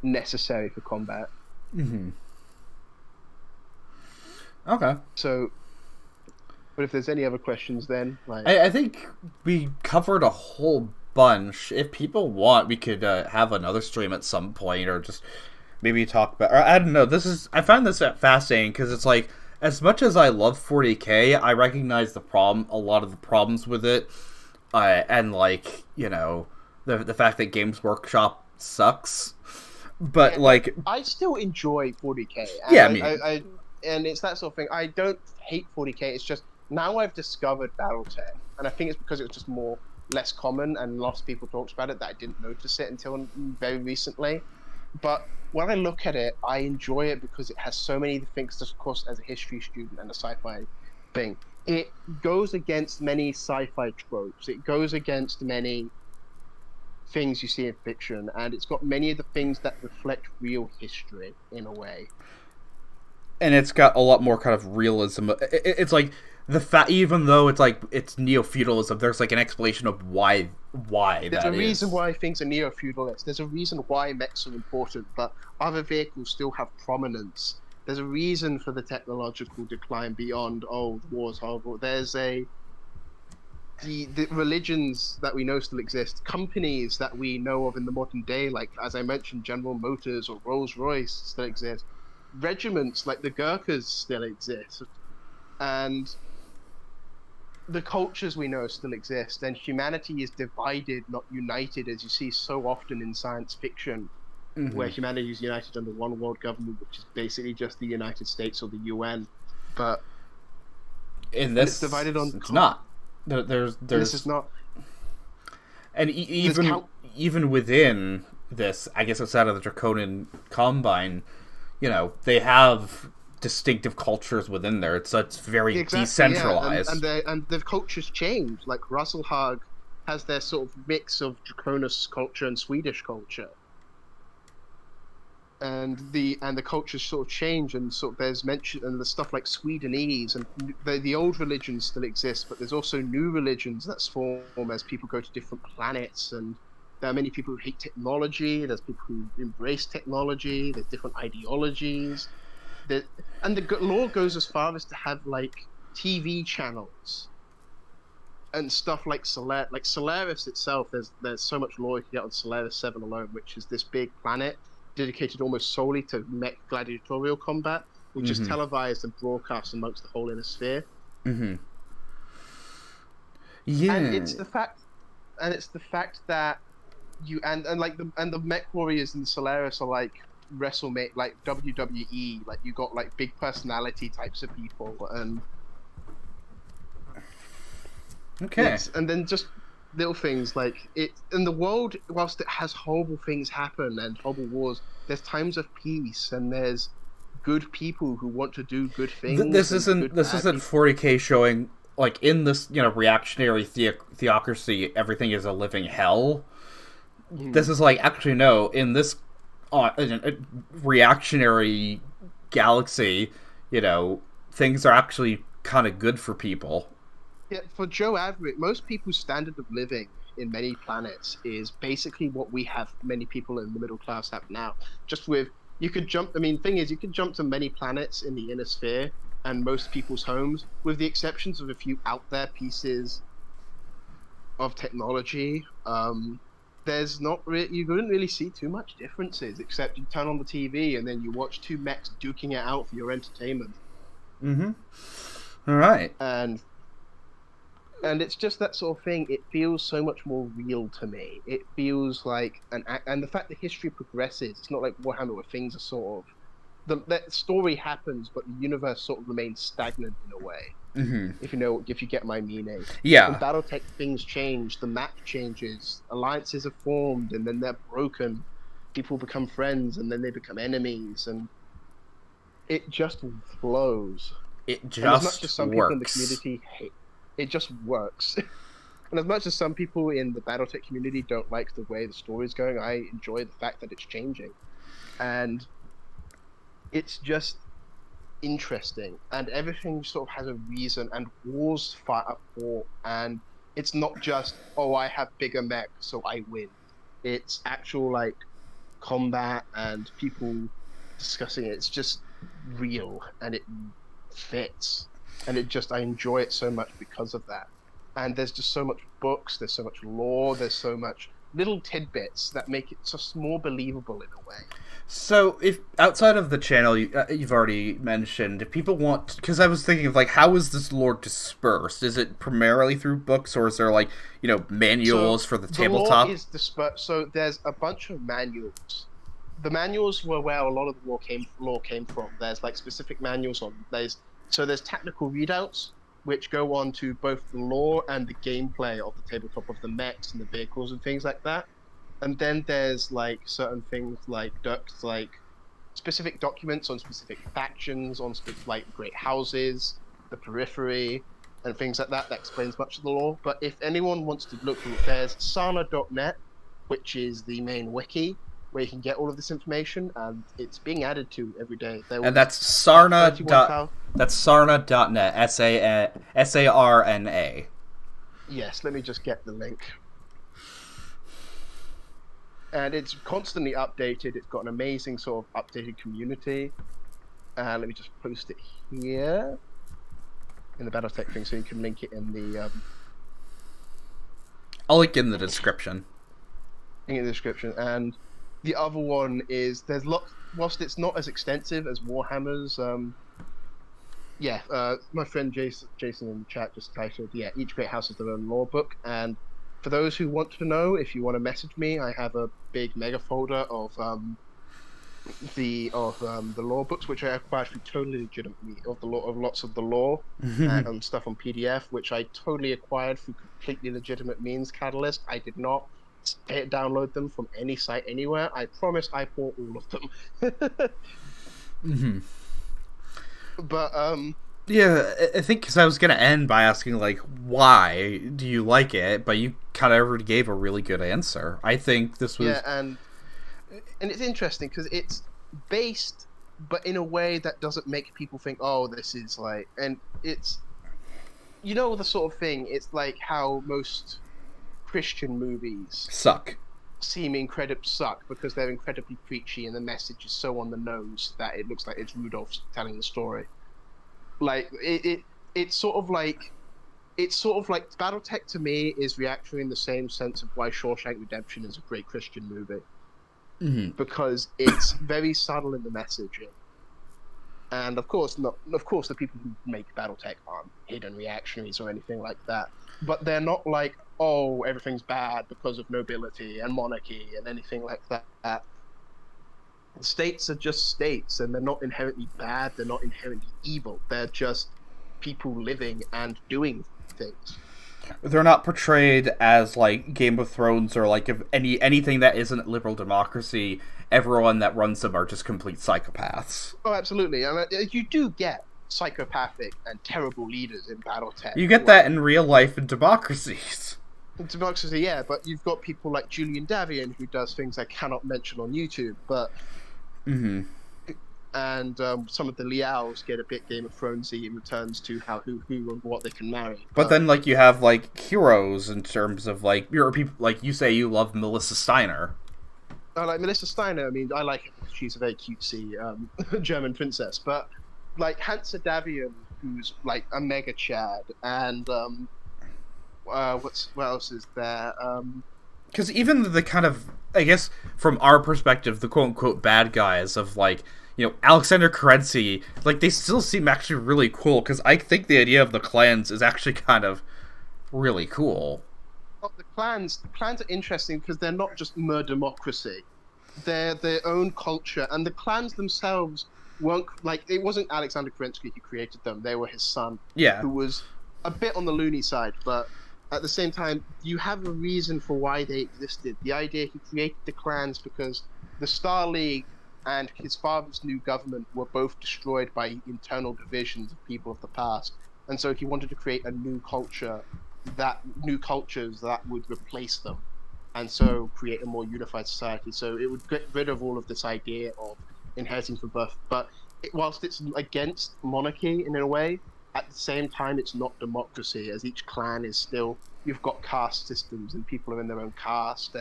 necessary for combat. Mm-hmm. Okay. So, but if there's any other questions, then I think we covered a whole bunch. If people want, we could have another stream at some point, or just maybe talk about. Or I don't know. I find this fascinating because it's like, as much as I love 40K, I recognize a lot of the problems with it, and like, you know, the fact that Games Workshop sucks. But yeah, like, I still enjoy 40K. Yeah, and it's that sort of thing. I don't hate 40K. It's just now I've discovered Battletech, and I think it's because it was just less common and lots of people talked about it that I didn't notice it until very recently. But when I look at it, I enjoy it because it has so many things. Of course, as a history student and a sci-fi thing, it goes against many sci-fi tropes. It goes against many things you see in fiction, and it's got many of the things that reflect real history in a way. And it's got a lot more kind of realism. It's like even though it's like it's neo-feudalism, there's like an explanation of why there's a reason why things are neo-feudalist. There's a reason why mechs are important, but other vehicles still have prominence. There's a reason for the technological decline beyond war's horrible. There's the religions that we know still exist, companies that we know of in the modern day, like as I mentioned, General Motors or Rolls-Royce still exist. Regiments like the Gurkhas still exist, and the cultures we know still exist, and humanity is divided, not united, as you see so often in science fiction, where humanity is united under one world government, which is basically just the United States or the UN. But in this, it's divided on. It's not. There's. This is not. And even within this, I guess outside of the Draconian Combine, you know, they have distinctive cultures within there. It's very decentralized. Yeah. And the cultures change. Like Russelhag has their sort of mix of Draconis culture and Swedish culture. And the cultures sort of change, and sort of there's mention, and the stuff like Swedenese, and the old religions still exist, but there's also new religions that form as people go to different planets, and there are many people who hate technology, there's people who embrace technology, there's different ideologies. And the law goes as far as to have like TV channels and stuff like Solaris itself. There's so much lore you can get on Solaris 7 alone, which is this big planet dedicated almost solely to mech gladiatorial combat, which is televised and broadcast amongst the whole inner sphere. Yeah, and it's the fact that you and the mech warriors in Solaris are like WrestleMania, like WWE, like you got like big personality types of people, and and then just little things like it in the world. Whilst it has horrible things happen and horrible wars, there's times of peace, and there's good people who want to do good things. This isn't 40K showing like in this, you know, reactionary theocracy, everything is a living hell. This is like, actually no, in this reactionary galaxy, you know, things are actually kind of good for people. Yeah, for Joe Average, most people's standard of living in many planets is basically what we have, many people in the middle class have now. Just with, you could jump, I mean, thing is, you could jump to many planets in the inner sphere and most people's homes, with the exceptions of a few out there pieces of technology. There's not really, you wouldn't really see too much differences, except you turn on the TV and then you watch two mechs duking it out for your entertainment. All right. And it's just that sort of thing. It feels so much more real to me. It feels like and the fact that history progresses. It's not like Warhammer where things are sort of the story happens, but the universe sort of remains stagnant in a way. Mm-hmm. If you get my meaning. In Yeah. BattleTech, things change. The map changes. Alliances are formed, and then they're broken. People become friends, and then they become enemies, and it just flows. It And as much just as some people in the works. community hate, it just works. And as much as some people in the BattleTech community don't like the way the story's going, I enjoy the fact that it's changing. And it's just interesting. And everything sort of has a reason, and wars fight up for, and it's not just, oh, I have bigger mech, so I win. It's actual, like, combat and people discussing it. It's just real, and it fits. And I enjoy it so much because of that. And there's just so much books, there's so much lore, there's so much little tidbits that make it just more believable in a way. So, if outside of the channel you've already mentioned, if people want, because I was thinking of like, how is this lore dispersed? Is it primarily through books, or is there like, manuals for the tabletop? The lore is dispersed. So there's a bunch of manuals. The manuals were where a lot of the lore came from. There's like specific manuals on. There's technical readouts, which go on to both the lore and the gameplay of the tabletop, of the mechs and the vehicles and things like that. And then there's like certain things like specific documents on specific factions, on like great houses, the periphery, and things like that. That explains much of the lore. But if anyone wants to look, there's sana.net, which is the main wiki, where you can get all of this information, and it's being added to every day. And that's Sarna. That's Sarna.net. SARNA. Yes, let me just get the link. And it's constantly updated. It's got an amazing sort of updated community. Let me just post it here in the Battletech thing, so you can link it in the. I'll link in the description. In the description, and the other one is there's lots. Whilst it's not as extensive as Warhammer's, my friend Jason in the chat just titled, each great house has their own lore book. And for those who want to know, if you want to message me, I have a big mega folder of the lore books, which I acquired through totally legitimately, of lots of the lore and stuff on PDF, which I totally acquired through completely legitimate means. Catalyst, I did not download them from any site anywhere. I promise I bought all of them. But yeah, I think because I was gonna end by asking like, why do you like it? But you kind of already gave a really good answer. I think this was and it's interesting because it's based, but in a way that doesn't make people think, oh, this is like, and it's, the sort of thing. It's like how most Christian movies suck because they're incredibly preachy and the message is so on the nose that it looks like it's Rudolph telling the story. Like it's sort of like BattleTech to me is reacting in the same sense of why Shawshank Redemption is a great Christian movie, because it's very subtle in the messaging. And of course, the people who make BattleTech aren't hidden reactionaries or anything like that. But they're not like, oh, everything's bad because of nobility and monarchy and anything like that. States are just states, and they're not inherently bad. They're not inherently evil. They're just people living and doing things. They're not portrayed as like Game of Thrones or like if anything that isn't liberal democracy. Everyone that runs them are just complete psychopaths. Oh, absolutely. And you do get psychopathic and terrible leaders in BattleTech. You get that in real life in democracies. In democracy, yeah, but you've got people like Julian Davian who does things I cannot mention on YouTube, but and some of the Liaos get a bit Game of Thronesy in returns to who and what they can marry. But then, like, you have like heroes in terms of like your people. Like you say, you love Melissa Steiner. I like Melissa Steiner. I mean, I like her because she's a very cutesy German princess. But like Hansa Davian, who's like a mega Chad, and what else is there? Because even the kind of, I guess, from our perspective, the quote-unquote bad guys of, like, Alexander Kerensky, like, they still seem actually really cool, because I think the idea of the clans is actually kind of really cool. Well, the clans are interesting because they're not just mere democracy. They're their own culture, and the clans themselves weren't like it wasn't Alexander Kerensky who created them. They were his son, Yeah. who was a bit on the loony side, but at the same time, you have a reason for why they existed. The idea he created the clans because the Star League and his father's new government were both destroyed by internal divisions of people of the past, and so he wanted to create a new cultures that would replace them, and so create a more unified society. So it would get rid of all of this idea of inheriting from birth. But whilst it's against monarchy in a way, at the same time it's not democracy, as each clan is still, you've got caste systems and people are in their own caste,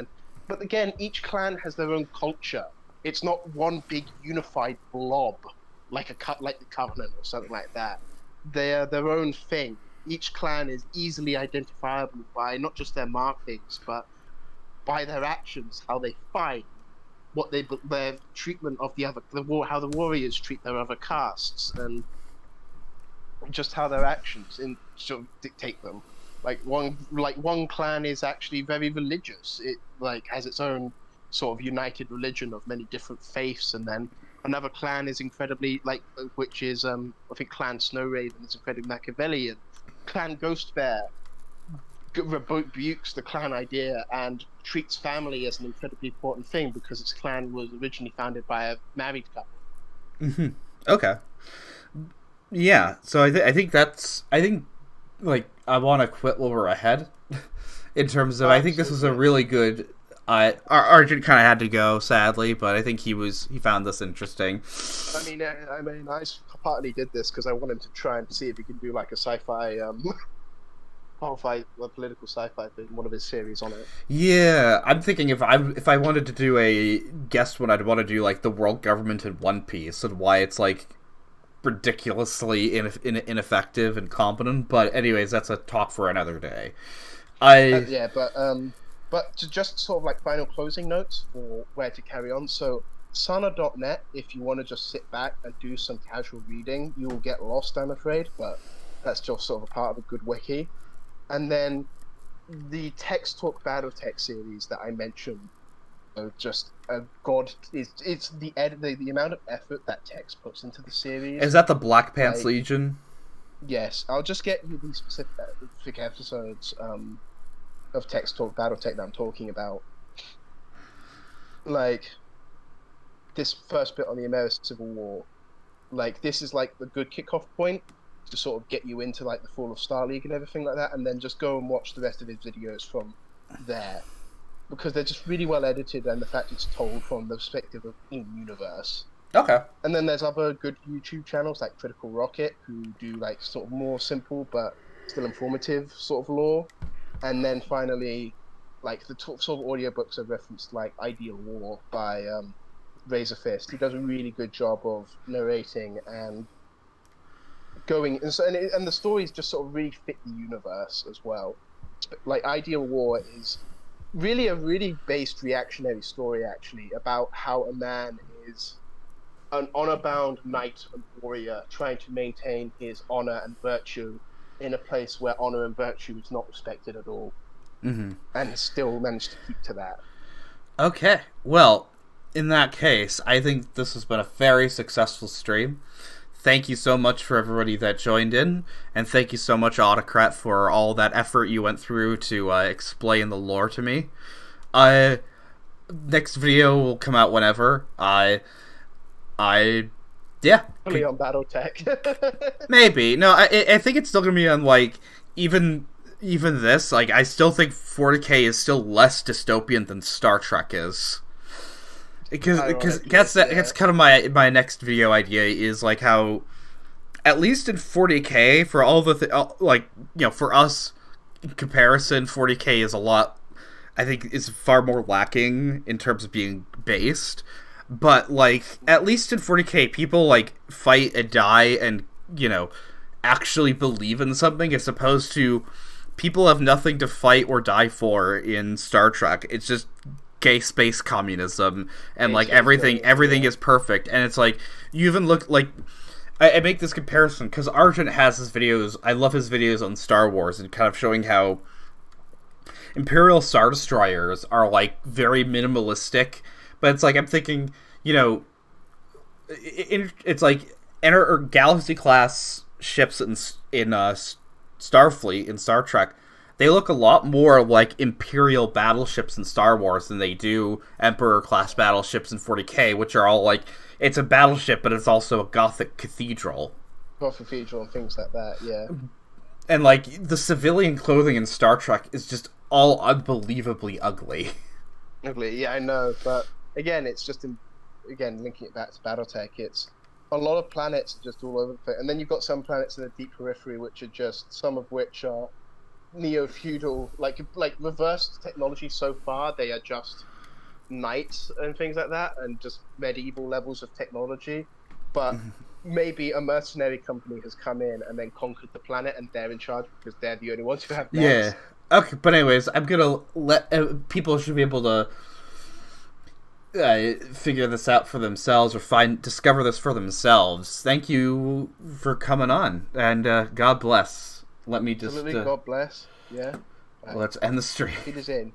but again, each clan has their own culture. It's not one big unified blob like the Covenant or something like that. They're their own thing. Each clan is easily identifiable by not just their markings, but by their actions, how they fight, their treatment of how the warriors treat their other castes, and just how their actions sort of dictate them. Like one clan is actually very religious. It has its own sort of united religion of many different faiths, and then another clan is incredibly which is I think Clan Snowraven is incredibly Machiavellian. Clan Ghost Bear rebukes the clan idea and treats family as an incredibly important thing because its clan was originally founded by a married couple. Mm-hmm. Okay. Yeah, so I think I want to quit while we're ahead. In terms of, I think this was a really good. Argent kind of had to go, sadly, but I think he found this interesting. I mean, I partly did this because I wanted to try and see if he could do like a sci-fi, a political sci-fi thing, one of his series on it. Yeah, I'm thinking if I wanted to do a guest one, I'd want to do like the world government in One Piece and why it's like ridiculously ineffective and competent. But anyways, that's a talk for another day. But to just sort of like final closing notes for where to carry on. So Sana.net, if you want to just sit back and do some casual reading, you will get lost, I'm afraid, but that's just sort of a part of a good wiki. And then the Text Talk Battletech series that I mentioned, it's the amount of effort that Tex puts into the series. Is that the Black Pants Legion? Yes, I'll just get you the specific episodes of Text Talk Battletech that I'm talking about. Like this first bit on the American Civil War, this is like the good kickoff point to sort of get you into like the fall of Star League and everything like that, and then just go and watch the rest of his videos from there, because they're just really well edited, and the fact it's told from the perspective of in-universe. Okay. And then there's other good YouTube channels like Critical Rocket, who do like sort of more simple but still informative sort of lore. And then finally, like the sort of audiobooks are referenced, like Ideal War by Razorfist. He does a really good job of narrating and going, and the stories just sort of really fit the universe as well. Like Ideal War is really a really based reactionary story, actually, about how a man is an honor-bound knight and warrior trying to maintain his honor and virtue in a place where honor and virtue is not respected at all. Mm-hmm. And still managed to keep to that. Okay, well, in that case, I think this has been a very successful stream. Thank you so much for everybody that joined in, and thank you so much, Autocrat, for all that effort you went through to explain the lore to me. Next video will come out whenever. Yeah. Probably on Battletech. Maybe. No, I think it's still going to be on, like, even this. Like, I still think 40K is still less dystopian than Star Trek is. Because that's kind of my next video idea is, like, how, at least in 40K, for all the, for us, in comparison, 40K is a lot, I think, is far more lacking in terms of being based. But, like, at least in 40K, people, like, fight and die and, actually believe in something, as opposed to people have nothing to fight or die for in Star Trek. It's just gay space communism, and, like, everything is perfect. And it's, like, you even look, like, I make this comparison, because Argent has his videos, I love his videos on Star Wars, and kind of showing how Imperial Star Destroyers are, like, very minimalistic. But it's like, I'm thinking, it's like or Galaxy class ships in Starfleet in Star Trek. They look a lot more like Imperial battleships in Star Wars than they do Emperor class battleships in 40K, which are all like, it's a battleship, but it's also a Gothic cathedral. Gothic cathedral and things like that, yeah. And like the civilian clothing in Star Trek is just all unbelievably ugly. Ugly, yeah, I know, but again, it's just again linking it back to BattleTech. It's a lot of planets are just all over the place, and then you've got some planets in the deep periphery, which are just some of which are neo-feudal, like reversed technology so far. They are just knights and things like that, and just medieval levels of technology. But maybe a mercenary company has come in and then conquered the planet, and they're in charge because they're the only ones who have knights. Yeah. Okay, but anyways, I'm gonna let people should be able to figure this out for themselves or discover this for themselves. Thank you for coming on, and God bless. Let me just... Absolutely, God bless. Yeah. Let's end the stream. It is in.